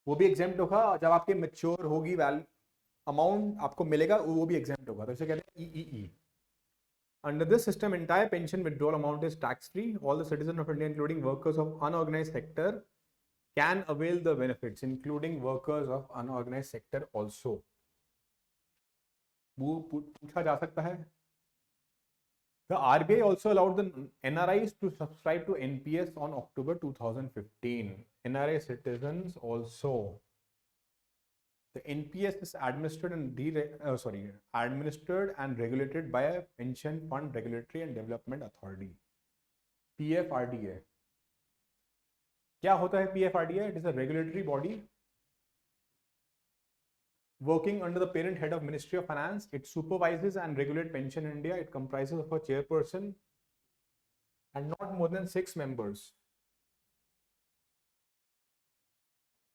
वो भी एग्जेम्प्ट होगा. जब आपके मैच्योर होगी अमाउंट आपको मिलेगा वो भी एग्जेम्प्ट होगा. तो इसे कहते हैं EEE. Under this system, entire pension withdrawal amount is tax-free. All the citizens of India, including workers of unorganized sector, can avail the benefits, including workers of unorganized sector also. पूछा जा सकता है. The RBI also allowed the NRIs to subscribe to NPS on October 2015. NRI citizens also. The NPS is administered and regulated by a Pension Fund Regulatory and Development Authority, PFRDA. क्या होता है PFRDA? It is a regulatory body working under the parent head of Ministry of Finance. It supervises and regulates pension in India. It comprises of a chairperson and not more than 6 members.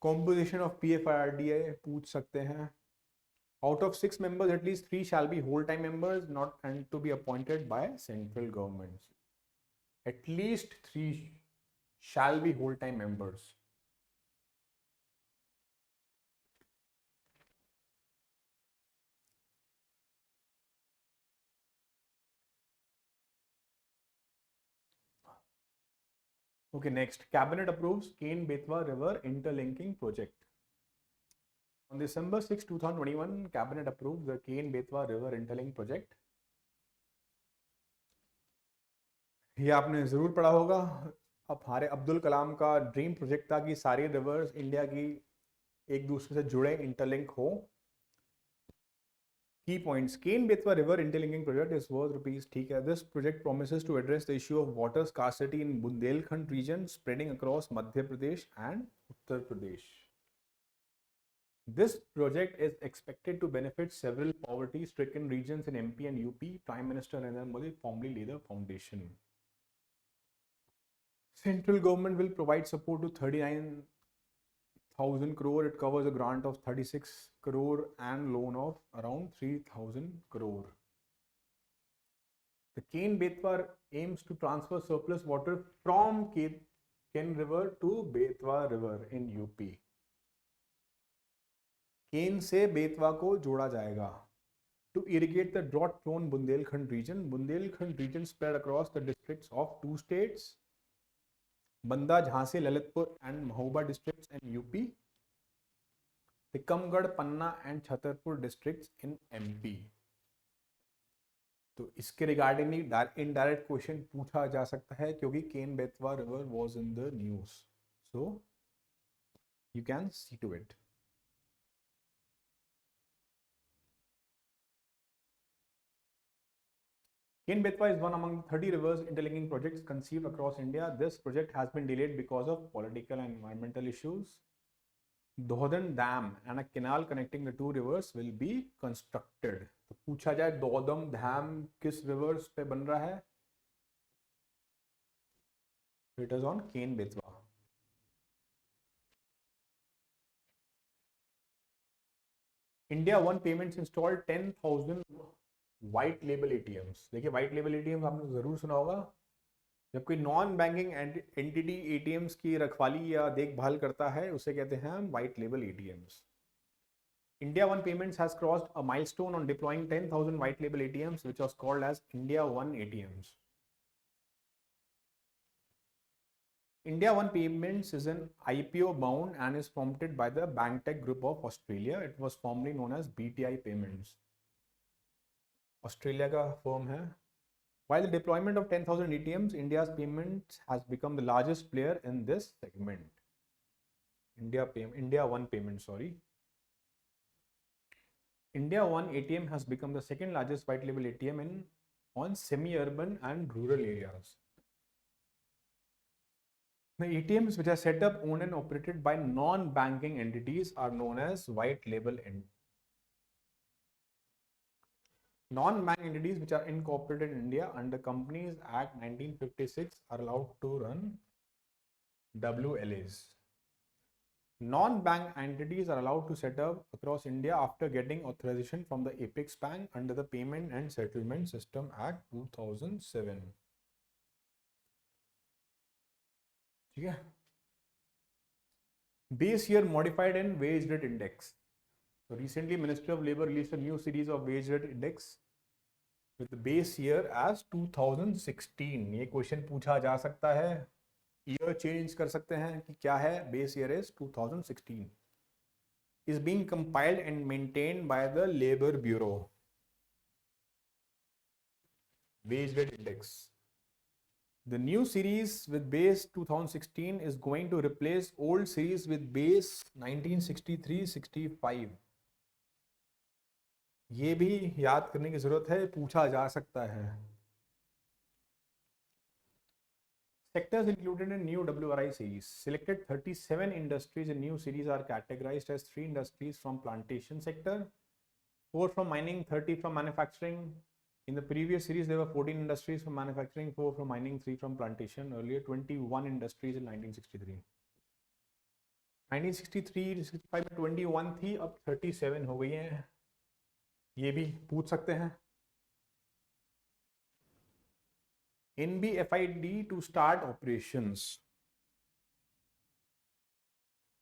Composition of PFRDA पूछ सकते हैं. Out of 6 members, at least 3 shall be whole-time members, not and to be appointed by central governments. At least 3 shall be whole-time members. Okay, next. Cabinet approves Ken-Betwa River interlinking project. On December 6, 2021, Cabinet approved the Ken-Betwa River interlink project. ये आपने जरूर पढ़ा होगा. अब हमारे अब्दुल कलाम का dream project था कि सारी रिवर्स इंडिया की एक दूसरे से जुड़े, इंटरलिंक हो. Key points. Ken-Betwa River interlinking project is worth rupees. ठीक है. This project promises to address the issue of water scarcity in Bundelkhand region spreading across Madhya Pradesh and Uttar Pradesh. This project is expected to benefit several poverty-stricken regions in MP and UP. Prime Minister Narendra Modi formally laid the foundation. Central government will provide support to 39 1000 crore. It covers a grant of 36 crore and loan of around 3000 crore. The Ken-Betwa aims to transfer surplus water from Ken River to Betwa River in UP. केन से बेतवा को जोड़ा जाएगा to irrigate the drought-prone Bundelkhand region. Bundelkhand region spread across the districts of two states, Banda, Jhansi, Lalitpur and Mahoba districts in UP, Tikamgarh, Panna and Chhatarpur districts in MP. तो इसके regarding indirect question पूछा जा सकता है क्योंकि Ken Betwa river was in the news, so you can see to it. Ken-Betwa is one among the 30 rivers interlinking projects conceived across India. This project has been delayed because of political and environmental issues. Dhodhan Dam and a canal connecting the two rivers will be constructed. तो पूछा जाए दोदम dam किस reverse पे बन रहा है? It is on Ken-Betwa. India One Payments installed 10,000 white label ATMs. देखिए white label ATMs आपने जरूर सुना होगा. जब कोई नॉन बैंकिंग एंटिटी एटीएम्स की रखवाली या देखभाल करता है उसे कहते हैं हम white label ATMs. India One Payments has crossed a milestone on deploying 10,000 white label ATMs, which was called as India One ATMs. India One Payments is an IPO bound and is promoted by the Banktech Group of Australia. It was formerly known as BTI Payments. Australia का firm है. While the deployment of 10,000 ATMs, India's payments has become the largest player in this segment. India One Payments, sorry. India One ATM has become the second largest white label ATM on semi-urban and rural areas. The ATMs which are set up, owned and operated by non-banking entities are known as white label entities. Non-bank entities which are incorporated in India under Companies Act 1956 are allowed to run WLAs. Non-bank entities are allowed to set up across India after getting authorization from the Apex Bank under the Payment and Settlement System Act 2007. ठीक है. Base year modified in wage rate index. So recently Ministry of Labour released a new series of wage rate index with the base year as 2016. ये question पूछा जा सकता है, year change कर सकते हैं कि क्या है. Base year is 2016. is being compiled and maintained by the Labour Bureau. Wage rate index. The new series with base 2016 is going to replace old series with base 1963-65. ये भी याद करने की जरूरत है, पूछा जा सकता है. Sectors included in new WRI series. Selected 37 industries in new series are categorized as 3 industries from plantation sector, 4 from mining, 30 from manufacturing. In the previous series, there were 14 industries from manufacturing, 4 from mining, 3 from plantation. Earlier, 21 industries in 1963. 1963-65 में 21 थी, अब 37 हो गई हैं. ये भी पूछ सकते हैं. NBFID to start operations.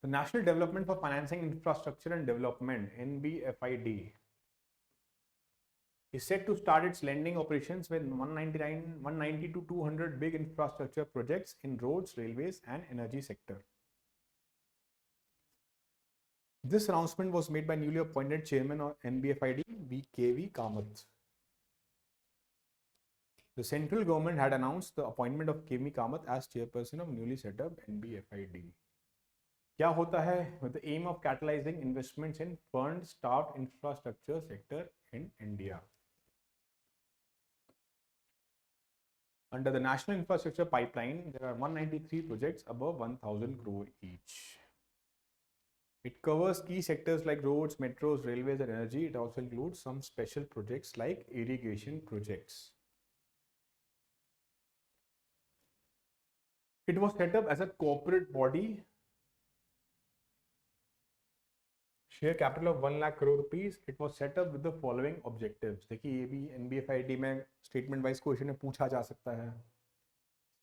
The National Development for Financing Infrastructure and Development, NBFID, is set to start its lending operations with 190 to 200 big infrastructure projects in roads, railways and energy sector. This announcement was made by newly appointed chairman of NBFID, KV Kamath. The central government had announced the appointment of KV Kamath as chairperson of newly set up NBFID. क्या होता है? With the aim of catalyzing investments in fund-staffed infrastructure sector in India. Under the National Infrastructure Pipeline, there are 193 projects above 1,000 crore each. It covers key sectors like roads, metros, railways and energy. It also includes some special projects like irrigation projects. It was set up as a corporate body share capital of 1 lakh crore rupees, it was set up with the following objectives. देखिए ये भी एनबीएफआईडी में statement wise question में पूछा जा सकता है।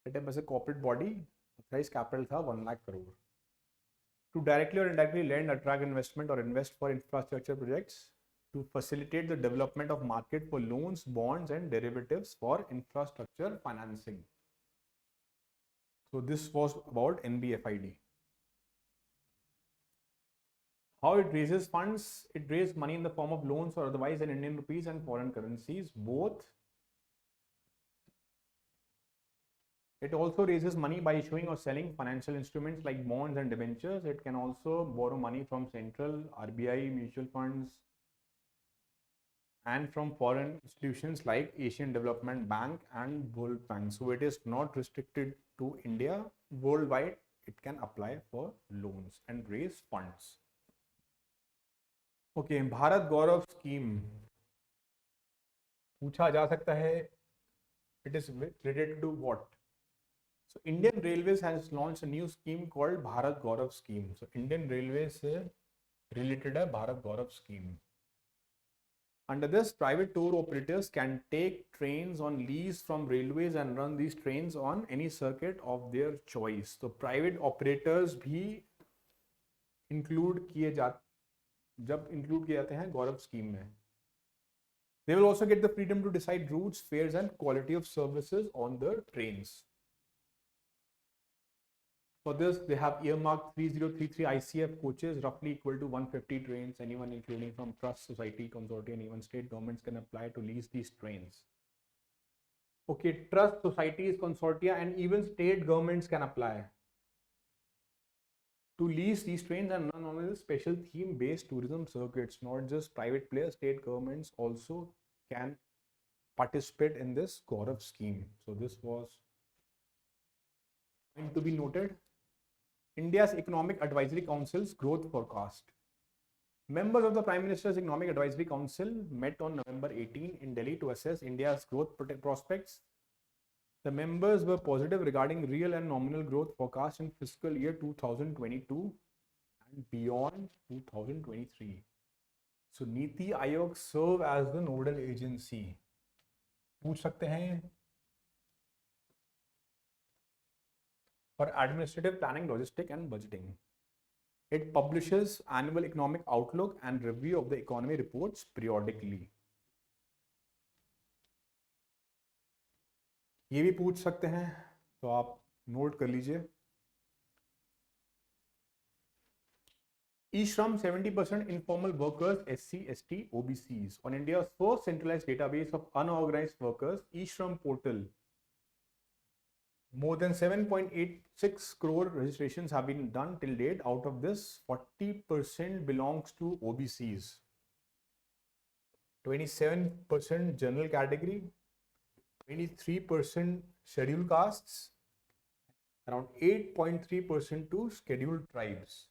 Setup as a corporate body, authorise capital था 1 लाख करोड़। टू डायरेक्टली और इनडायरेक्टली लैंड, अट्रैक्ट इन्वेस्टमेंट और invest for infrastructure projects, to facilitate the development of market for loans, bonds and derivatives for infrastructure financing. So this was about NBFID. How it raises funds? It raised money in the form of loans or otherwise in Indian rupees and foreign currencies, both. It also raises money by issuing or selling financial instruments like bonds and debentures. It can also borrow money from central, RBI, mutual funds, and from foreign institutions like Asian Development Bank and World Bank. So it is not restricted to India. Worldwide, it can apply for loans and raise funds. Okay, Bharat Gaurav scheme पूछा जा सकता है. It is related to what? So Indian Railways has launched a new scheme called Bharat Gaurav scheme. So Indian Railways से related है Bharat Gaurav scheme. Under this, private tour operators can take trains on lease from railways and run these trains on any circuit of their choice. So private operators भी include किए जाते हैं गौरव scheme में. They will also get the freedom to decide routes, fares and quality of services on the trains. For this, they have earmarked 3033 ICF coaches, roughly equal to 150 trains. Anyone, including from trust, society, consortium, and even state governments, can apply to lease these trains. Okay, trust, societies, consortia, and even state governments can apply to lease these trains and run on a special theme-based tourism circuits. Not just private players, state governments also can participate in this Gaurav scheme. So this was going to be noted. India's Economic Advisory Council's growth forecast. Members of the Prime Minister's Economic Advisory Council met on November 18 in Delhi to assess India's growth prospects. The members were positive regarding real and nominal growth forecast in fiscal year 2022 and beyond 2023. So Niti Aayog serve as the nodal agency. पूछ सकते हैं for administrative planning, logistics and budgeting. It publishes annual economic outlook and review of the economy reports periodically. ये भी पूछ सकते हैं, तो आप नोट कर लीजिए. E-Shram 70% informal workers, SC, ST, OBCs. On India's first centralized database of unorganized workers, E-Shram portal, more than 7.86 crore registrations have been done till date. Out of this, 40% belongs to OBCs, 27% general category, 23% scheduled castes, around 8.3% to scheduled tribes.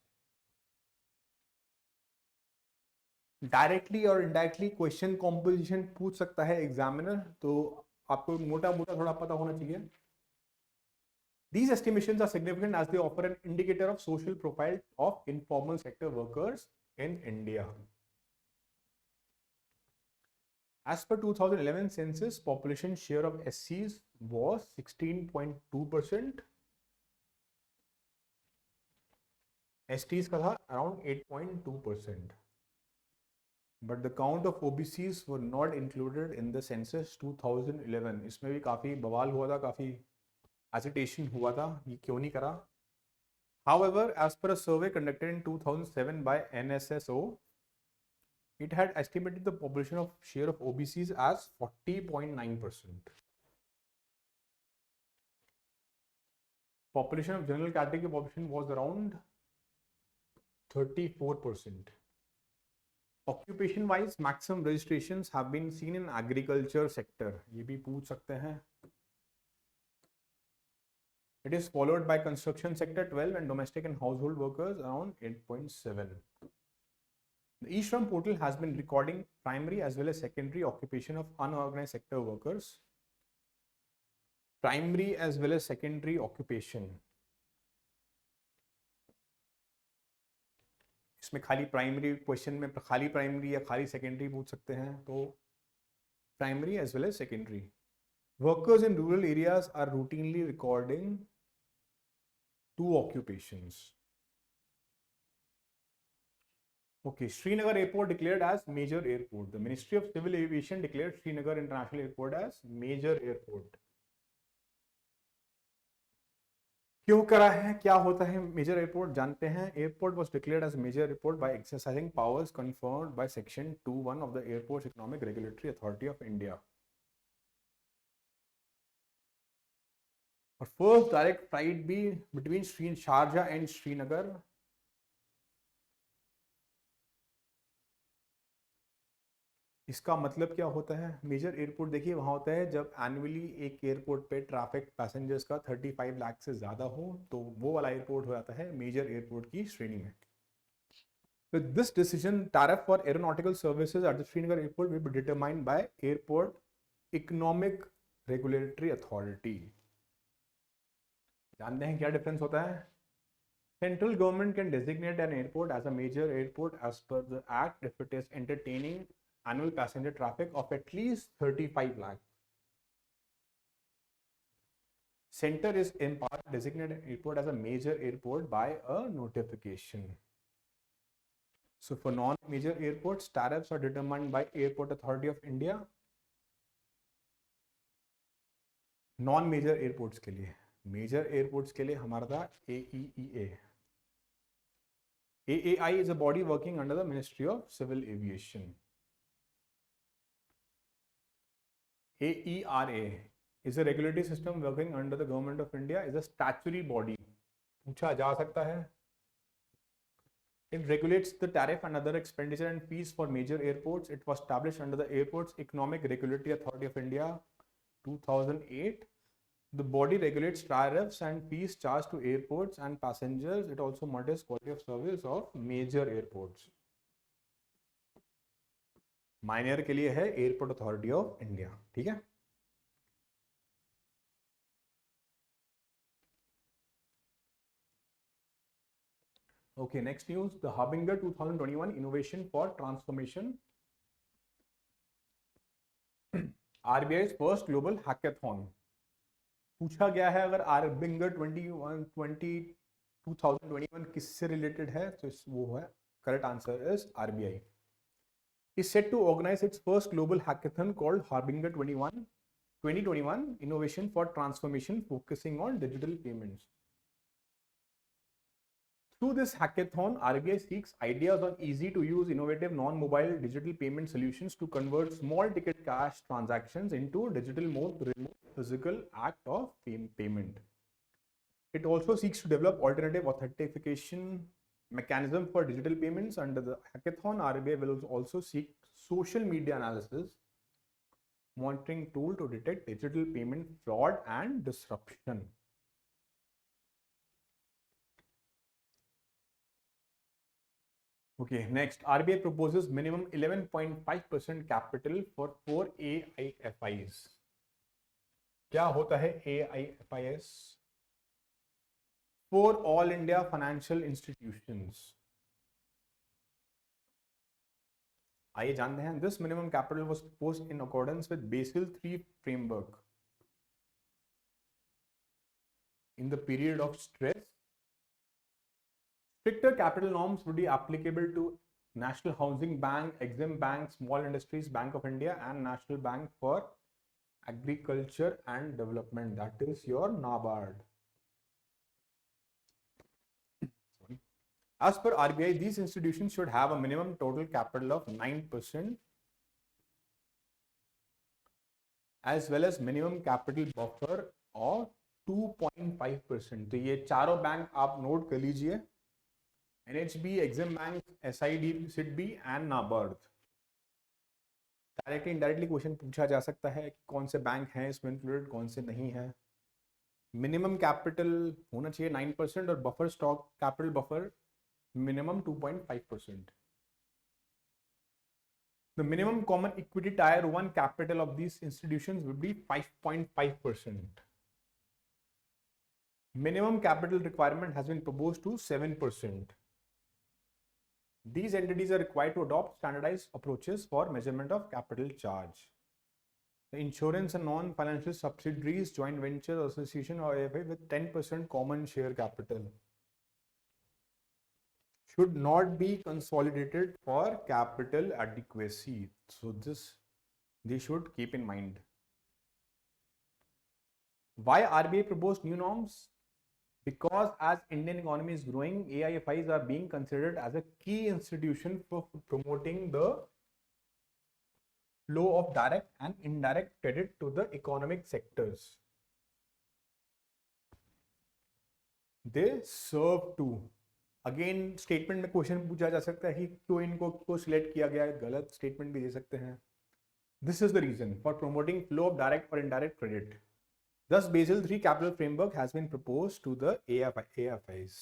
Directly or indirectly question composition पूछ सकता है examiner, तो आपको मोटा मोटा थोड़ा पता होना चाहिए. These estimations are significant as they offer an indicator of social profile of informal sector workers in India. As per 2011 census, population share of SCs was 16.2%. STs का था around 8.2%. But the count of OBCs were not included in the census 2011. इसमें भी काफी बवाल हुआ था, काफी agitation हुआ था, ये क्यों नहीं करा. However, as per a survey conducted in 2007 by NSSO, it had estimated the population of share of OBCs as 40.9%. Population of general category population was around 34%. Occupation wise, maximum registrations have been seen in agriculture sector. ये भी पूछ सकते हैं. It is followed by construction sector 12 and domestic and household workers around 8.7. The E-Shram portal has been recording primary as well as secondary occupation of unorganized sector workers. Primary as well as secondary occupation. इसमें खाली primary question में खाली primary या खाली secondary पूछ सकते हैं, तो primary as well as secondary. Workers in rural areas are routinely recording 2 occupations. Okay, Srinagar Airport declared as major airport. The Ministry of Civil Aviation declared Srinagar International Airport as major airport. क्यों करा है, क्या होता है major airport, जानते हैं. Airport was declared as major airport by exercising powers conferred by section 21 of the airports economic regulatory authority of India. और first direct flight भी बिटवीन शारजा एंड श्रीनगर. इसका मतलब क्या होता है, मेजर एयरपोर्ट देखिए वहाँ होता है जब एनुअली एक एयरपोर्ट पे ट्रैफिक पैसेंजर्स का 35 लाख से ज़्यादा हो, तो वो वाला एयरपोर्ट हो जाता है मेजर एयरपोर्ट की श्रेणी में. With this decision, tariff for aeronautical services at the Srinagar airport will be determined by Airport Economic Regulatory Authority. जानते हैं क्या डिफरेंस होता है. Central government can designate an airport as a major airport as per the act if it is entertaining annual passenger traffic of at least 35 lakh. Center is in part designated airport as a major airport by a notification. So for non-major airports, tariffs are determined by Airport Authority of India. Non-major airports के लिए, major airports के लिए हमारा था AEEA. AAI is a body working under the Ministry of Civil Aviation. AERA is a regulatory system working under the Government of India, is a statutory body. पूछा जा सकता है. It regulates the tariff and other expenditure and fees for major airports. It was established under the Airports Economic Regulatory Authority of India 2008. The body regulates tariffs and fees charged to airports and passengers. It also monitors quality of service of major airports. Minor के लिए है airport authority of India. ठीक है. Okay, next news. The harbinger 2021 innovation for transformation. RBI first global hackathon. पूछा गया है अगर harbinger 2021 किससे रिलेटेड है, तो वो है, correct answer is RBI. is set to organize its first global hackathon called Harbinger 2021 Innovation for Transformation, focusing on digital payments. Through this hackathon, RBI seeks ideas on easy to use innovative non-mobile digital payment solutions to convert small ticket cash transactions into digital mode remote physical act of payment. It also seeks to develop alternative authentication mechanism for digital payments. Under the hackathon, RBI will also seek social media analysis monitoring tool to detect digital payment fraud and disruption. Okay, next, RBI proposes minimum 11.5% capital for 4 AIFIs. क्या होता है AIFIs? For all India financial institutions. आइए जानते हैं. This minimum capital was proposed in accordance with Basel III framework. In the period of stress, stricter capital norms would be applicable to National Housing Bank, Exim Bank, Small Industries Bank of India, and National Bank for Agriculture and Development, that is your NABARD. As per RBI, these institutions should have a minimum total capital of 9% as well as minimum capital buffer of 2.5%. तो ये चारों bank आप note कर लीजिए. NHB, Exim Bank, SID, SIDB and NABARD. Directly indirectly question पूछा जा सकता है कि कौन से बैंक हैं इसमें इंक्लूडेड, कौन से नहीं है. मिनिमम कैपिटल होना चाहिए 9% और buffer stock capital buffer minimum 2.5%. The minimum common equity tier 1 capital of these institutions would be 5.5%. Minimum capital requirement has been proposed to 7%. These entities are required to adopt standardized approaches for measurement of capital charge. The insurance and non-financial subsidiaries, joint venture, association or AFI with 10% common share capital should not be consolidated for capital adequacy. So this they should keep in mind. Why RBI proposed new norms? Because as Indian economy is growing, AIFIs are being considered as a key institution for promoting the flow of direct and indirect credit to the economic sectors. They serve to, again statement में question पूछा जा सकता है कि क्यों इनको select किया गया है, गलत स्टेटमेंट भी दे सकते हैं. This is the reason for promoting flow of direct or indirect credit. Thus, Basel III capital framework has been proposed to the AIFIs.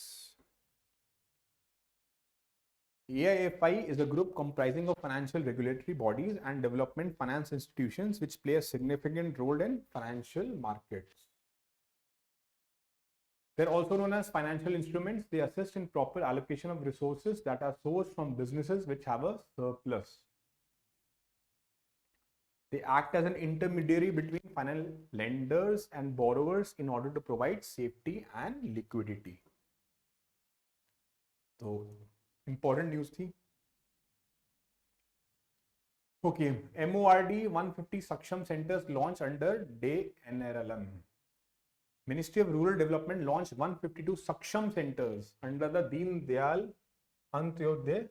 AIFI is a group comprising of financial regulatory bodies and development finance institutions which play a significant role in financial markets. They're also known as financial instruments. They assist in proper allocation of resources that are sourced from businesses which have a surplus. They act as an intermediary between financial lenders and borrowers in order to provide safety and liquidity. So, important news थी. Okay, MORD 150 Saksham centers launched under DAY NRLM. Ministry of Rural Development launched 152 Saksham centers under the Deen Dayal Antyodaya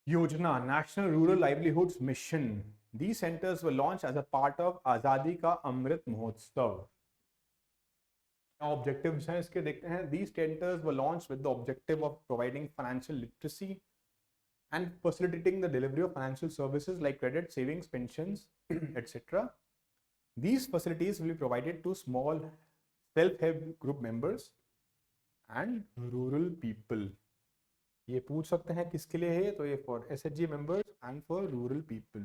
Yojana, National Rural Livelihoods Mission. These centers were launched as a part of Azadi Ka Amrit Mahotsav. Objectives हैं इसके देखते हैं. These centers were launched with the objective of providing financial literacy and facilitating the delivery of financial services like credit, savings, pensions, etc. These facilities will be provided to small self-help group members and rural people. ये पूछ सकते हैं किसके लिए है, तो ये for SHG members and for rural people.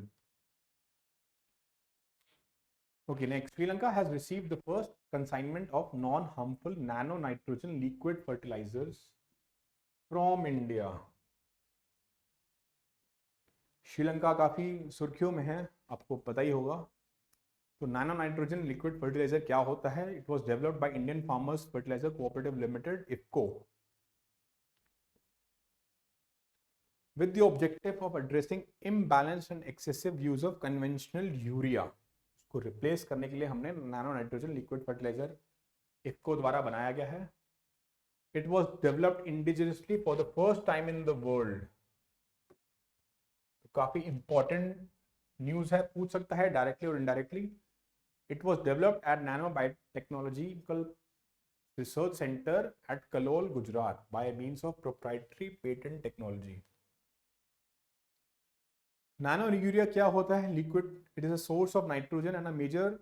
Okay, next, Sri Lanka has received the first consignment of non-harmful nano-nitrogen liquid fertilizers from India. Sri Lanka काफी सुर्खियों में है, आपको पता ही होगा. तो नैनो नाइट्रोजन लिक्विड फर्टिलाइजर क्या होता है? It was developed by Indian farmers fertiliser cooperative limited IFFCO with the objective of addressing imbalanced and excessive use of conventional urea. उसको रिप्लेस करने के लिए हमने nano nitrogen liquid fertiliser IFFCO द्वारा बनाया गया है. It was developed indigenously for the first time in the world. काफी इंपॉर्टेंट न्यूज है, पूछ सकता है डायरेक्टली और indirectly. It was developed at Nano Biotechnological Research Center at Kalol, Gujarat by means of proprietary patent technology. Nano urea क्या होता है? Liquid. It is a source of nitrogen and a major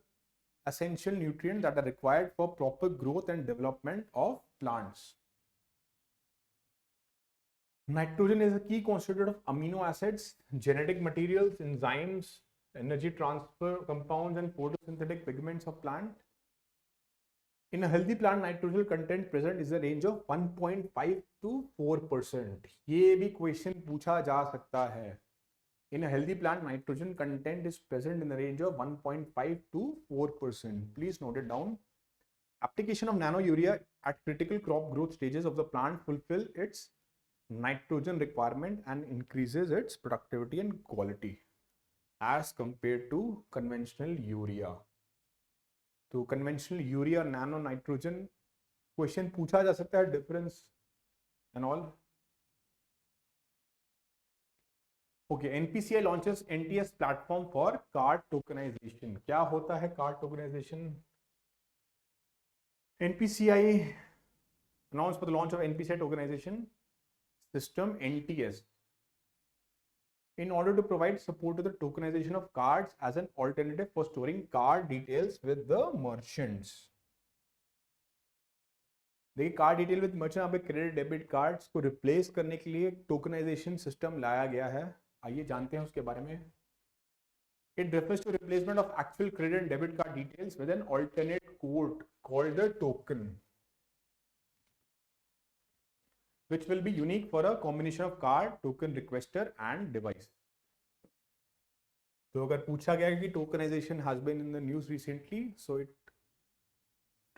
essential nutrient that are required for proper growth and development of plants. Nitrogen is a key constituent of amino acids, genetic materials, enzymes, energy transfer compounds and photosynthetic pigments of plant. In a healthy plant, nitrogen content present is a range of 1.5 to 4%. ये भी question पूछा जा सकता है. In a healthy plant, nitrogen content is present in the range of 1.5 to 4%. Please note it down. Application of nano urea at critical crop growth stages of the plant fulfill its nitrogen requirement and increases its productivity and quality as compared to conventional urea. तो conventional urea और nano nitrogen question पूछा जा सकता है, difference and all. Okay, NPCI launches NTS platform for card tokenization. क्या होता है card tokenization? NPCI announced for the launch of NPCI tokenization system NTS in order to provide support to the tokenization of cards as an alternative for storing card details with the merchants. देखिए, card detail with merchant, यहाँ पे credit debit cards को replace करने के लिए tokenization system लाया गया है. आइए जानते हैं उसके बारे में. It refers to replacement of actual credit and debit card details with an alternate code called the token. which will be unique for a combination of card, token requester and device. तो अगर पूछा गया है कि tokenization has been in the news recently, so it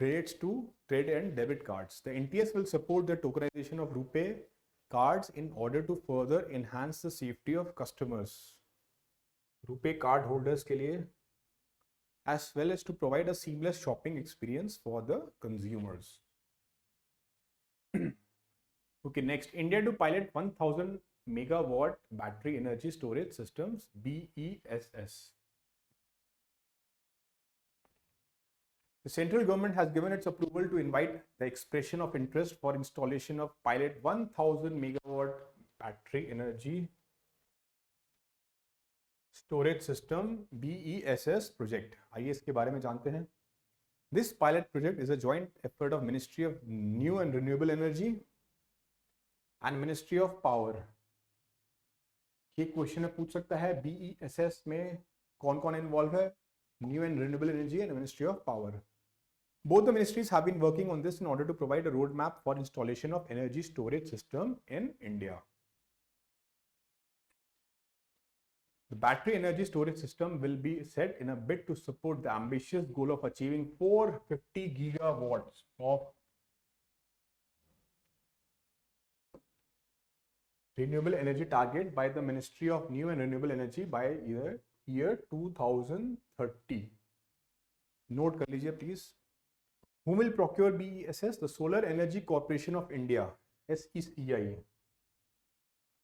relates to credit and debit cards. The NTS will support the tokenization of RuPay cards in order to further enhance the safety of customers. RuPay card holders के लिए, as well as to provide a seamless shopping experience for the consumers. Okay, next, India to pilot 1000 megawatt battery energy storage systems, BESS. The central government has given its approval to invite the expression of interest for installation of pilot 1000 megawatt battery energy storage system, BESS project. आइए इसके बारे में जानते हैं. This pilot project is a joint effort of Ministry of New and Renewable Energy and Ministry of Power. ये question में पूछ सकता है BESS में कौन कौन इन्वॉल्व है? New and Renewable Energy and Ministry of Power. Both the ministries have been working on this in order to provide a roadmap for installation of energy storage system in India. The battery energy storage system will be set in a bid to support the ambitious goal of achieving 450 gigawatts of renewable energy target by the Ministry of New and Renewable Energy by year 2030. Note कर लीजिए please. Who will procure BESS? The Solar Energy Corporation of India, SECI,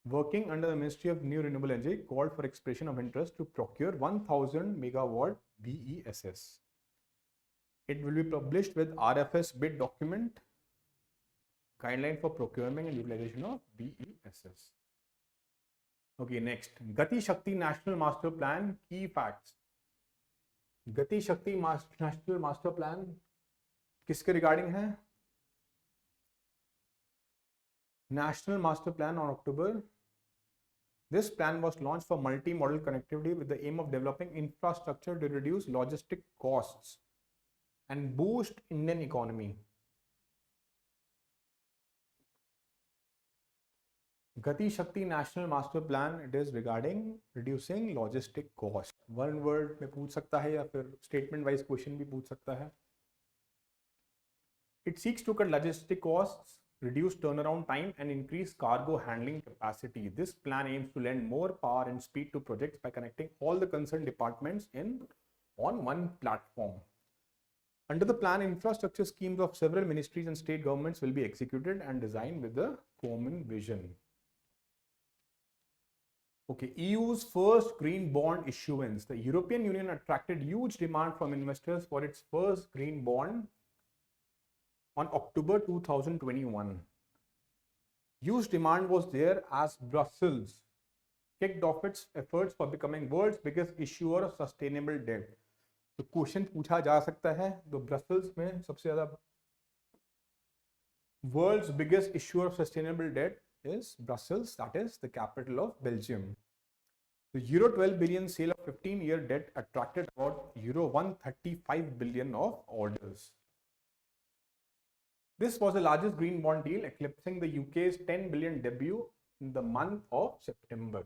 working under the Ministry of New Renewable Energy, called for expression of interest to procure 1000 megawatt BESS. It will be published with RFS bid document, guideline for procurement and utilization of BESS. Okay, next, Gati Shakti National Master Plan, key facts. Gati Shakti National Master Plan किसके regarding है? National Master Plan on October. This plan was launched for multi-modal connectivity with the aim of developing infrastructure to reduce logistic costs and boost Indian economy. Gati Shakti National Master Plan, it is regarding reducing logistic cost. One word में पूछ सकता है या फिर statement wise question भी पूछ सकता है. It seeks to cut logistic costs, reduce turnaround time, and increase cargo handling capacity. This plan aims to lend more power and speed to projects by connecting all the concerned departments on one platform. Under the plan, infrastructure schemes of several ministries and state governments will be executed and designed with a common vision. Okay, EU's first green bond issuance. The European Union attracted huge demand from investors for its first green bond on October 2021. Huge demand was there as Brussels kicked off its efforts for becoming world's biggest issuer of sustainable debt. तो question पूछा जा सकता है, तो Brussels में सबसे ज्यादा world's biggest issuer of sustainable debt is Brussels, that is the capital of Belgium. The euro 12 billion sale of 15-year debt attracted about euro 135 billion of orders. This was the largest green bond deal, eclipsing the UK's 10 billion debut in the month of September.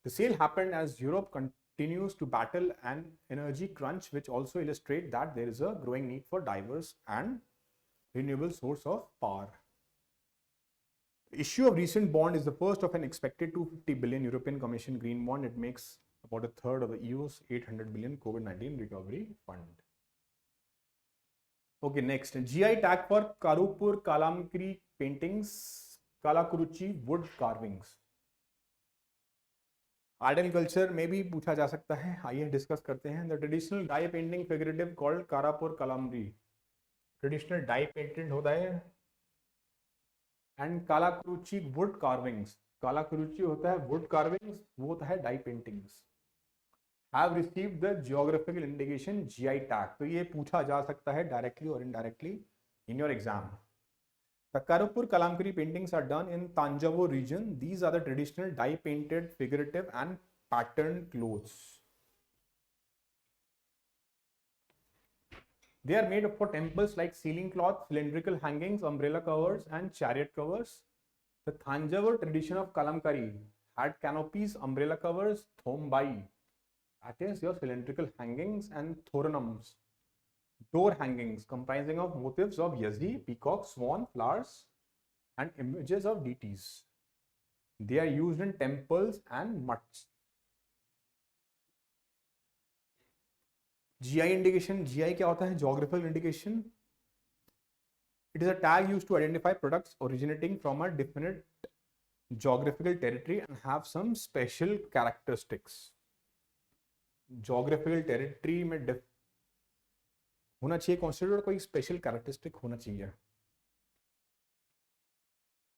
The sale happened as Europe continues to battle an energy crunch, which also illustrates that there is a growing need for diverse and renewable source of power. The issue of recent bond is the first of an expected 250 billion European Commission green bond. It makes about a third of the EU's 800 billion COVID-19 recovery fund. Okay, next, GI tag for Karupur Kalamkri paintings, Kalakuruchi wood carvings. Art and culture में भी पूछा जा सकता है, आइए discuss करते हैं. The traditional die painting figurative called Karapur Kalamri. Traditional die painted होता है. And Kalakuruchi wood carvings. Kalakuruchi होता है wood carvings, वो होता है die paintings. Have received the geographical indication GI tag. तो ये पूछा जा सकता है directly or indirectly in your exam. The Karupur Kalamkari paintings are done in Tanjavur region. These are the traditional die painted figurative and patterned clothes. They are made for temples like ceiling cloth, cylindrical hangings, umbrella covers, and chariot covers. The Thanjavur tradition of Kalamkari had canopies, umbrella covers, thombai, that is your cylindrical hangings, and thoranams, door hangings comprising of motifs of Yazi, peacock, swan, flowers, and images of deities. They are used in temples and mutts. GI indication. GI क्या होता है? Geographical indication. It is a tag used to identify products originating from a definite geographical territory and have some special characteristics. Geographical territory में होना चाहिए considered कोई special characteristic होना चाहिए.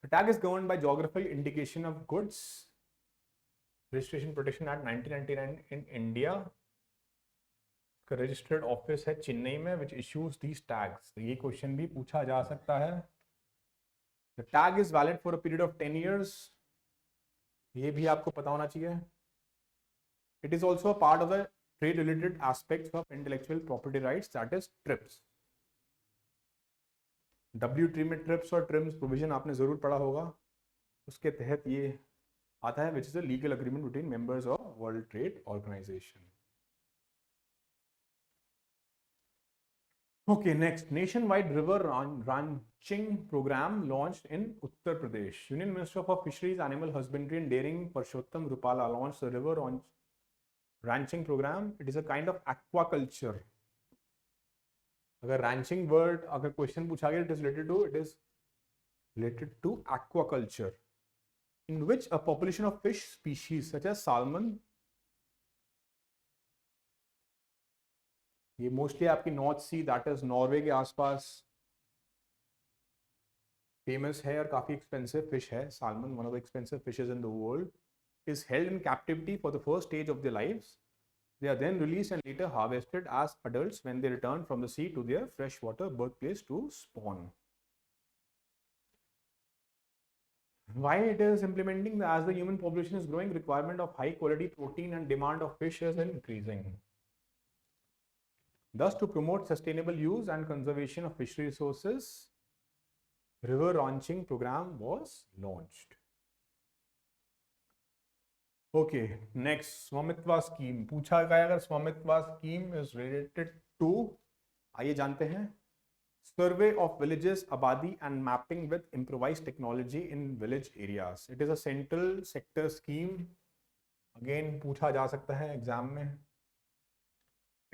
The tag is governed by geographical indication of goods. Registration Protection Act 1999 in India. इसका registered office है चेन्नई में, which issues these tags. तो ये question भी पूछा जा सकता है. The tag is valid for a period of 10 years. ये भी आपको पता होना चाहिए. It is also a part of the trade-related aspects of intellectual property rights, that is TRIPS. W3 में TRIPS और TRIMS provision आपने जरूर पढ़ा होगा. उसके तहत ये आता है, which is a legal agreement between members of World Trade Organization. Okay, next, nationwide river ranching program launched in Uttar Pradesh. Union Minister for Fisheries, Animal Husbandry and Dairying Parshottam Rupala launched the river ranching program. It is a kind of aquaculture. अगर ranching word अगर question पूछा गया, it is related to aquaculture, in which a population of fish species such as salmon, ये mostly आपकी north sea, that is Norway के आसपास famous है और काफी एक्सपेंसिव फिश है. Salmon, one of the expensive fishes in the world, is held in captivity for the first stage of their lives. They are then released and later harvested as adults when they return from the sea to their freshwater birthplace to spawn. Why it is implementing? As the human population is growing, requirement of high quality protein and demand of fish is increasing. Thus, to promote sustainable use and conservation of fishery resources, river ranching program was launched. Okay, next, स्वामित्व scheme पूछा गया. अगर स्वामित्व scheme is related to, आइए जानते हैं, survey of villages, abadi and mapping with improvised technology in village areas. It is a central sector scheme. Again पूछा जा सकता है एग्जाम में.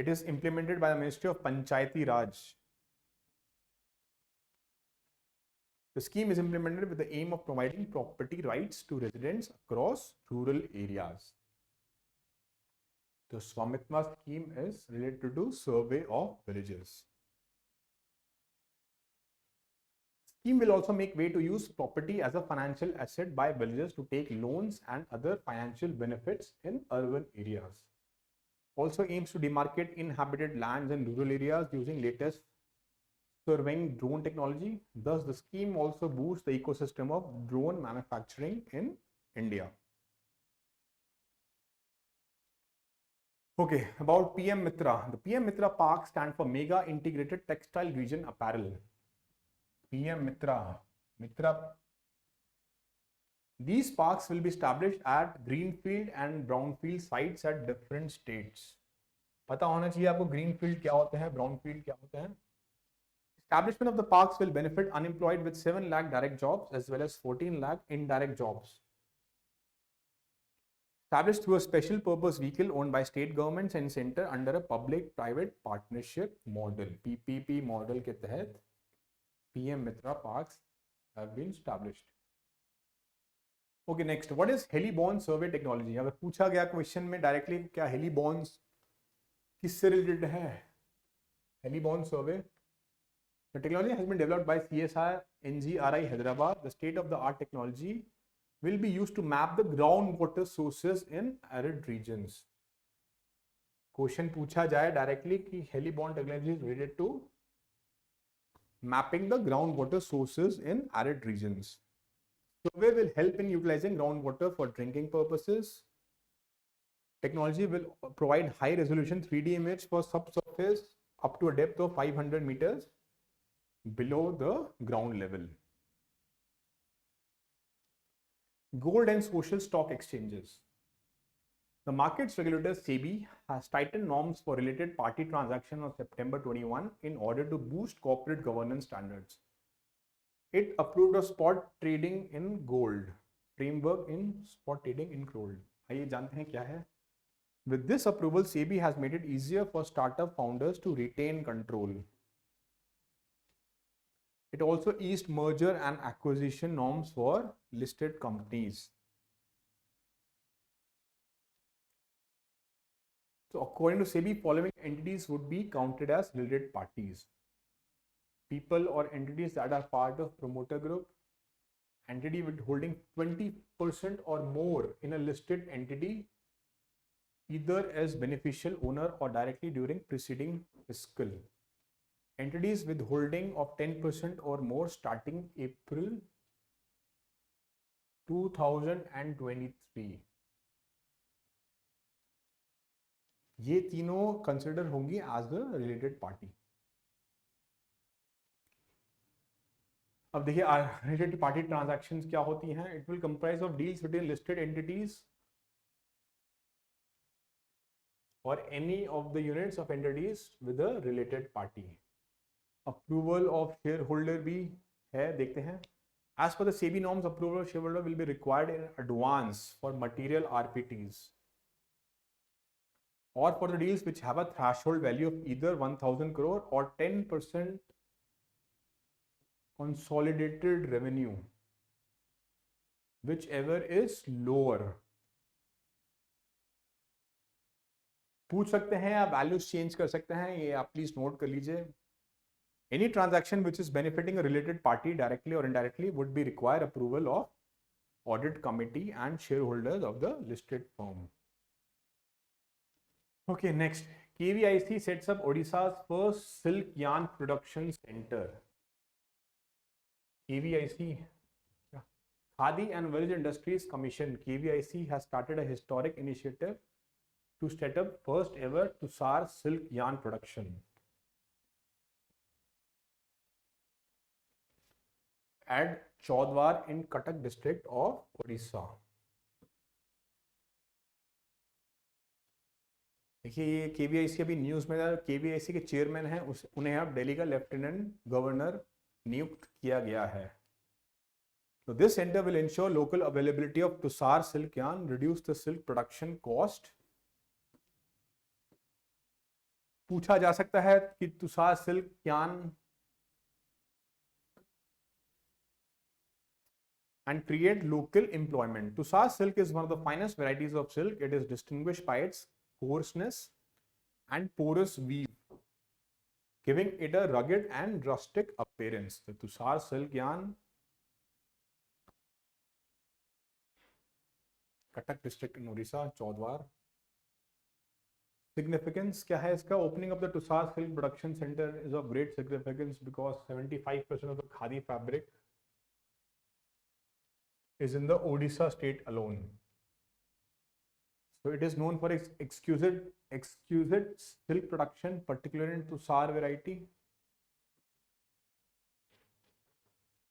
It is implemented by the Ministry of Panchayati Raj. The scheme is implemented with the aim of providing property rights to residents across rural areas. The Swamitva scheme is related to survey of villages. Scheme will also make way to use property as a financial asset by villagers to take loans and other financial benefits in urban areas. Also aims to demarcate inhabited lands in rural areas using latest surveying drone technology. Thus, the scheme also boosts the ecosystem of drone manufacturing in India. Okay, about PM Mitra. The PM Mitra Park stands for Mega Integrated Textile Region Apparel. PM Mitra. These parks will be established at greenfield and brownfield sites at different states. पता होना चाहिए आपको greenfield क्या होते हैं, brownfield क्या होते हैं. Establishment of the parks will benefit unemployed with 7 lakh direct jobs as well as 14 lakh indirect jobs. Established through a special purpose vehicle owned by state governments and center under a public-private partnership model. PPP model के तहत PM Mitra parks have been established. Okay, next, what is heliborne survey technology? अगर पूछा गया question में directly क्या heliborne किससे related है? Heliborne survey. The technology has been developed by CSI NGRI Hyderabad. The state-of-the-art technology will be used to map the groundwater sources in arid regions. Question पूछा जाए directly कि heliborne technology is related to mapping the groundwater sources in arid regions. Survey will help in utilizing groundwater for drinking purposes. Technology will provide high resolution 3D image for subsurface up to a depth of 500 meters below the ground level. Gold and social stock exchanges. The markets regulator SEBI has tightened norms for related party transactions on September 21 in order to boost corporate governance standards. It approved a spot trading in gold framework in spot trading in gold. आइए जानते हैं क्या है. With this approval, SEBI has made it easier for startup founders to retain control. It also eased merger and acquisition norms for listed companies. So according to SEBI, following entities would be counted as related parties. People or entities that are part of promoter group, entity with holding 20% or more in a listed entity, either as beneficial owner or directly during preceding fiscal. Entities with holding of 10% or more starting April 2023. ये तीनों consider होंगी as a related party. अब देखिए related party transactions क्या होती हैं. It will comprise of deals between listed entities or any of the units of entities with a related party. Approval of shareholder भी है, देखते हैं. As per the SEBI norms, approval of shareholder will be required in advance for material RPTs or for the deals which have a threshold value of either 1000 crore or 10% consolidated revenue, whichever is lower. पूछ सकते हैं आप, values change कर सकते हैं, ये आप please note कर लीजिए. Any transaction which is benefiting a related party directly or indirectly would be require approval of audit committee and shareholders of the listed firm. Okay, next, KVIC sets up Odisha's first silk yarn production center. KVIC, Khadi and Village Industries Commission, KVIC has started a historic initiative to set up first ever Tussar silk yarn production at Chaudhar in Cuttack district of Odisha. देखिए ये KVIC अभी news में, KVIC के chairman हैं, उन्हें अब दिल्ली का lieutenant governor नियुक्त किया गया है. So this center will ensure local availability of Tussar silk yarn, reduce the silk production cost. पूछा जा सकता है कि Tushar silk yarn and create local employment. Tussar silk is one of the finest varieties of silk. It is distinguished by its coarseness and porous weave, giving it a rugged and rustic appearance. The Tussar silk yarn, Cuttack district in Odisha, Chaudhar. Significance क्या है इसका? Opening of the Tussar silk production center is of great significance because 75% of the khadi fabric is in the Odisha state alone. So it is known for its exquisite silk production, particularly in Tussar variety.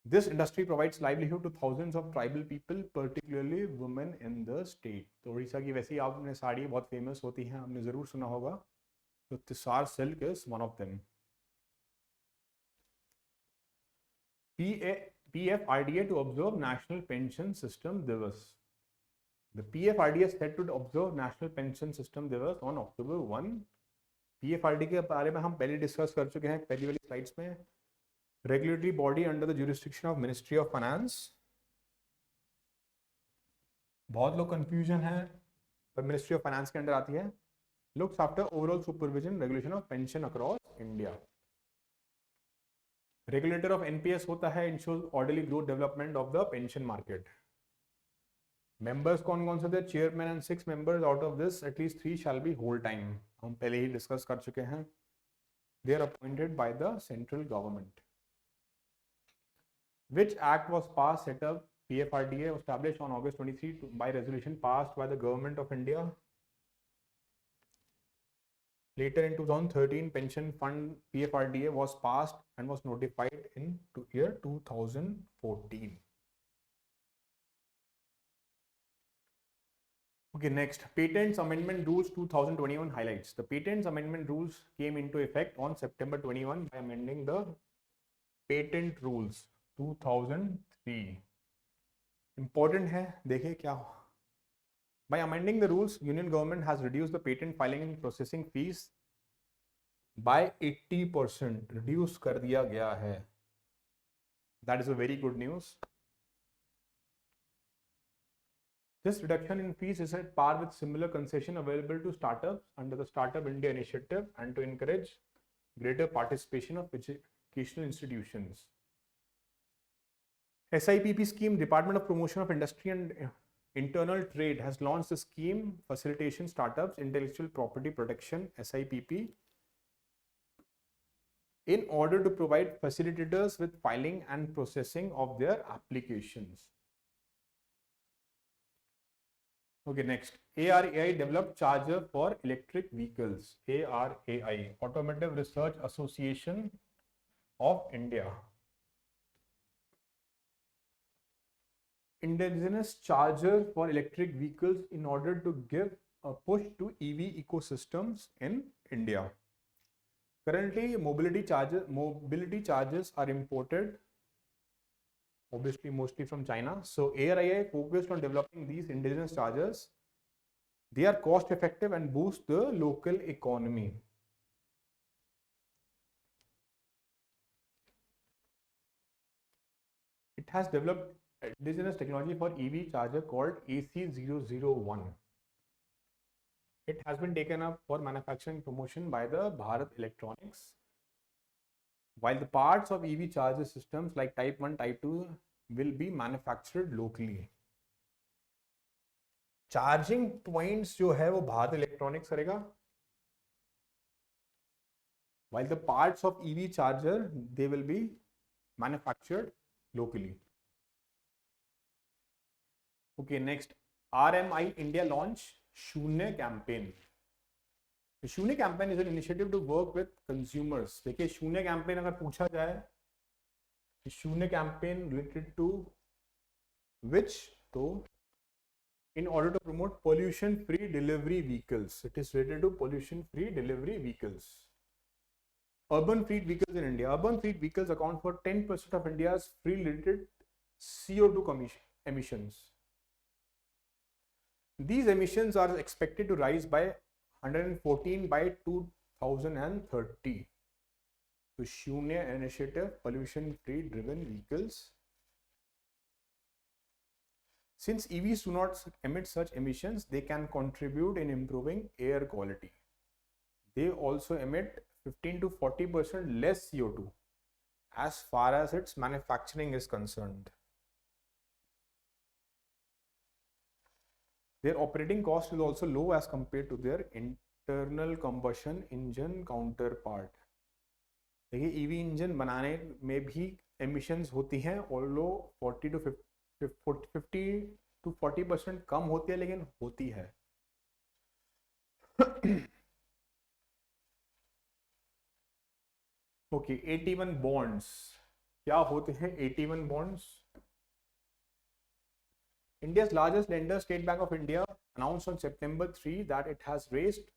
This industry provides livelihood to thousands of tribal people, particularly women in the state. तो उड़ीसा की वैसी आपने साड़ी बहुत famous होती हैं, आपने जरूर सुना होगा. तो Tussar silk is one of them. PFRDA to observe National Pension System Divas. The PFRDA is set to observe National Pension System Divas on October 1. PFRDA के बारे में हम पहले डिस्कस कर चुके हैं पहली वाली स्लाइड्स में. Regulatory body under the jurisdiction of Ministry of Finance. बहुत लोग कंफ्यूजन है, पर मिनिस्ट्री ऑफ फाइनेंस के अंडर आती है. Looks after overall supervision regulation of pension across India. Regulator of NPS होता है, ensures orderly growth development of the pension market. Members कौन कौन से थे? Chairman and 6 members. Out of this, at least 3 shall be whole time. हम पहले ही discuss कर चुके हैं. They are appointed by the central government. Which act was passed set up PFRDA established on August 23 by resolution passed by the Government of India? Later in 2013, pension fund PFRDA was passed and was notified in year 2014. Okay, next, Patents Amendment Rules 2021 highlights. The Patents Amendment Rules came into effect on September 21 by amending the Patent Rules 2003. Important है, देखिए क्या हो. By amending the rules, Union government has reduced the patent filing and processing fees by 80%. Reduce कर दिया गया है. That is a very good news. This reduction in fees is at par with similar concession available to startups under the Startup India initiative and to encourage greater participation of educational institutions. SIPP scheme, Department of Promotion of Industry and Internal Trade has launched the scheme Facilitation Startups Intellectual Property Protection SIPP in order to provide facilitators with filing and processing of their applications. Okay, next, ARAI developed charger for electric vehicles. ARAI, Automotive Research Association of India. Indigenous charger for electric vehicles in order to give a push to EV ecosystems in India. Currently, mobility chargers are imported, obviously mostly from China. So ARAI focused on developing these indigenous chargers. They are cost effective and boost the local economy. It has developed indigenous technology for EV charger called AC001. It has been taken up for manufacturing promotion by the Bharat Electronics. While the parts of EV charger systems like Type 1, Type 2 will be manufactured locally. Charging points जो है वो Bharat electronics करेगा. While the parts of EV charger, they will be manufactured locally. Okay, next, RMI India launch Shunye campaign. The Shunye campaign is an initiative to work with consumers. देखिए शून्य campaign अगर पूछा जाए, शून्य campaign related to which? तो in order to promote pollution-free delivery vehicles. It is related to pollution-free delivery vehicles. Urban fleet vehicles in India. Urban fleet vehicles account for 10% of India's free-related CO2 emissions. These emissions are expected to rise by 114 by 2030. So, Shunya initiative, pollution-free driven vehicles. Since EVs do not emit such emissions, they can contribute in improving air quality. They also emit 15 to 40% less CO2 as far as its manufacturing is concerned. Their operating cost is also low as compared to their internal combustion engine counterpart. देखिए EV engine बनाने में भी emissions होती हैं, although 50 to 40% कम होती है, लेकिन होती है. Okay, 81 bonds. क्या होते हैं 81 bonds? India's largest lender, State Bank of India, announced on September 3 that it has raised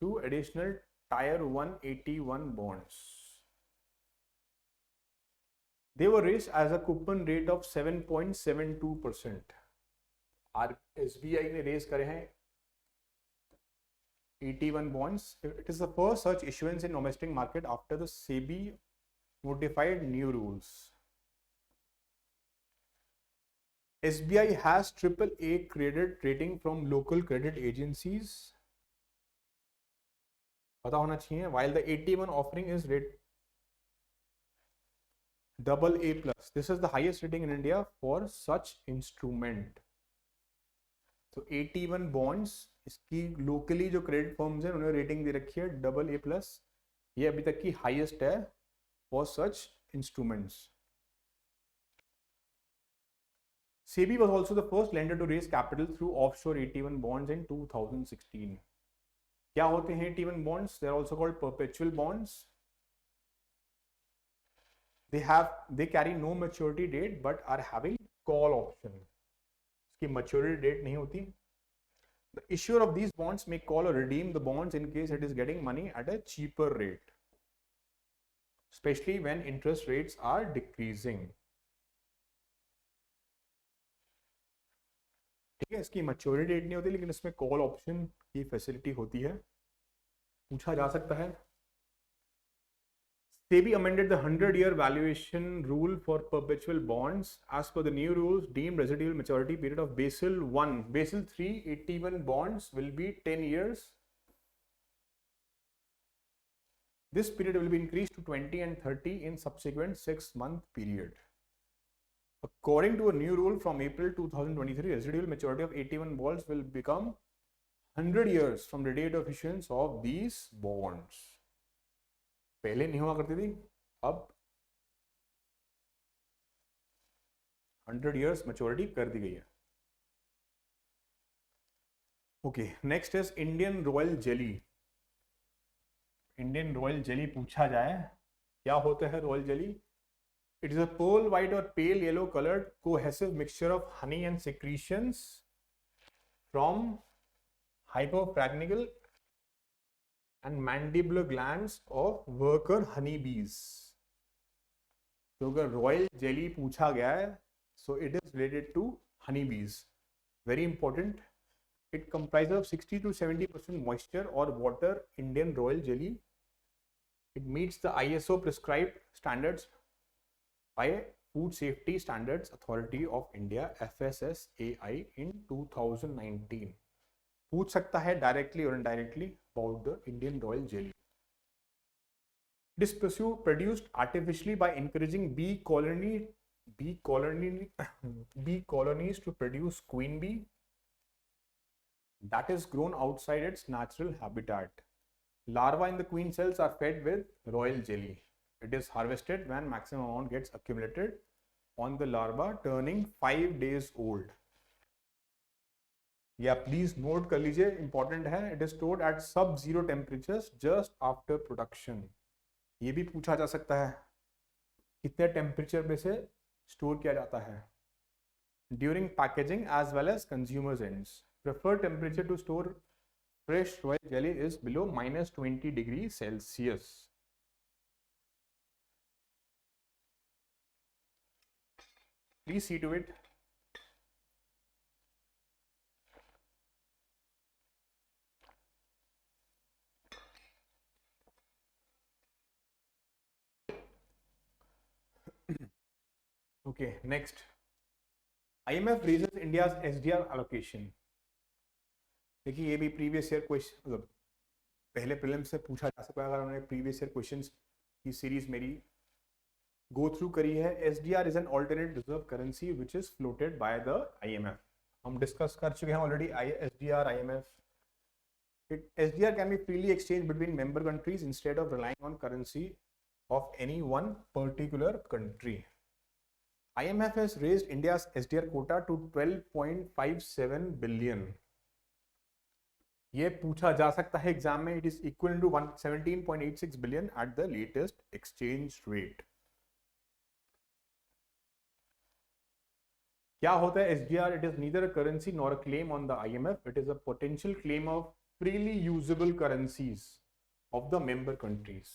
2 additional Tier 1 81 bonds. They were raised as a coupon rate of 7.72%. SBI ने raise करे हैं 81 bonds. It is the first such issuance in domestic market after the SEBI notified new rules. SBI has AAA credit rating from local credit agencies. पता होना चाहिए. While the 81 offering is rated AA+. This is the highest rating in India for such instrument. So 81 bonds, इसकी locally जो credit firms हैं उन्होंने rating दे रखी है AA+. ये अभी तक की highest है for such instruments. SEBI was also the first lender to raise capital through offshore 81 bonds in 2016. क्या होते हैं T1 bonds? They are also called perpetual bonds. They carry no maturity date but are having call option. इसकी maturity date नहीं होती. The issuer of these bonds may call or redeem the bonds in case it is getting money at a cheaper rate, especially when interest rates are decreasing. ठीक है, इसकी maturity date नहीं होती लेकिन इसमें call option की facility होती है. पूछा जा सकता है. SEBI amended the 100-year valuation rule for perpetual bonds. As per the new rules, deemed residual maturity period of Basel 1, Basel 3 81 bonds will be 10 years. This period will be increased to 20 and 30 in subsequent 6-month period. According to a new rule from April 2023, residual maturity of 81 bonds will become 100 years from the date of issuance of these bonds. पहले नहीं हुआ करती थी, अब 100 years maturity कर दी गई है. Okay, next is Indian royal jelly. Indian royal jelly पूछा जाए, क्या होता है royal jelly? It is a pearl white or pale yellow coloured cohesive mixture of honey and secretions from hypophragnical and mandibular glands of worker honeybees. तो अगर royal jelly पूछा गया है, so it is related to honeybees. Very important. It comprises of 60 to 70% moisture or water. Indian royal jelly. It meets the ISO prescribed standards by Food Safety Standards Authority of India (FSSAI) in 2019. पूछ सकता है directly or indirectly about the Indian royal jelly. It is produced artificially by encouraging bee colonies to produce queen bee that is grown outside its natural habitat. Larvae in the queen cells are fed with royal jelly. It is harvested when maximum amount gets accumulated on the larva turning 5 days old. या please note कर लीजिए, important है. It is stored at सब zero temperatures just after production. ये भी पूछा जा सकता है कितने टेम्परेचर पे से स्टोर किया जाता है. During packaging as well as consumers ends. Preferred temperature to store fresh royal jelly is below -20 degree Celsius. Please see to it. Okay, next. IMF raises India's SDR allocation. देखिए ये भी previous year question, मतलब पहले prelims से पूछा जा सकता है अगर उन्होंने प्रीवियस ईयर क्वेश्चंस की सीरीज मेरी गो थ्रू करी है. SDR is an alternate reserve currency which is floated by the IMF. हम डिस्कस कर चुके हैं already SDR IMF. SDR can be freely exchanged between member countries instead of relying on currency of any one particular country. IMF has raised India's SDR quota to 12.57 billion. ये पूछा जा सकता है exam में. It is equivalent to 17.86 billion at the latest exchange rate. क्या होता है SDR? It is neither a currency nor a claim on the IMF. It is a potential claim of freely usable currencies of the member countries.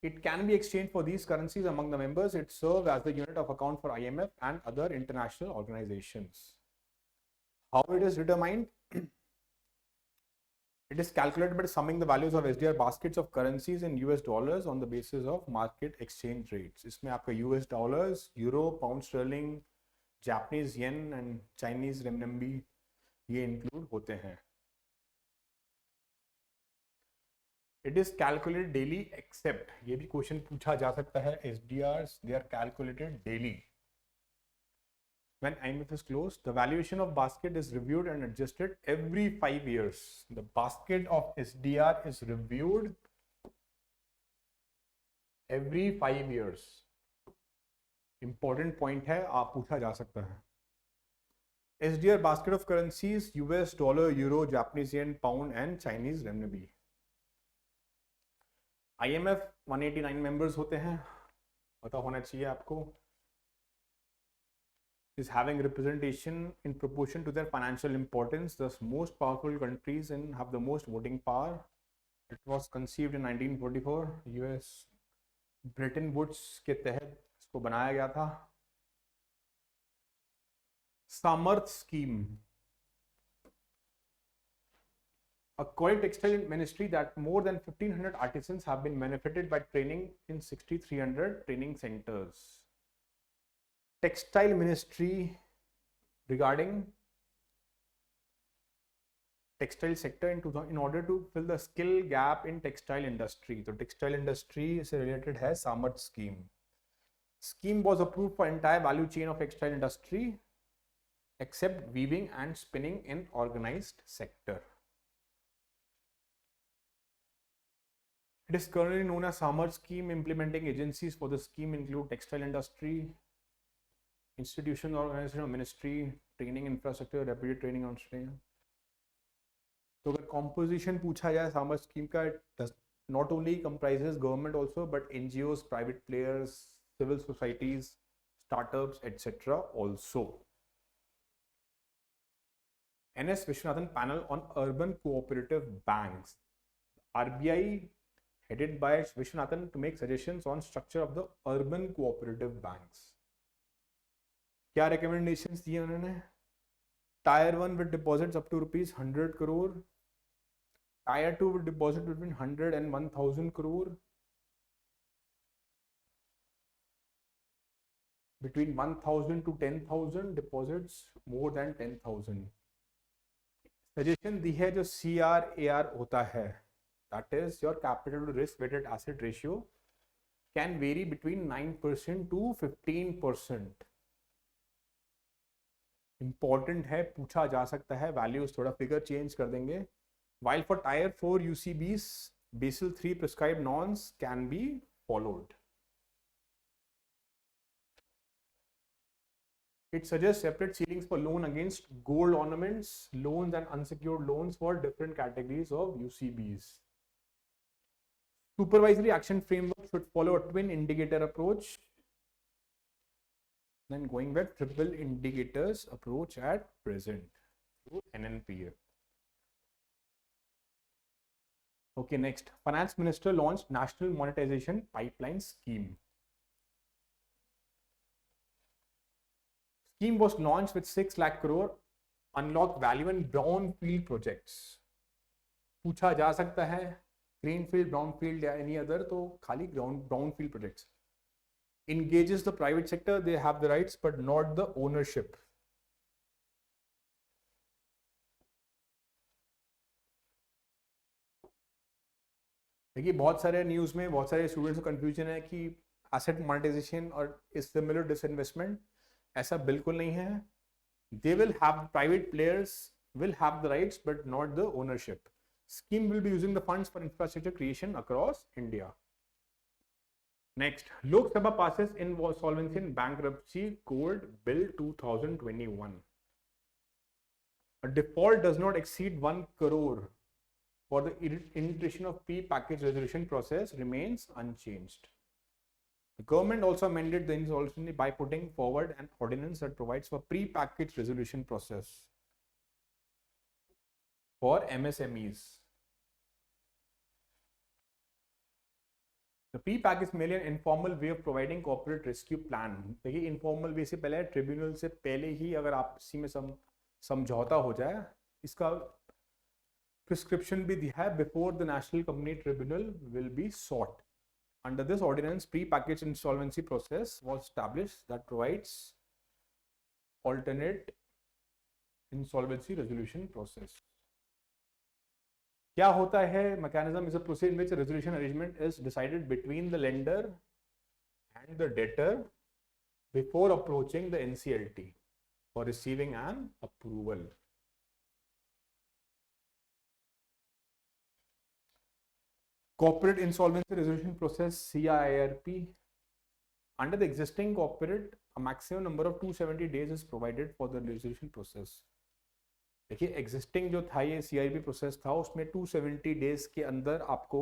It can be exchanged for these currencies among the members. It serves as the unit of account for IMF and other international organizations. How it is determined? It is calculated by summing the values of SDR baskets of currencies in US dollars on the basis of market exchange rates. इसमें आपका US dollars, Euro, Pound Sterling, Japanese Yen and Chinese Renminbi ये include होते हैं. It is calculated daily except, ये भी question पूछा जा सकता है. SDRs they are calculated daily. When IMF is closed, the valuation of basket is reviewed and adjusted every 5 years. The basket of SDR is reviewed every 5 years. Important point है, आप पूछा जा सकता है. SDR basket of currencies, US dollar, euro, Japanese yen, pound and Chinese renminbi. IMF 189 members होते हैं, पता होना चाहिए आपको. Is having representation in proportion to their financial importance. The most powerful countries and have the most voting power. It was conceived in 1944. US Bretton Woods के तहत इसको बनाया गया था. Samarth scheme, a quality textile ministry that more than 1500 artisans have been benefited by training in 6300 training centers. Textile ministry regarding textile sector in order to fill the skill gap in textile industry. So textile industry से related है सामर्थ scheme. Scheme was approved for entire value chain of textile industry except weaving and spinning in organized sector. It is currently known as Samarth scheme. Implementing agencies for the scheme include textile industry, institution, organization of ministry, training infrastructure, deputy training on Australia. तो अगर composition पूछा जाए सामर्थ scheme का, it not only comprises government also but NGOs, private players, civil societies, startups, etc. also. NS Vishwanathan panel on urban cooperative banks. RBI headed by Vishwanathan to make suggestions on structure of the urban cooperative banks. क्या recommendations दिए उन्होंने? Tier 1 with deposits up to rupees 100 crore. Tier 2 with deposit between 100 and 1000 crore. Between 1000 to 10,000 deposits more than 10,000. Suggestion दी है जो CRAR होता है, that is your capital to risk weighted asset ratio, can vary between 9% to 15%. Important है, पूछा जा सकता है, values थोड़ा figure change कर देंगे. While for Tier 4 UCBs, Basel 3 prescribed norms can be followed. It suggests separate ceilings for loan against gold ornaments, loans and unsecured loans for different categories of UCBs. Supervisory action framework should follow a twin indicator approach. Then going with triple indicators approach at present through NNPA. Okay, next. Finance Minister launched National Monetization Pipeline Scheme. Scheme was launched with 6 lakh crore unlock value in brownfield projects. पूछा जा सकता है greenfield, brownfield या any other, तो खाली brownfield projects. Engages the private sector, they have the rights but not the ownership. देखिए बहुत सारे न्यूज़ में बहुत सारे स्टूडेंट्स को कंफ्यूजन है कि एसेट मोनेटाइजेशन और सिमिलर डिसइन्वेस्टमेंट, ऐसा बिल्कुल नहीं है. They will have private players will have the rights but not the ownership. Scheme will be using the funds for infrastructure creation across India. Next, Lok Sabha passes Insolvency and Bankruptcy Code Bill 2021. A default does not exceed 1 crore for the initiation of pre-package resolution process remains unchanged. The government also amended the insolvency by putting forward an ordinance that provides for pre-package resolution process for MSMEs. The pre-package merely an informal way of providing corporate rescue plan. देखिए informal way से पहले tribunal से पहले ही अगर आपसी में समझौता हो जाए, इसका prescription भी दिया है, before the National Company Tribunal will be sought. Under this ordinance, pre-packaged insolvency process was established that provides alternate insolvency resolution process. क्या होता है? Mechanism is a process in which a resolution arrangement is decided between the lender and the debtor before approaching the NCLT for receiving an approval. Corporate Insolvency Resolution Process CIRP. Under the existing Corporate a maximum number of 270 days is provided for the resolution process. देखिए existing जो था ये CIP process था उसमें 270 days के अंदर आपको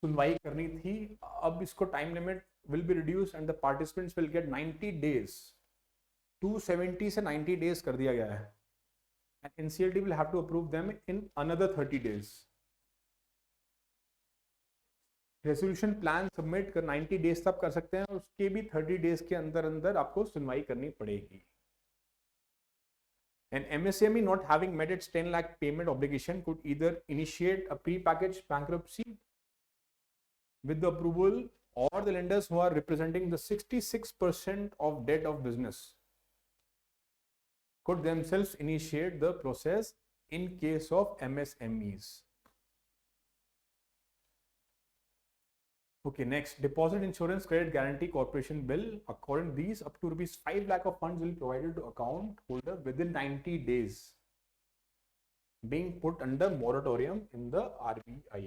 सुनवाई करनी थी. अब इसको time limit will be reduce and the participants will get 90 days. 270 से 90 डेज कर दिया गया है and NCLT will have to approve them in another 30 days. Resolution plan submit कर 90 डेज तक कर सकते हैं और उसके भी 30 डेज के अंदर अंदर आपको सुनवाई करनी पड़ेगी. An MSME not having met its 10 lakh payment obligation could either initiate a pre-packaged bankruptcy with the approval, or the lenders who are representing the 66% of debt of business could themselves initiate the process in case of MSMEs. Okay, next, Deposit Insurance Credit Guarantee Corporation Bill. According to these, up to rupees 5 lakh of funds will be provided to account holder within 90 days, being put under moratorium in the RBI.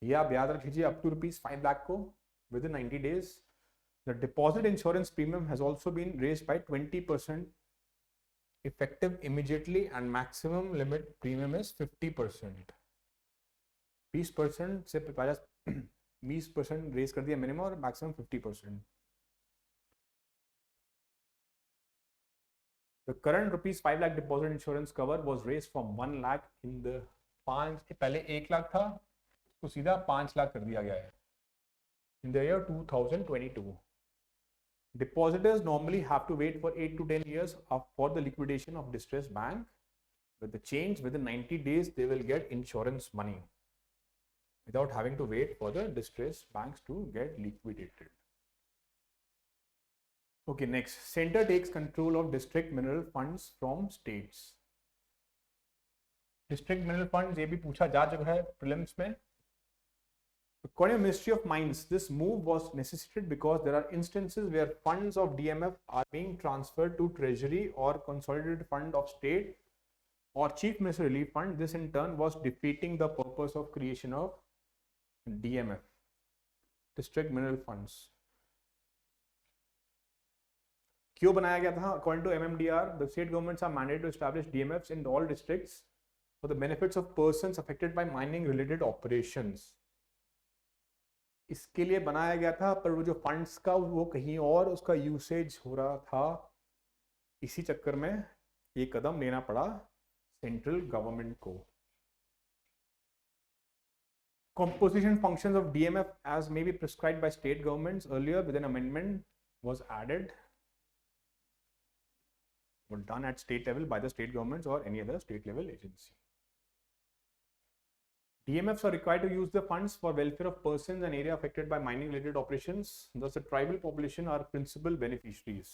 ये आप याद रखिए, up to rupees 5 lakh को within 90 days. The deposit insurance premium has also been raised by 20%, effective immediately, and maximum limit premium is 50%. 20% से 20% raise कर दिया minimum और maximum 50%. The current rupees 5 lakh deposit insurance cover was raised from 1 lakh in the 5 पहले 1 लाख था उसको सीधा 5 लाख कर दिया गया है in the year 2022. Depositors normally have to wait for 8 to 10 years for the liquidation of distressed bank. With the change, within 90 days they will get insurance money without having to wait for the distressed banks to get liquidated. Okay, next, center takes control of district mineral funds from states. District mineral funds ये भी पूछा जा चुका है prelims में. According to Ministry of Mines, this move was necessitated because there are instances where funds of DMF are being transferred to Treasury or Consolidated Fund of State or Chief Minister Relief Fund. This in turn was defeating the purpose of creation of DMF, District Mineral Funds. क्यों बनाया गया था? According to MMDR, the state governments are mandated to establish DMFs in all districts for the benefits of persons affected by mining related operations. इसके लिए बनाया गया था, पर वो जो फंड्स का वो कहीं और उसका यूसेज हो रहा था, इसी चक्कर में ये कदम लेना पड़ा सेंट्रल गवर्नमेंट को. Composition functions of DMF as may be prescribed by state governments earlier with an amendment was added, were done at state level by the state governments or any other state level agency. DMFs are required to use the funds for welfare of persons and area affected by mining related operations. Thus, the tribal population are principal beneficiaries.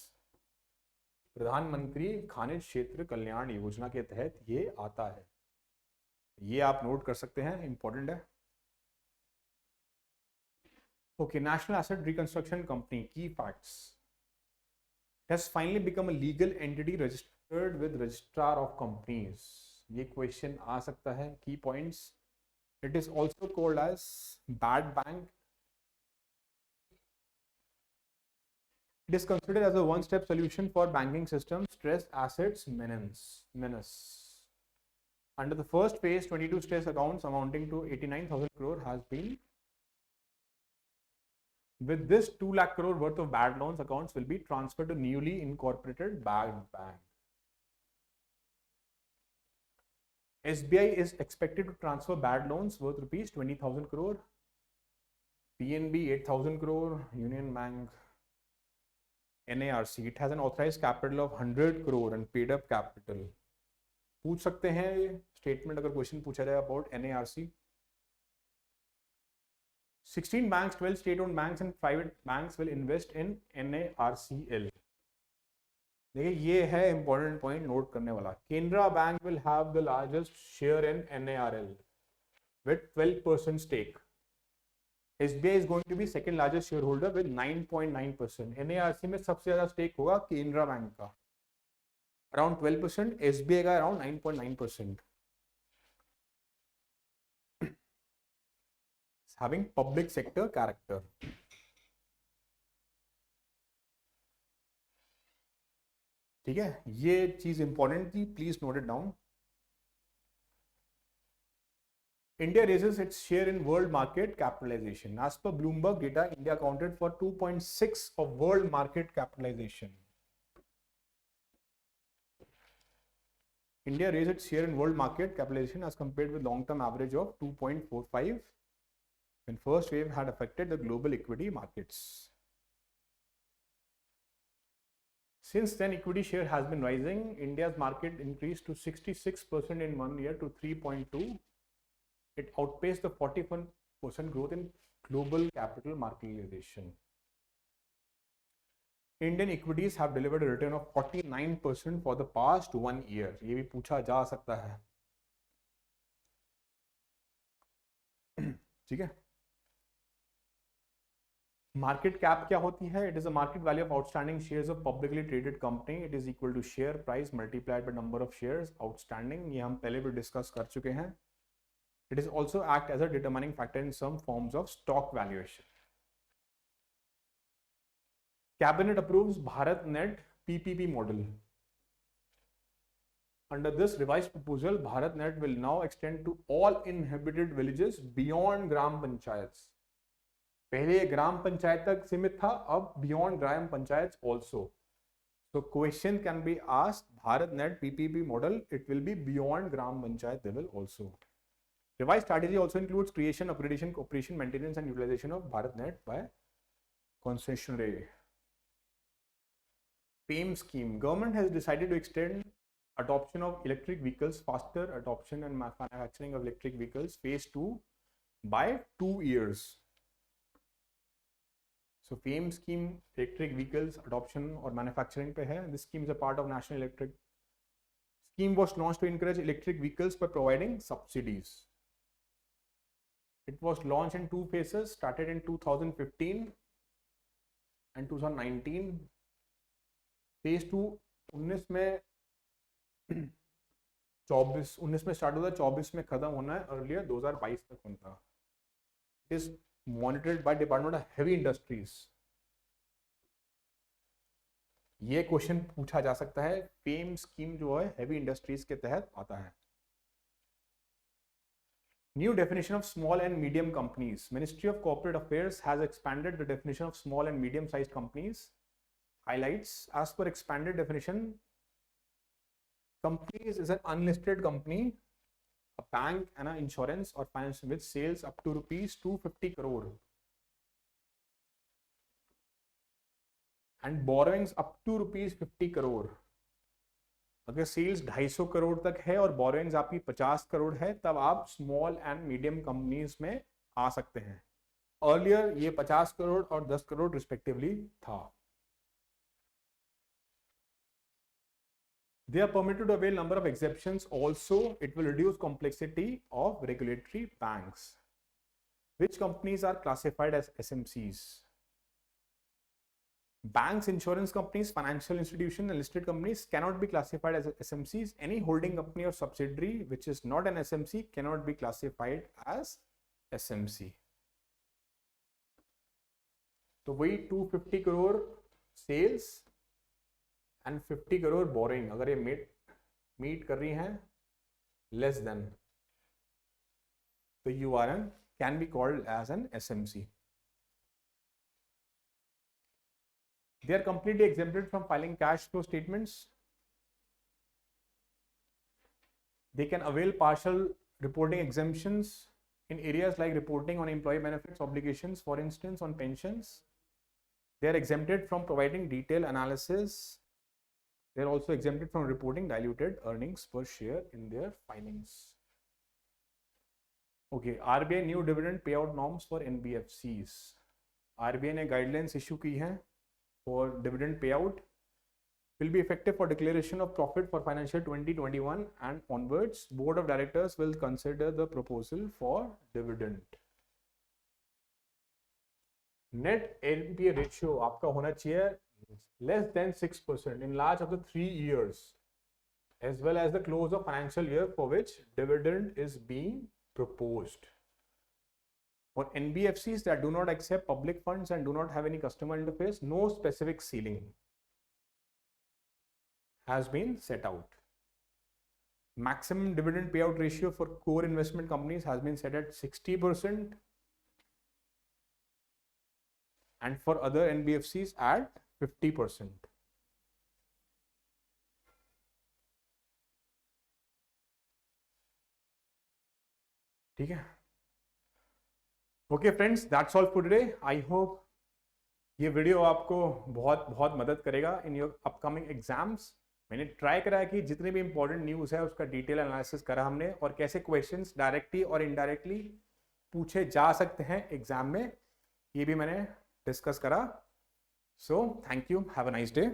प्रधानमंत्री खनिज क्षेत्र कल्याण योजना के तहत ये आता है. ये आप नोट कर सकते हैं, इंपॉर्टेंट है. Okay, National Asset Reconstruction Company, key facts. It has finally become a legal entity registered with Registrar of Companies. ये question आ सकता है. Key points. It is also called as bad bank. It is considered as a one-step solution for banking system stressed assets menace. Under the first phase, 22 stress accounts amounting to 89,000 crore has been. With this, 2 lakh crore worth of bad loans accounts will be transferred to newly incorporated bad bank. SBI is expected to transfer bad loans worth rupees 20,000 crore, PNB 8,000 crore, Union Bank, NARC. It has an authorized capital of 100 crore and paid up capital. पूछ सकते हैं ये statement अगर question पूछा जाए about NARC. 16 banks, 12 state-owned banks and private banks will invest in NARCL. देखिए ये है important point note करने वाला. Canara Bank will have the largest share in NARL with 12% stake. SBI is going to be second largest shareholder with 9.9%. NARC में सबसे ज़्यादा stake होगा Canara Bank का around 12%, SBI का around 9.9%. Having public sector character. ठीक है, ये चीज इंपॉर्टेंट थी, please note it down. India raises its share in world market capitalization. As per Bloomberg data, India accounted for 2.6 of world market capitalization. India raised its share in world market capitalization as compared with long-term average of 2.45 when first wave had affected the global equity markets. Since then, equity share has been rising. India's market increased to 66% in 1 year to 3.2. It outpaced the 41% growth in global capital marketization. Indian equities have delivered a return of 49% for the past 1 year. ये भी पूछा जा सकता है. ठीक है. Market cap क्या होती है? It is a market value of outstanding shares of publicly traded company. It is equal to share price multiplied by number of shares outstanding. ये हम पहले भी डिस्कस कर चुके हैं. It is also act as a determining factor in some forms of stock valuation. Cabinet approves BharatNet PPP model. Under this revised proposal, BharatNet will now extend to all inhabited villages beyond gram panchayats. पहले ग्राम पंचायत तक सीमित था, अब beyond gram panchayats also. So question can be asked, BharatNet PPP model, it will be beyond gram panchayat level also. Revised strategy also includes creation, upgradation, cooperation, maintenance and utilization of BharatNet by concessionary. FAME scheme. Government has decided to extend adoption of electric vehicles, faster adoption and manufacturing of electric vehicles, phase 2 by 2 years. So FAME scheme, electric vehicles adoption or manufacturing pe hai. This scheme is a part of National Electric Scheme was launched to encourage electric vehicles by providing subsidies. It was launched in 2 phases, started in 2015 and 2019. Phase 2 19 में 19 में start हुआ, 24 में खत्म होना है, earlier 2022 तक होता. It is monitored by Department of Heavy Industries. ये क्वेश्चन पूछा जा सकता है. फेम स्कीम जो है हेवी इंडस्ट्रीज के तहत आता है. New definition of small and medium companies. Ministry of Corporate Affairs has expanded the definition of small and medium sized companies. Highlights, as per expanded definition, companies is an unlisted company, a bank and an insurance or finance with sales up to rupees 250 crore and borrowings up to rupees 50 crore. अगर sales 250 crore तक है और borrowings आपकी 50 करोड़ है, तब आप small and medium companies में आ सकते हैं. अर्लियर ये 50 करोड़ और 10 करोड़ रिस्पेक्टिवली था. They are permitted to avail number of exceptions. Also, it will reduce complexity of regulatory banks. Which companies are classified as SMCs? Banks, insurance companies, financial institutions, and listed companies cannot be classified as SMCs. Any holding company or subsidiary which is not an SMC cannot be classified as SMC. तो वही 250 crore sales and 50 crore borrowing, अगर ये meet कर रही हैं less than, तो URN can be called as an SMC. They are completely exempted from filing cash flow statements. They can avail partial reporting exemptions in areas like reporting on employee benefits obligations, for instance, on pensions. They are exempted from providing detailed analysis. They are also exempted from reporting diluted earnings per share in their filings. Okay, RBI new dividend payout norms for NBFCs. RBI ने guidelines issue की हैं for dividend payout. Will be effective for declaration of profit for financial 2021 and onwards. Board of Directors will consider the proposal for dividend. Net NPA ratio आपका होना चाहिए less than 6% in large of the 3 years, as well as the close of financial year for which dividend is being proposed. For NBFCs that do not accept public funds and do not have any customer interface, no specific ceiling. has been set out. Maximum dividend payout ratio for core investment companies has been set at 60%, and for other NBFCs at 50%. ठीक है. Okay friends, that's all for today. I hope ये video आपको बहुत बहुत मदद करेगा in your upcoming exams. मैंने try करा है कि जितने भी इंपॉर्टेंट न्यूज़ है उसका डिटेल एनालिसिस करा हमने, और कैसे क्वेश्चंस डायरेक्टली और इनडायरेक्टली पूछे जा सकते हैं एग्जाम में, ये भी मैंने डिस्कस करा. So thank you, have a nice day.